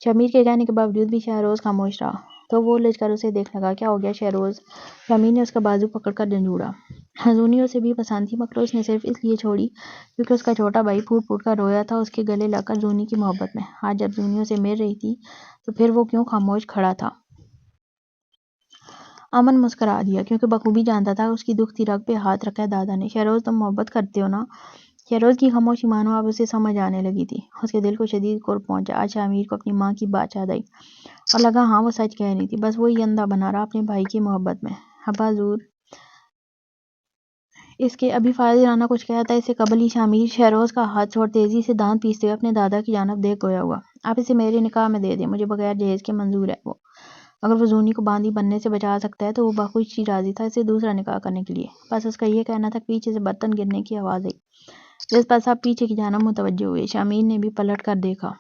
شامیر کے کہنے کے باوجود بھی شہروز خاموش رہا، تو وہ الجھ کر اسے دیکھ لگا۔ کیا ہو گیا شہروز؟ شامیر نے اس کا بازو پکڑ کر جھنجھوڑا۔ زونی اسے بھی پسند تھی، مگر اس نے صرف اس لیے چھوڑی کیونکہ اس کا چھوٹا بھائی پھوٹ پھوٹ کر رویا تھا اس کے گلے لگ کر زونی کی محبت میں۔ آج جب زونی اسے مل رہی تھی تو پھر وہ کیوں خاموش کھڑا تھا؟ امن مسکرا دیا، کیونکہ بخوبی جانتا تھا اس کی دکھتی رگ پہ ہاتھ رکھا ہے دادا نے۔ شہروز، تم محبت کرتے ہو نا؟ شہروز کی خاموشی مانو اب اسے سمجھ آنے لگی تھی۔ اس کے دل کو شدید قرب پہنچا۔ آج شامیر کو اپنی ماں کی بات یاد آئی، اور لگا ہاں وہ سچ کہہ رہی تھی، بس وہی اندھا بنا رہا اپنے بھائی کی محبت میں۔ ابا حضور، اس کے ابھی فائز رانا کچھ کہتا ہے اس سے قبل ہی شامیر شہروز کا ہاتھ چھوڑ تیزی سے دانت پیستے ہوئے اپنے دادا کی جانب دیکھ گویا ہوا۔ آپ اسے میرے نکاح میں دے دیں، مجھے بغیر جہیز کے منظور ہے وہ۔ اگر وہ زونی کو باندھی بننے سے بچا سکتا ہے تو وہ بخوشی راضی تھا اسے دوسرا نکاح کرنے کے لیے۔ بس اس کا یہ کہنا تھا کہ پیچھے سے برتن گرنے کی آواز آئی، جس پر سب پیچھے کی جانب متوجہ ہوئے۔ شامیر نے بھی پلٹ کر دیکھا۔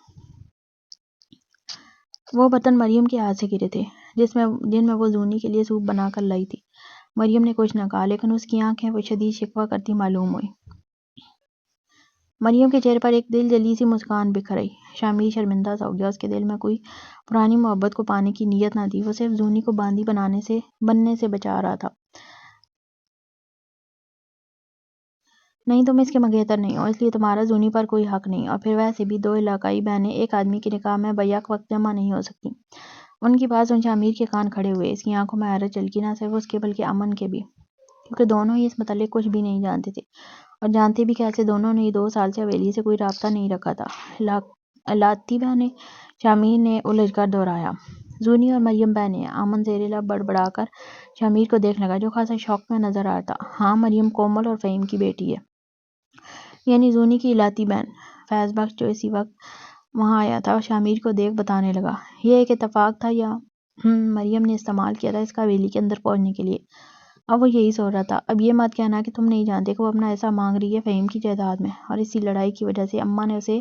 وہ برتن مریم کے ہاتھ سے گرے تھے، جن میں وہ زونی کے لیے سوپ بنا کر لائی تھی۔ مریم نے کچھ نہ کہا، لیکن اس کی آنکھیں وہ شدید شکوہ کرتی معلوم ہوئی۔ مریم کے چہرے پر ایک دل جلی سی مسکان بکھر آئی۔ شامیر شرمندہ سا ہو گیا، اس کے دل میں کوئی پرانی محبت کو پانے کی نیت نہ تھی، وہ صرف زونی کو باندھی بننے سے بچا رہا تھا۔ نہیں، تم اس کے منگیتر نہیں ہو، اس لیے تمہارا زونی پر کوئی حق نہیں، اور پھر ویسے بھی 2 علاقائی بہنیں ایک آدمی کے نکاح میں بیک وقت جمع نہیں ہو سکتی۔ ان کی بات سن شامیر کے کان کھڑے ہوئے، اس کی آنکھوں میں حیرت جھلکی، نہ صرف اس کے بلکہ امن کے بھی، کیونکہ دونوں ہی اس متعلق کچھ بھی نہیں جانتے تھے، اور جانتے بھی کیسے؟ دونوں نے ہی 2 سال سے حویلی سے کوئی رابطہ نہیں رکھا تھا۔ علاقائی بہنیں؟ شامیر نے الجھ کر دہرایا۔ زونی اور مریم بہنیں ہیں۔ امن زیر لب بڑبڑا کر شامیر کو دیکھنے لگا، جو خاصا شوق میں نظر آ رہا تھا۔ ہاں، مریم کومل اور فہیم کی بیٹی ہے، یعنی زونی کی علاقائی بہن۔ فیض بخش جو اسی وقت وہاں آیا تھا شامیر کو دیکھ بتانے لگا، یہ ایک اتفاق تھا یا مریم نے استعمال کیا تھا اس کا حویلی کے اندر پہنچنے کے لیے؟ اب وہ یہی سوچ رہا تھا، اب یہ مت کہنا کہ تم نہیں جانتے کہ وہ اپنا حصہ مانگ رہی ہے فہیم کی جائیداد میں، اور اسی لڑائی کی وجہ سے اماں نے اسے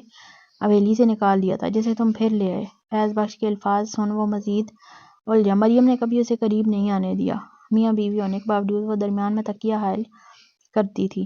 حویلی سے نکال دیا تھا جسے تم پھر لے آئے۔ فیض بخش کے الفاظ سن وہ مزید الجھا۔ مریم نے کبھی اسے قریب نہیں آنے دیا۔ میاں بیوی ہونے کے باوجود وہ درمیان میں تکیہ حائل کرتی تھی۔